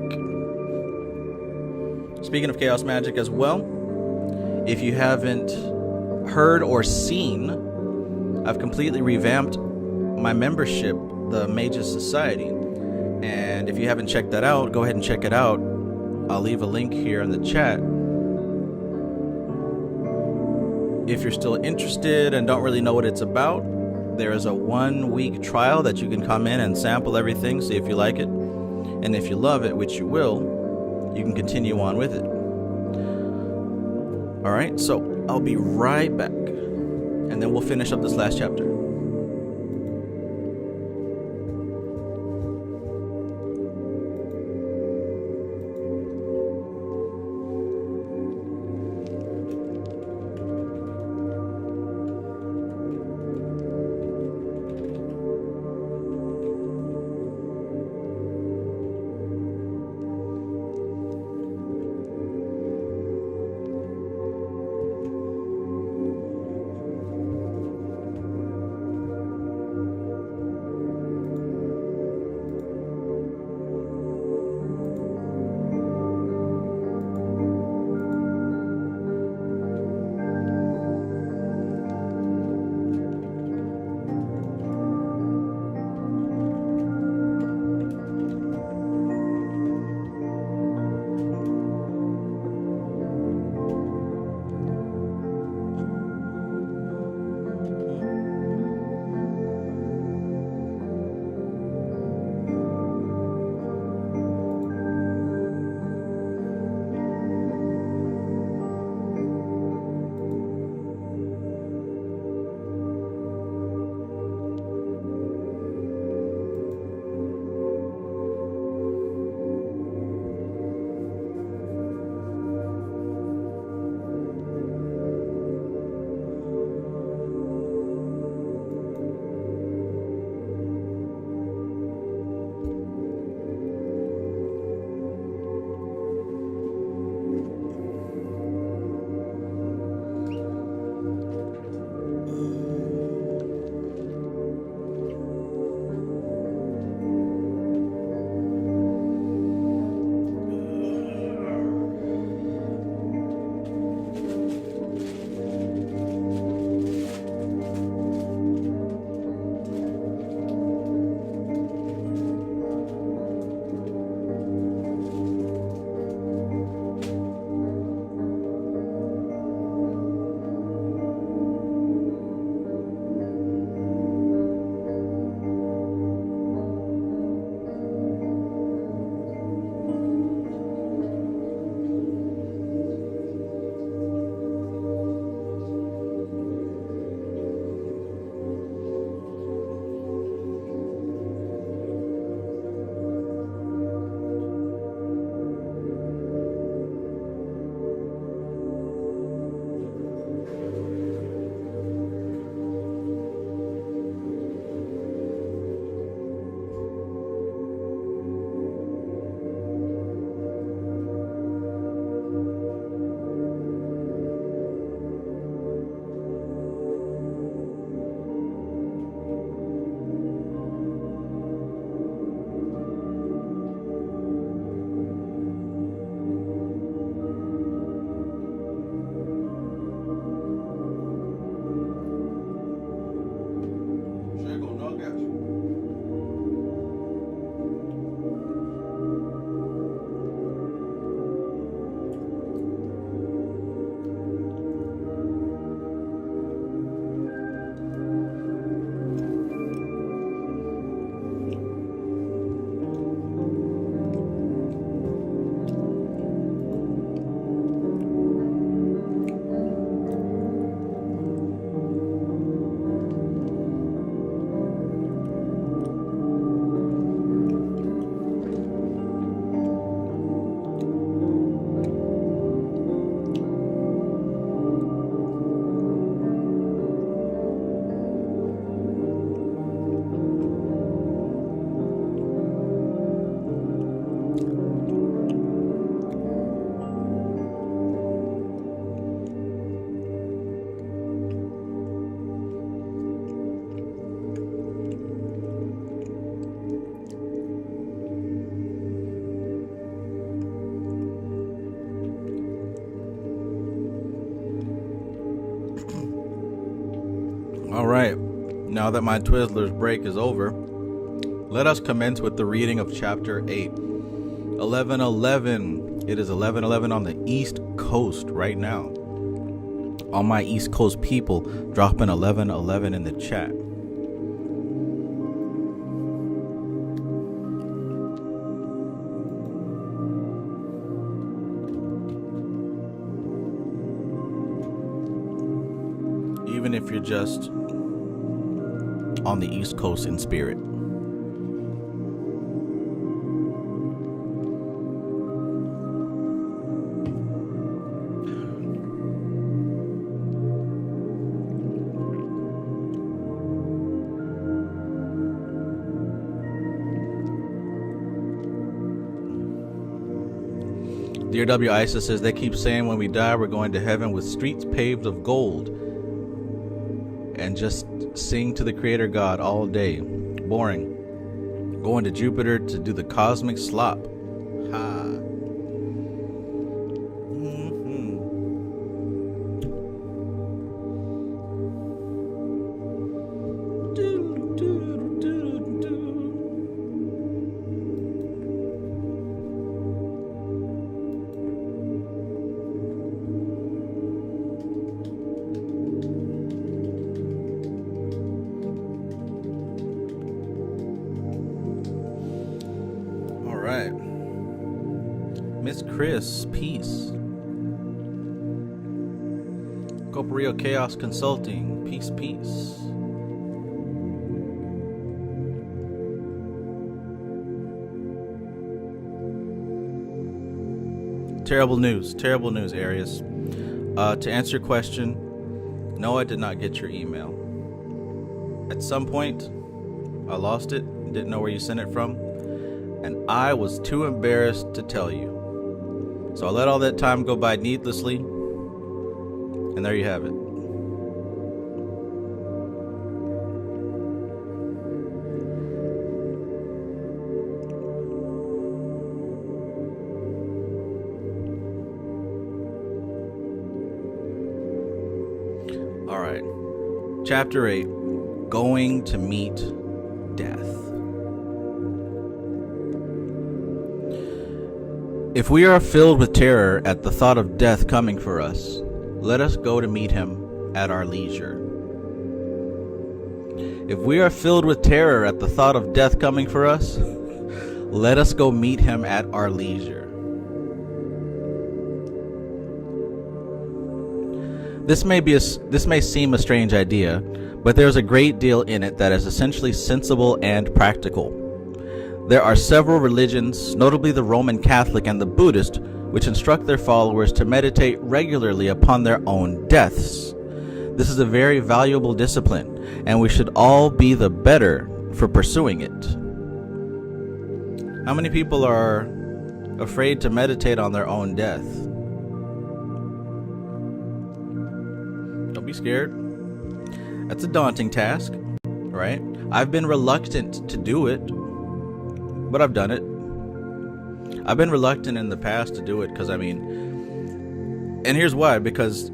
Speaking of chaos magic as well, if you haven't heard or seen, I've completely revamped my membership, the Magus Society. And if you haven't checked that out, go ahead and check it out. I'll leave a link here in the chat. If you're still interested and don't really know what it's about, there is a 1-week trial that you can come in and sample everything, see if you like it. And if you love it, which you will, you can continue on with it. Alright, so I'll be right back. And then we'll finish up this last chapter. All right, now that my Twizzlers break is over, let us commence with the reading of chapter 8. 11:11. It is 11:11 on the East Coast right now. All my East Coast people, drop an 11:11 in the chat. Even if you're just on the East Coast in spirit. Dear W. Isa says, they keep saying when we die we're going to heaven with streets paved of gold and just sing to the Creator God all day. Boring. Going to Jupiter to do the cosmic slop. Ha. Miss Chris, peace. Corporeal Chaos Consulting, peace, peace. Terrible news, Arius. To answer your question, no, I did not get your email. At some point, I lost it, didn't know where you sent it from, and I was too embarrassed to tell you. So I let all that time go by needlessly, and there you have it. All right. Chapter 8, Going to Meet Death. If we are filled with terror at the thought of death coming for us, let us go to meet him at our leisure. If we are filled with terror at the thought of death coming for us, let us go meet him at our leisure. This may seem a strange idea, but there's a great deal in it that is essentially sensible and practical. There are several religions, notably the Roman Catholic and the Buddhist, which instruct their followers to meditate regularly upon their own deaths. This is a very valuable discipline, and we should all be the better for pursuing it. How many people are afraid to meditate on their own death? Don't be scared. That's a daunting task, right? I've been reluctant to do it, but I've done it. I've been reluctant in the past to do it because, and here's why, because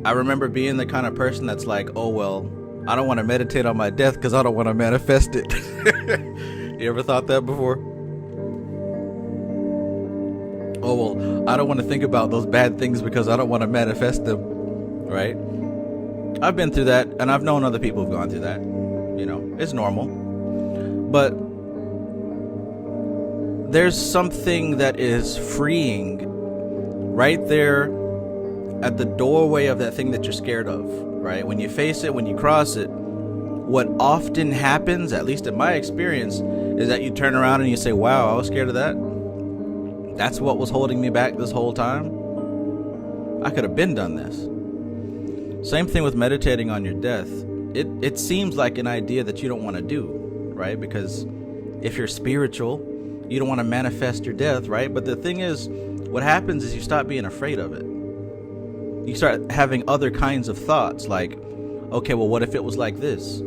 I remember being the kind of person that's like, oh, well, I don't want to meditate on my death because I don't want to manifest it. You ever thought that before? Oh, well, I don't want to think about those bad things because I don't want to manifest them, right? I've been through that, and I've known other people who've gone through that. You know, it's normal. But there's something that is freeing right there at the doorway of that thing that you're scared of, right? When you face it, when you cross it, what often happens, at least in my experience, is that you turn around and you say, wow, I was scared of that. That's what was holding me back this whole time. I could have been done this. Same thing with meditating on your death. It seems like an idea that you don't want to do, right? Because if you're spiritual, you don't want to manifest your death, right? But the thing is, what happens is you stop being afraid of it. You start having other kinds of thoughts like, okay, well, what if it was like this?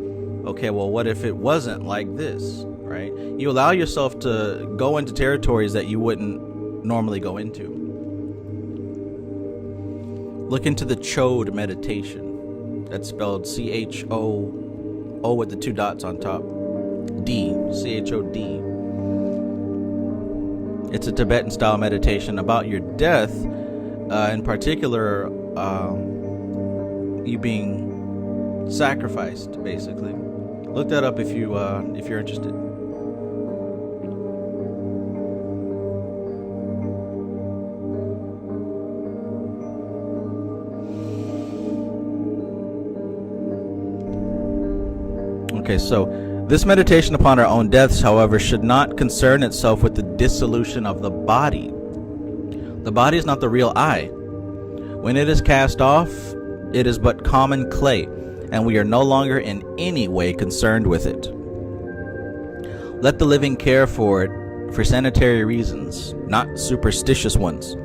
Okay, well, what if it wasn't like this, right? You allow yourself to go into territories that you wouldn't normally go into. Look into the Chode meditation. That's spelled C-H-O-D-E. O with the 2 dots on top. D, C-H-O-D. It's a Tibetan style meditation about your death, in particular, you being sacrificed, basically. Look that up if you're interested. Okay, so this meditation upon our own deaths, however, should not concern itself with the dissolution of the body. The body is not the real I. When it is cast off, it is but common clay, and we are no longer in any way concerned with it. Let the living care for it for sanitary reasons, not superstitious ones.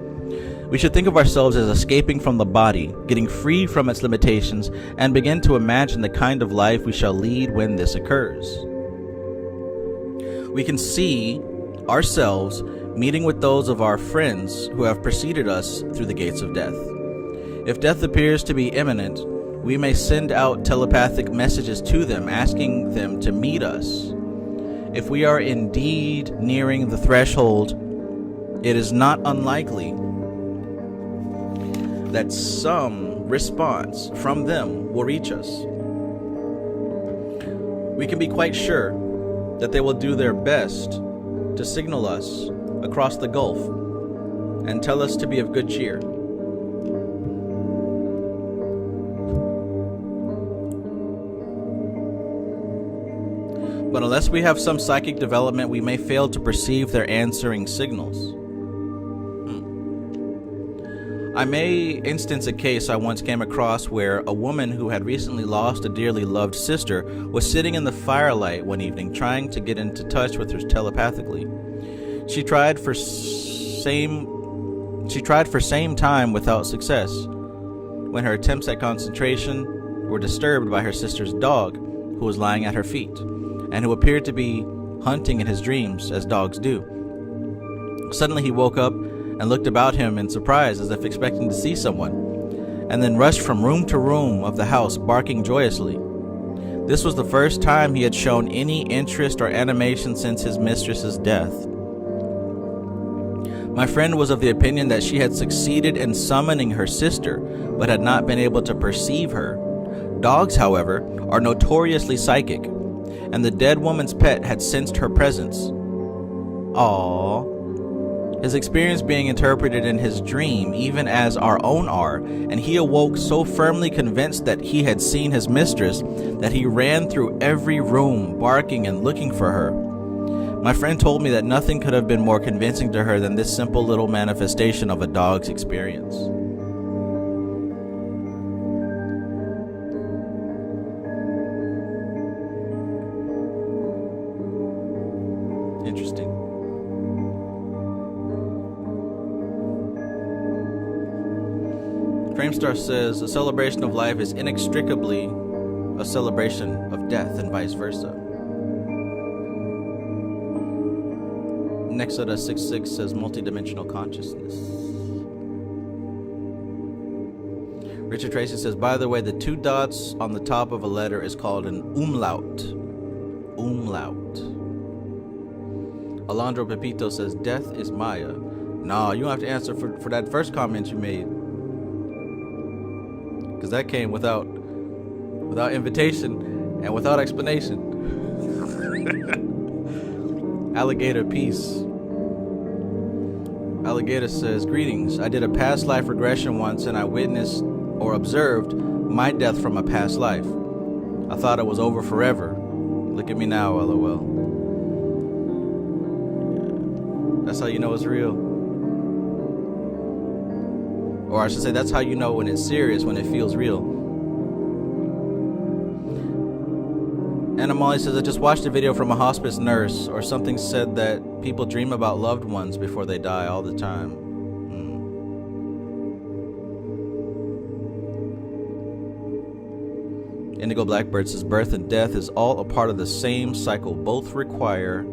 We should think of ourselves as escaping from the body, getting free from its limitations, and begin to imagine the kind of life we shall lead when this occurs. We can see ourselves meeting with those of our friends who have preceded us through the gates of death. If death appears to be imminent, we may send out telepathic messages to them, asking them to meet us. If we are indeed nearing the threshold, it is not unlikely that some response from them will reach us. We can be quite sure that they will do their best to signal us across the gulf and tell us to be of good cheer. But unless we have some psychic development, we may fail to perceive their answering signals. I may instance a case I once came across where a woman who had recently lost a dearly loved sister was sitting in the firelight one evening trying to get into touch with her telepathically. She tried for same time without success. When her attempts at concentration were disturbed by her sister's dog, who was lying at her feet, and who appeared to be hunting in his dreams, as dogs do. Suddenly he woke up and looked about him in surprise as if expecting to see someone, and then rushed from room to room of the house barking joyously. This was the first time he had shown any interest or animation since his mistress's death. My friend was of the opinion that she had succeeded in summoning her sister, but had not been able to perceive her. Dogs, however, are notoriously psychic, and the dead woman's pet had sensed her presence. Aww. His experience being interpreted in his dream, even as our own are, and he awoke so firmly convinced that he had seen his mistress that he ran through every room, barking and looking for her. My friend told me that nothing could have been more convincing to her than this simple little manifestation of a dog's experience. Interesting. Framestar says, a celebration of life is inextricably a celebration of death and vice versa. Nexoda 66 says multidimensional consciousness. Richard Tracy says, by the way, the 2 dots on the top of a letter is called an umlaut. Umlaut. Alondro Pepito says, death is Maya. No, you don't have to answer for that first comment you made. Because that came without invitation and without explanation. Alligator Peace. Alligator says, greetings. I did a past life regression once and I witnessed or observed my death from a past life. I thought it was over forever. Look at me now, LOL. That's how you know it's real. Or I should say, that's how you know when it's serious, when it feels real. Anna Molly says, I just watched a video from a hospice nurse or something said that people dream about loved ones before they die all the time. Indigo Blackbird says, birth and death is all a part of the same cycle. Both require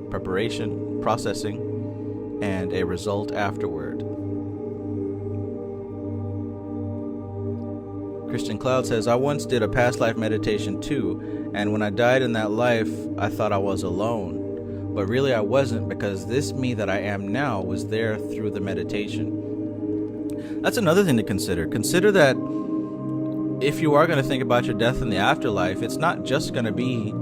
preparation, processing, and a result afterward. Christian Cloud says, I once did a past life meditation too, And when I died in that life, I thought I was alone. But really I wasn't, because this me that I am now was there through the meditation. That's another thing to consider. Consider that if you are going to think about your death in the afterlife, it's not just going to be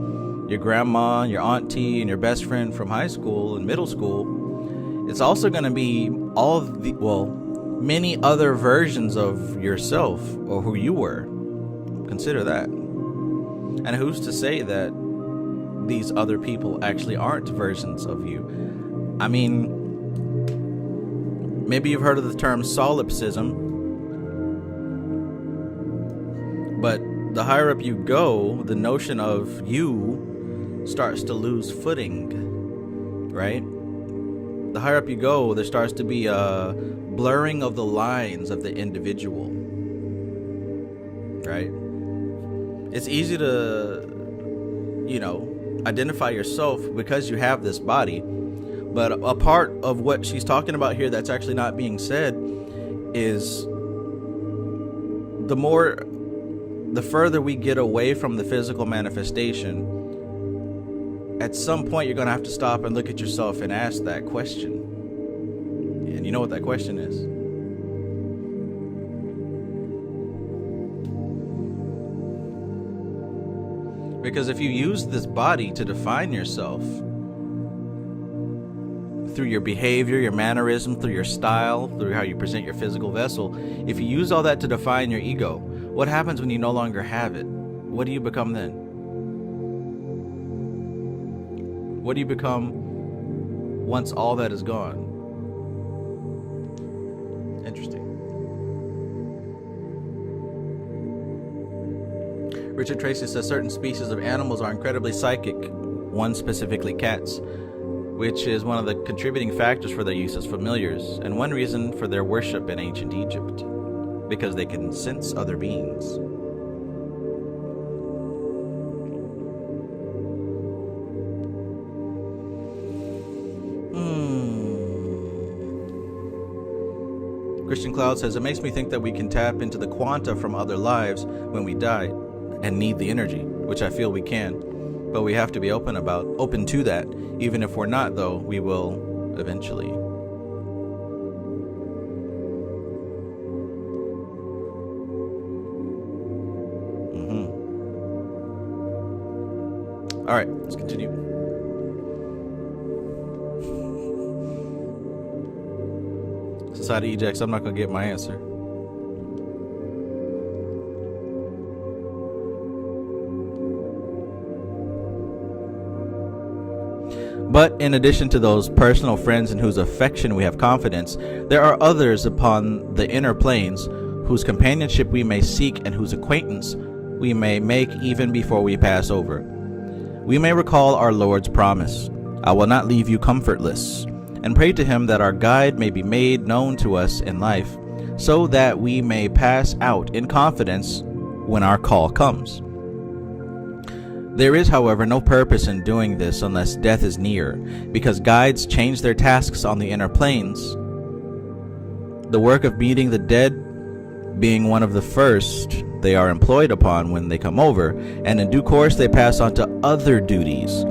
your grandma, your auntie, and your best friend from high school and middle school. It's also going to be all of the, many other versions of yourself or who you were. Consider that. And who's to say that these other people actually aren't versions of you? I mean, maybe you've heard of the term solipsism, but the higher up you go, the notion of you starts to lose footing, right? The higher up you go, there starts to be a blurring of the lines of the individual, right? It's easy to, identify yourself because you have this body. But a part of what she's talking about here that's actually not being said is the further we get away from the physical manifestation, at some point you're going to have to stop and look at yourself and ask that question. And you know what that question is? Because if you use this body to define yourself through your behavior, your mannerism, through your style, through how you present your physical vessel, if you use all that to define your ego, what happens when you no longer have it? What do you become then? What do you become once all that is gone? Interesting. Richard Tracy says certain species of animals are incredibly psychic, one specifically cats, which is one of the contributing factors for their use as familiars, and one reason for their worship in ancient Egypt, because they can sense other beings. Christian Cloud says, it makes me think that we can tap into the quanta from other lives when we die and need the energy, which I feel we can. But we have to be open to that. Even if we're not, though, we will eventually. All right, let's continue. Society ejects. I'm not going to get my answer. But in addition to those personal friends in whose affection we have confidence, there are others upon the inner planes whose companionship we may seek and whose acquaintance we may make even before we pass over. We may recall our Lord's promise, I will not leave you comfortless, and pray to him that our guide may be made known to us in life, so that we may pass out in confidence when our call comes. There is, however, no purpose in doing this unless death is near, because guides change their tasks on the inner planes. The work of meeting the dead being one of the first they are employed upon when they come over, and in due course they pass on to other duties.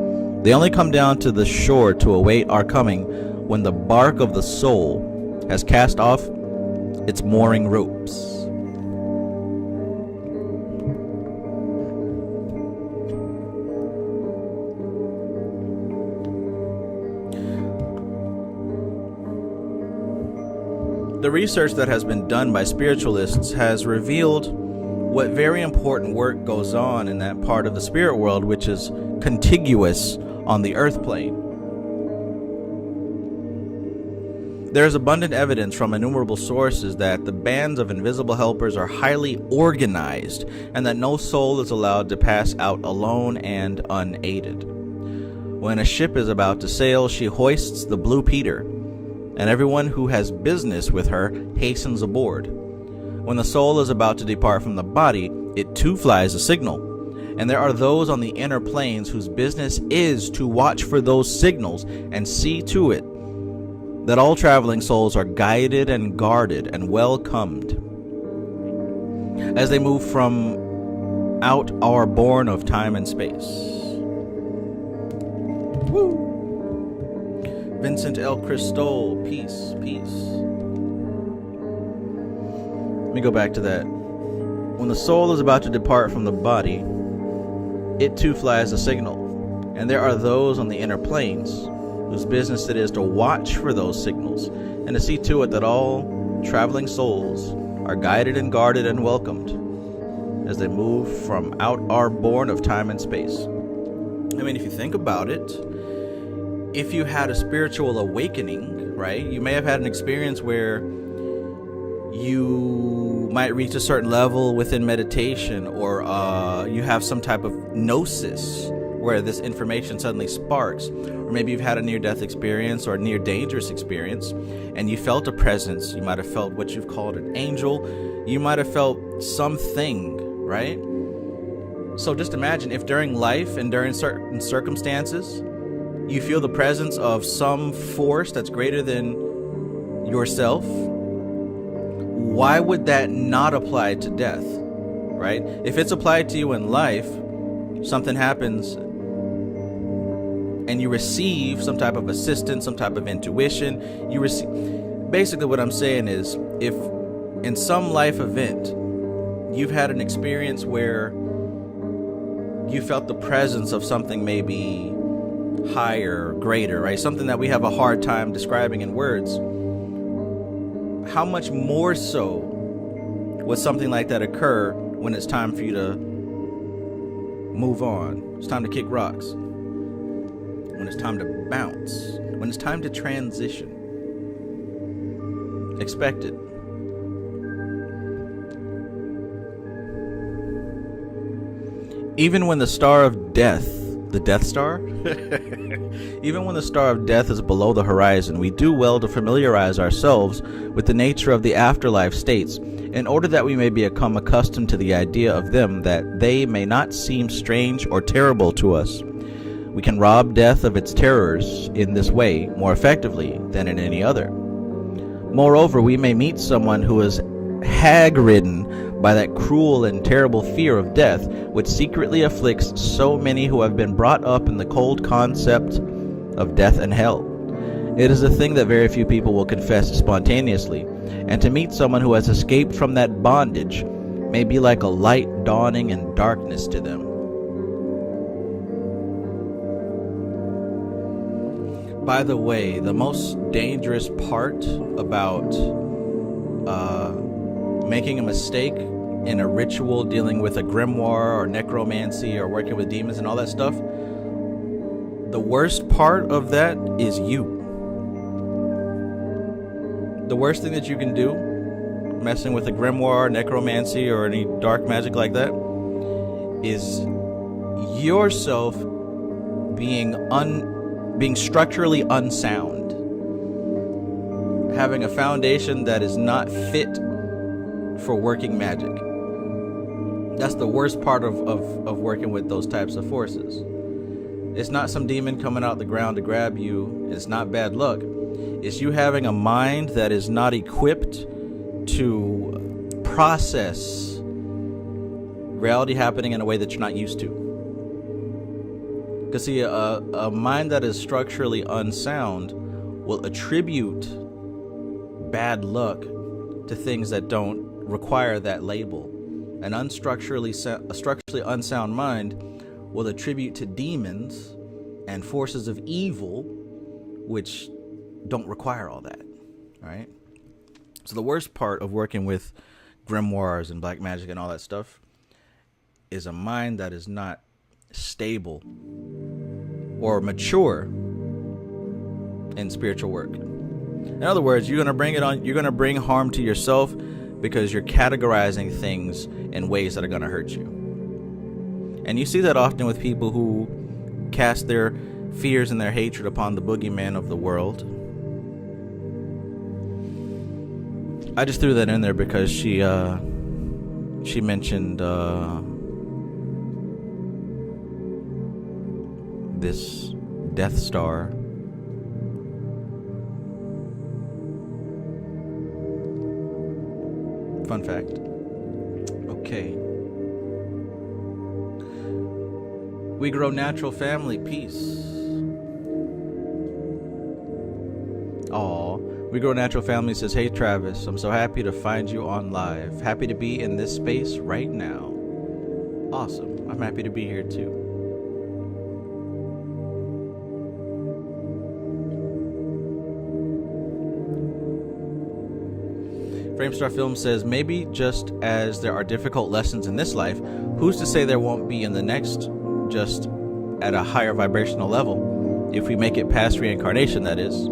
They only come down to the shore to await our coming when the bark of the soul has cast off its mooring ropes. The research that has been done by spiritualists has revealed what very important work goes on in that part of the spirit world which is contiguous on the earth plane. There is abundant evidence from innumerable sources that the bands of invisible helpers are highly organized and that no soul is allowed to pass out alone and unaided. When a ship is about to sail, she hoists the Blue Peter, and everyone who has business with her hastens aboard. When the soul is about to depart from the body, it too flies a signal, and there are those on the inner planes whose business is to watch for those signals and see to it that all traveling souls are guided and guarded and welcomed as they move from out are born of time and space. Woo! Vincent L. Cristol, peace, peace. Let me go back to that. When the soul is about to depart from the body, it too flies a signal. And there are those on the inner planes whose business it is to watch for those signals and to see to it that all traveling souls are guided and guarded and welcomed as they move from out are born of time and space. I mean, if you think about it, if you had a spiritual awakening, right, you may have had an experience where you might reach a certain level within meditation, or you have some type of gnosis where this information suddenly sparks, or maybe you've had a near-death experience or a near-dangerous experience and you felt a presence. You might have felt what you've called an angel. You might have felt something, right? So just imagine if during life and during certain circumstances you feel the presence of some force that's greater than yourself, why would that not apply to death, right? If it's applied to you in life, something happens and you receive some type of assistance, some type of intuition, you receive. Basically what I'm saying is, if in some life event you've had an experience where you felt the presence of something maybe higher, greater, right? Something that we have a hard time describing in words. How much more so would something like that occur when it's time for you to move on? It's time to kick rocks. When it's time to bounce. When it's time to transition. Expect it. Even when the star of death, the Death Star? Even when the star of death is below the horizon, we do well to familiarize ourselves with the nature of the afterlife states, in order that we may become accustomed to the idea of them, that they may not seem strange or terrible to us. We can rob death of its terrors in this way more effectively than in any other. Moreover, we may meet someone who is hag-ridden by that cruel and terrible fear of death, which secretly afflicts so many who have been brought up in the cold concept of death and hell. It is a thing that very few people will confess spontaneously, and to meet someone who has escaped from that bondage may be like a light dawning in darkness to them. By the way, the most dangerous part about making a mistake in a ritual dealing with a grimoire or necromancy or working with demons and all that stuff, the worst part of that is you. The worst thing that you can do, messing with a grimoire, necromancy, or any dark magic like that, is yourself being structurally unsound, having a foundation that is not fit for working magic. That's the worst part of working with those types of forces. It's not some demon coming out the ground to grab you. It's not bad luck. It's you having a mind that is not equipped to process reality happening in a way that you're not used to. Because see, a mind that is structurally unsound will attribute bad luck to things that don't require that label. A structurally unsound mind will attribute to demons and forces of evil which don't require all that, right? So the worst part of working with grimoires and black magic and all that stuff is a mind that is not stable or mature in spiritual work. In other words, you're going to bring harm to yourself because you're categorizing things in ways that are going to hurt you. And you see that often with people who cast their fears and their hatred upon the boogeyman of the world. I just threw that in there because she mentioned this Death Star. Fun fact. Okay. We Grow Natural family, peace. Aw, We Grow Natural family says, hey Travis, I'm so happy to find you on live. Happy to be in this space right now. Awesome. I'm happy to be here too. Framestar Film says, maybe just as there are difficult lessons in this life, who's to say there won't be in the next, just at a higher vibrational level, if we make it past reincarnation, that is.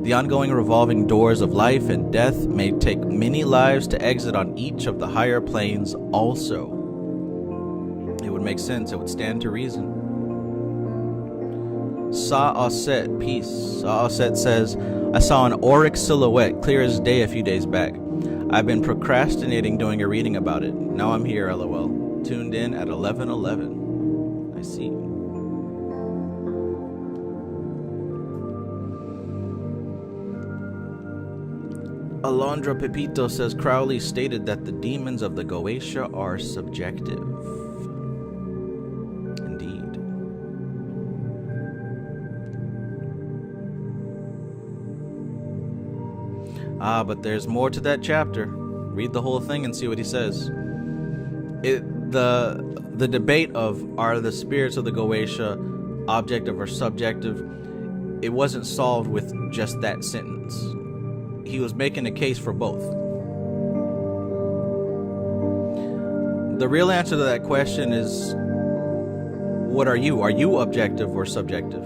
The ongoing revolving doors of life and death may take many lives to exit on each of the higher planes also. It would make sense. It would stand to reason. Sa Osset, peace. Sa Osset says, I saw an auric silhouette clear as day a few days back. I've been procrastinating doing a reading about it. Now I'm here, LOL. Tuned in at 11:11. I see. Alondra Pepito says, Crowley stated that the demons of the Goetia are subjective. But there's more to that chapter. Read the whole thing and see what he says. The debate of are the spirits of the Goetia objective or subjective, it wasn't solved with just that sentence. He was making a case for both. The real answer to that question is, what are you? Are you objective or subjective?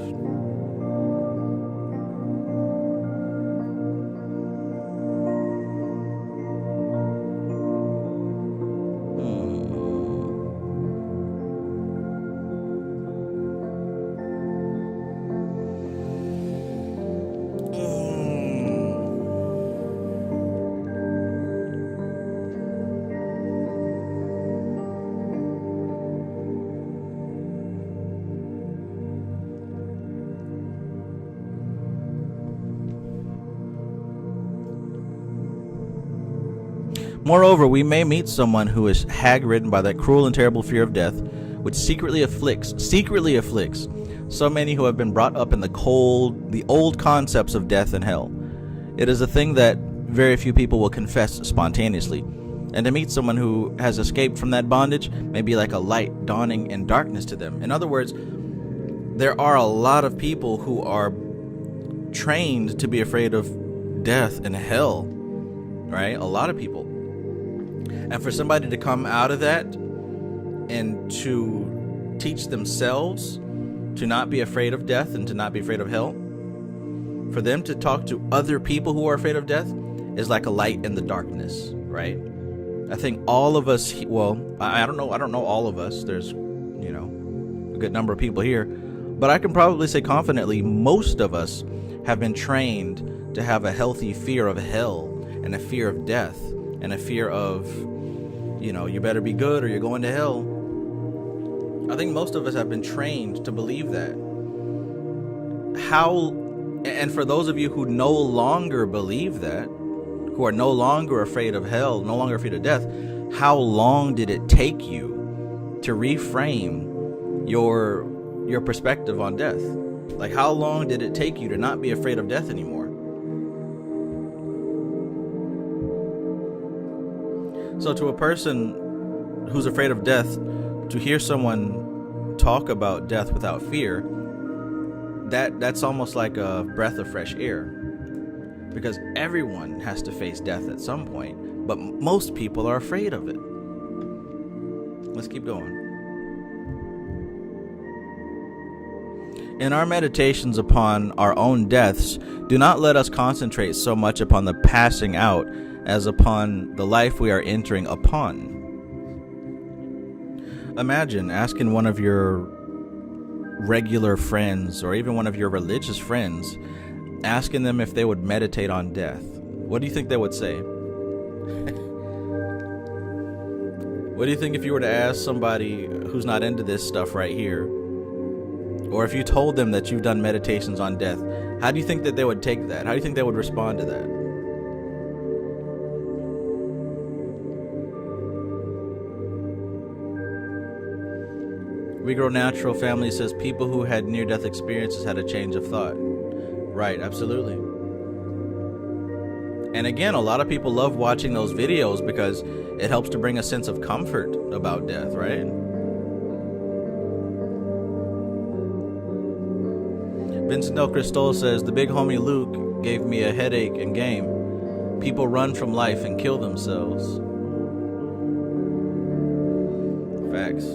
Moreover, we may meet someone who is hag-ridden by that cruel and terrible fear of death, which secretly afflicts so many who have been brought up in the old concepts of death and hell. It is a thing that very few people will confess spontaneously, and to meet someone who has escaped from that bondage may be like a light dawning in darkness to them. In other words, there are a lot of people who are trained to be afraid of death and hell, right? A lot of people. And for somebody to come out of that and to teach themselves to not be afraid of death and to not be afraid of hell, for them to talk to other people who are afraid of death is like a light in the darkness, right? I think all of us, well, I don't know all of us. There's, a good number of people here, but I can probably say confidently most of us have been trained to have a healthy fear of hell and a fear of death and a fear of, you better be good or you're going to hell. I think most of us have been trained to believe that. And for those of you who no longer believe that, who are no longer afraid of hell, no longer afraid of death, how long did it take you to reframe your perspective on death? Like, how long did it take you to not be afraid of death anymore? So to a person who's afraid of death, to hear someone talk about death without fear, that's almost like a breath of fresh air. Because everyone has to face death at some point, but most people are afraid of it. Let's keep going. In our meditations upon our own deaths, do not let us concentrate so much upon the passing out as upon the life we are entering upon. Imagine asking one of your regular friends or even one of your religious friends, asking them if they would meditate on death. What do you think they would say? What do you think if you were to ask somebody who's not into this stuff right here, or if you told them that you've done meditations on death, how do you think that they would take that? How do you think they would respond to that? We Grow Natural Family says people who had near-death experiences had a change of thought. Right, absolutely. And again, a lot of people love watching those videos because it helps to bring a sense of comfort about death, right? Vincent Del Cristol says, the big homie Luke gave me a headache in game. People run from life and kill themselves. Facts.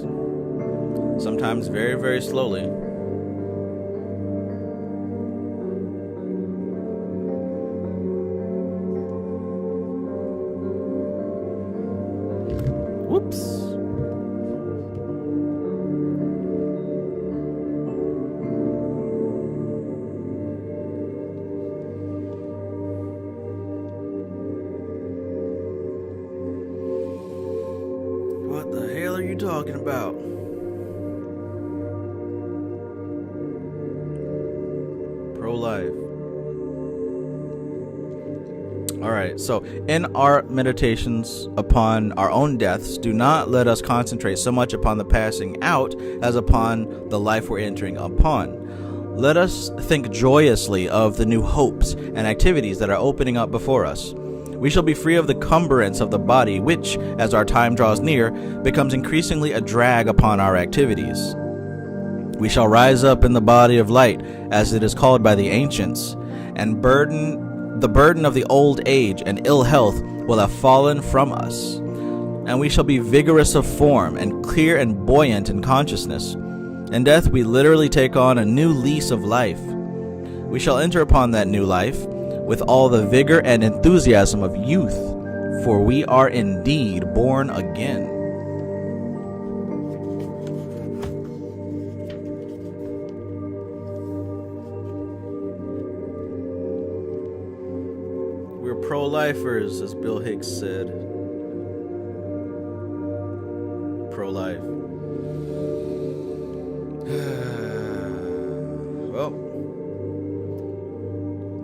Sometimes very, very slowly. Whoops. What the hell are you talking about? Pro-life. Alright, so in our meditations upon our own deaths, do not let us concentrate so much upon the passing out as upon the life we're entering upon. Let us think joyously of the new hopes and activities that are opening up before us. We shall be free of the cumbrance of the body, which, as our time draws near, becomes increasingly a drag upon our activities. We shall rise up in the body of light, as it is called by the ancients, and the burden of the old age and ill health will have fallen from us. And we shall be vigorous of form, and clear and buoyant in consciousness. In death we literally take on a new lease of life. We shall enter upon that new life with all the vigor and enthusiasm of youth, for we are indeed born again. We're pro-lifers, as Bill Hicks said. Pro-life. Well,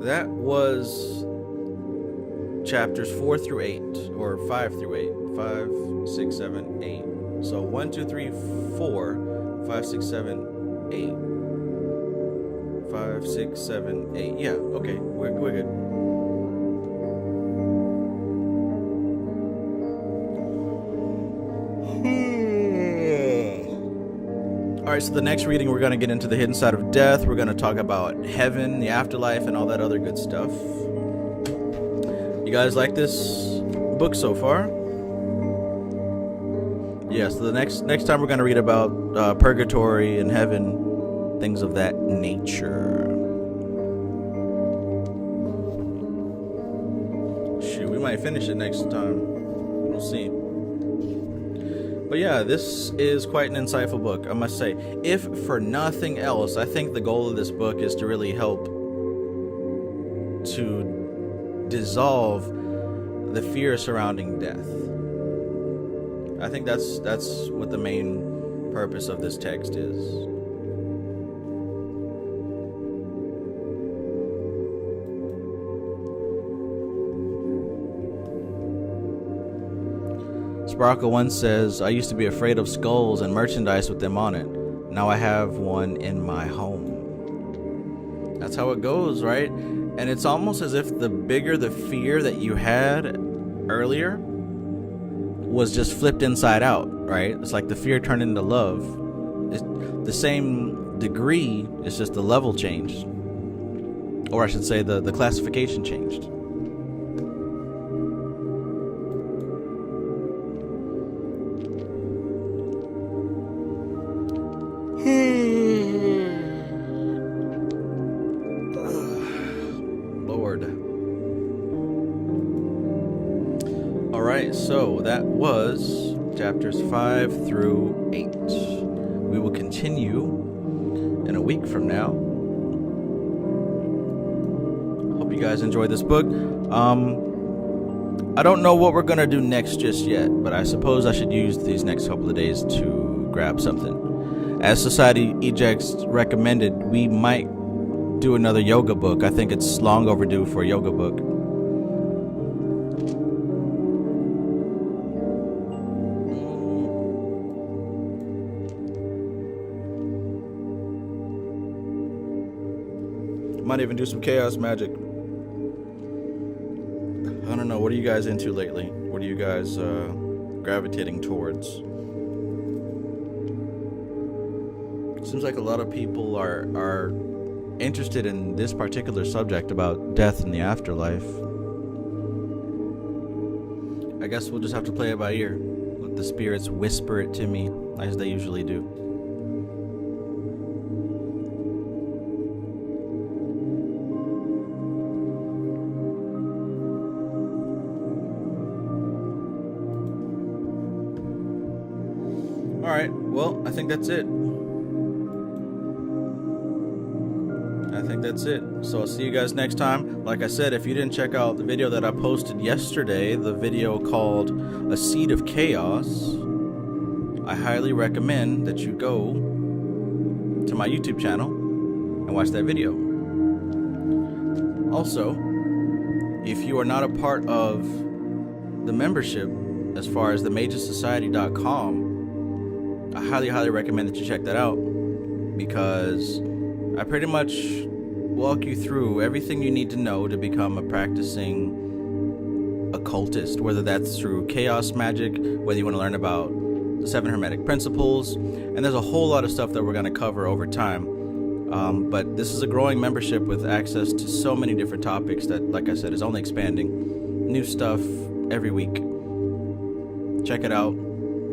that was chapters 4 through 8, or 5 through 8. 5, 6, 7, 8. So 1, 2, 3, 4, 5, 6, 7, 8. 5, 6, 7, 8. Yeah, okay, we're good. Alright, so the next reading we're going to get into the hidden side of death. We're going to talk about heaven, the afterlife, and all that other good stuff. You guys like this book so far? Yeah, so the next time we're going to read about purgatory and heaven, things of that nature. Shoot, we might finish it next time. We'll see. But yeah, this is quite an insightful book, I must say. If for nothing else, I think the goal of this book is to really help to dissolve the fear surrounding death. I think that's what the main purpose of this text is. Sparkle 1 says, I used to be afraid of skulls and merchandise with them on it. Now I have one in my home. That's how it goes, right? And it's almost as if the bigger the fear that you had earlier was just flipped inside out, right? It's like the fear turned into love. It's the same degree, it's just the level changed. Or I should say the classification changed. Lord. Alright, so that was chapters 5 through 8. We will continue in a week from now. Hope you guys enjoyed this book. I don't know what we're going to do next just yet, but I suppose I should use these next couple of days to grab something. As Society Ejects recommended, we might do another yoga book. I think it's long overdue for a yoga book. Might even do some chaos magic. I don't know. What are you guys into lately? What are you guys gravitating towards? Seems like a lot of people are interested in this particular subject about death and the afterlife. I guess we'll just have to play it by ear. Let the spirits whisper it to me, as they usually do. Alright, well, I think that's it. So I'll see you guys next time. Like I said, if you didn't check out the video that I posted yesterday, the video called A Seed of Chaos, I highly recommend that you go to my YouTube channel and watch that video. Also, if you are not a part of the membership, as far as the MagusSociety.com, I highly recommend that you check that out, because I pretty much walk you through everything you need to know to become a practicing occultist, whether that's through chaos magic, whether you want to learn about the 7 hermetic principles, and there's a whole lot of stuff that we're going to cover over time. But this is a growing membership with access to so many different topics that, like I said, is only expanding. New stuff every week. Check it out.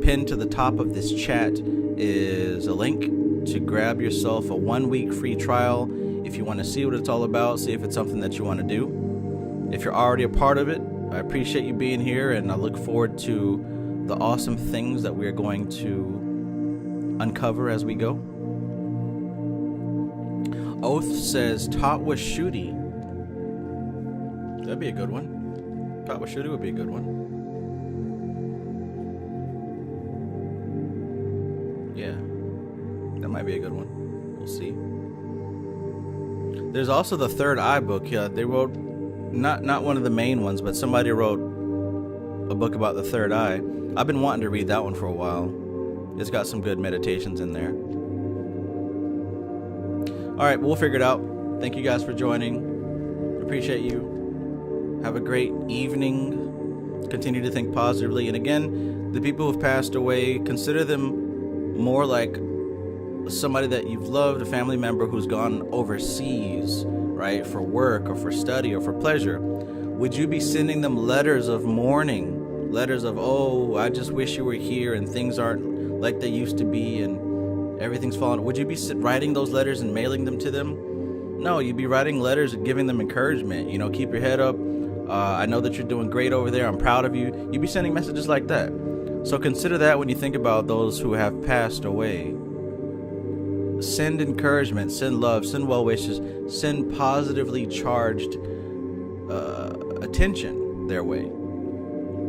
Pinned to the top of this chat is a link to grab yourself a 1-week free trial if you want to see what it's all about, see if it's something that you want to do. If you're already a part of it, I appreciate you being here, and I look forward to the awesome things that we're going to uncover as we go. Oath says Tatwashuti. That'd be a good one. Tatwashuti would be a good one. Yeah, that might be a good one. We'll see. There's also the Third Eye book. Yeah, they wrote not one of the main ones, but somebody wrote a book about the third eye. I've been wanting to read that one for a while. It's got some good meditations in there. All right, we'll figure it out. Thank you guys for joining. Appreciate you. Have a great evening. Continue to think positively. And again, the people who've passed away, consider them more like somebody that you've loved, a family member who's gone overseas, right, for work or for study or for pleasure. Would you be sending them letters of mourning, letters of, oh, I just wish you were here and things aren't like they used to be and everything's fallen? Would you be writing those letters and mailing them to them? No, you'd be writing letters and giving them encouragement. You know, keep your head up. I know that you're doing great over there. I'm proud of you. You'd be sending messages like that. So consider that when you think about those who have passed away. Send encouragement, send love, send well wishes, send positively charged attention their way.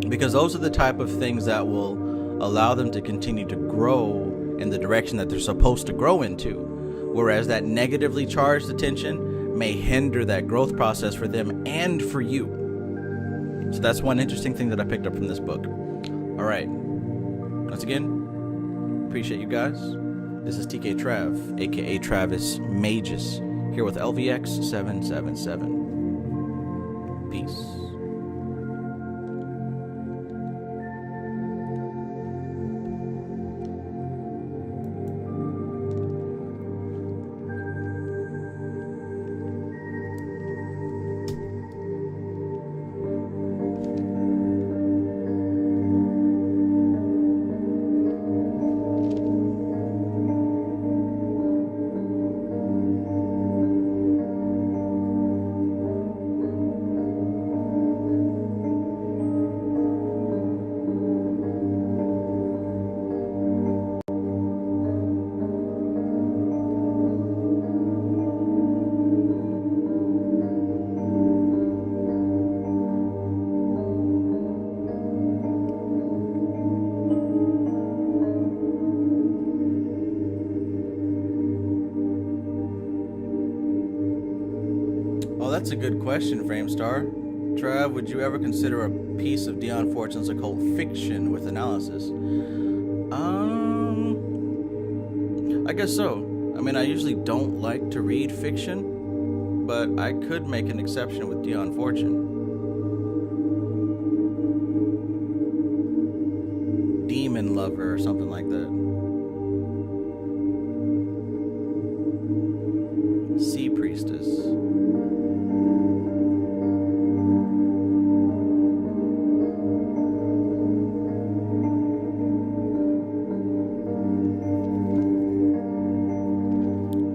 Because those are the type of things that will allow them to continue to grow in the direction that they're supposed to grow into. Whereas that negatively charged attention may hinder that growth process for them and for you. So that's one interesting thing that I picked up from this book. All right. Once again, appreciate you guys. This is TK Trav, aka Travis Magus, here with LVX777. Peace. That's a good question, Framestar. Trav, would you ever consider a piece of Dion Fortune's occult fiction with analysis? I guess so. I mean, I usually don't like to read fiction, but I could make an exception with Dion Fortune. Demon Lover or something like that. Sea Priestess.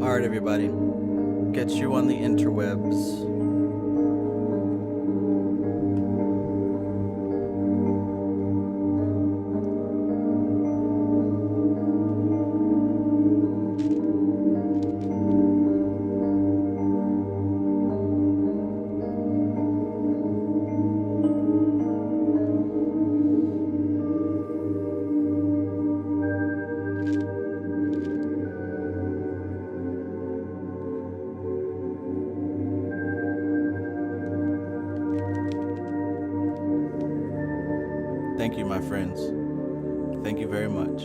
Alright, everybody. Get you on the interwebs. Thank you, my friends. Thank you very much.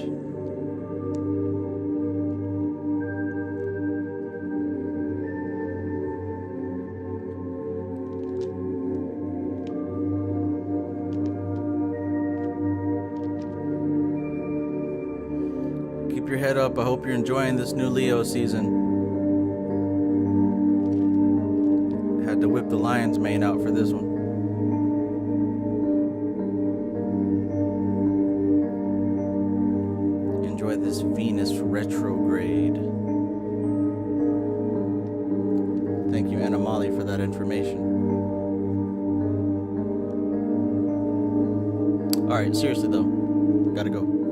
Keep your head up. I hope you're enjoying this new Leo season. Had to whip the lion's mane out for this one. Enjoy this Venus retrograde. Thank you, Anna Molly, for that information. Alright, seriously though, gotta go.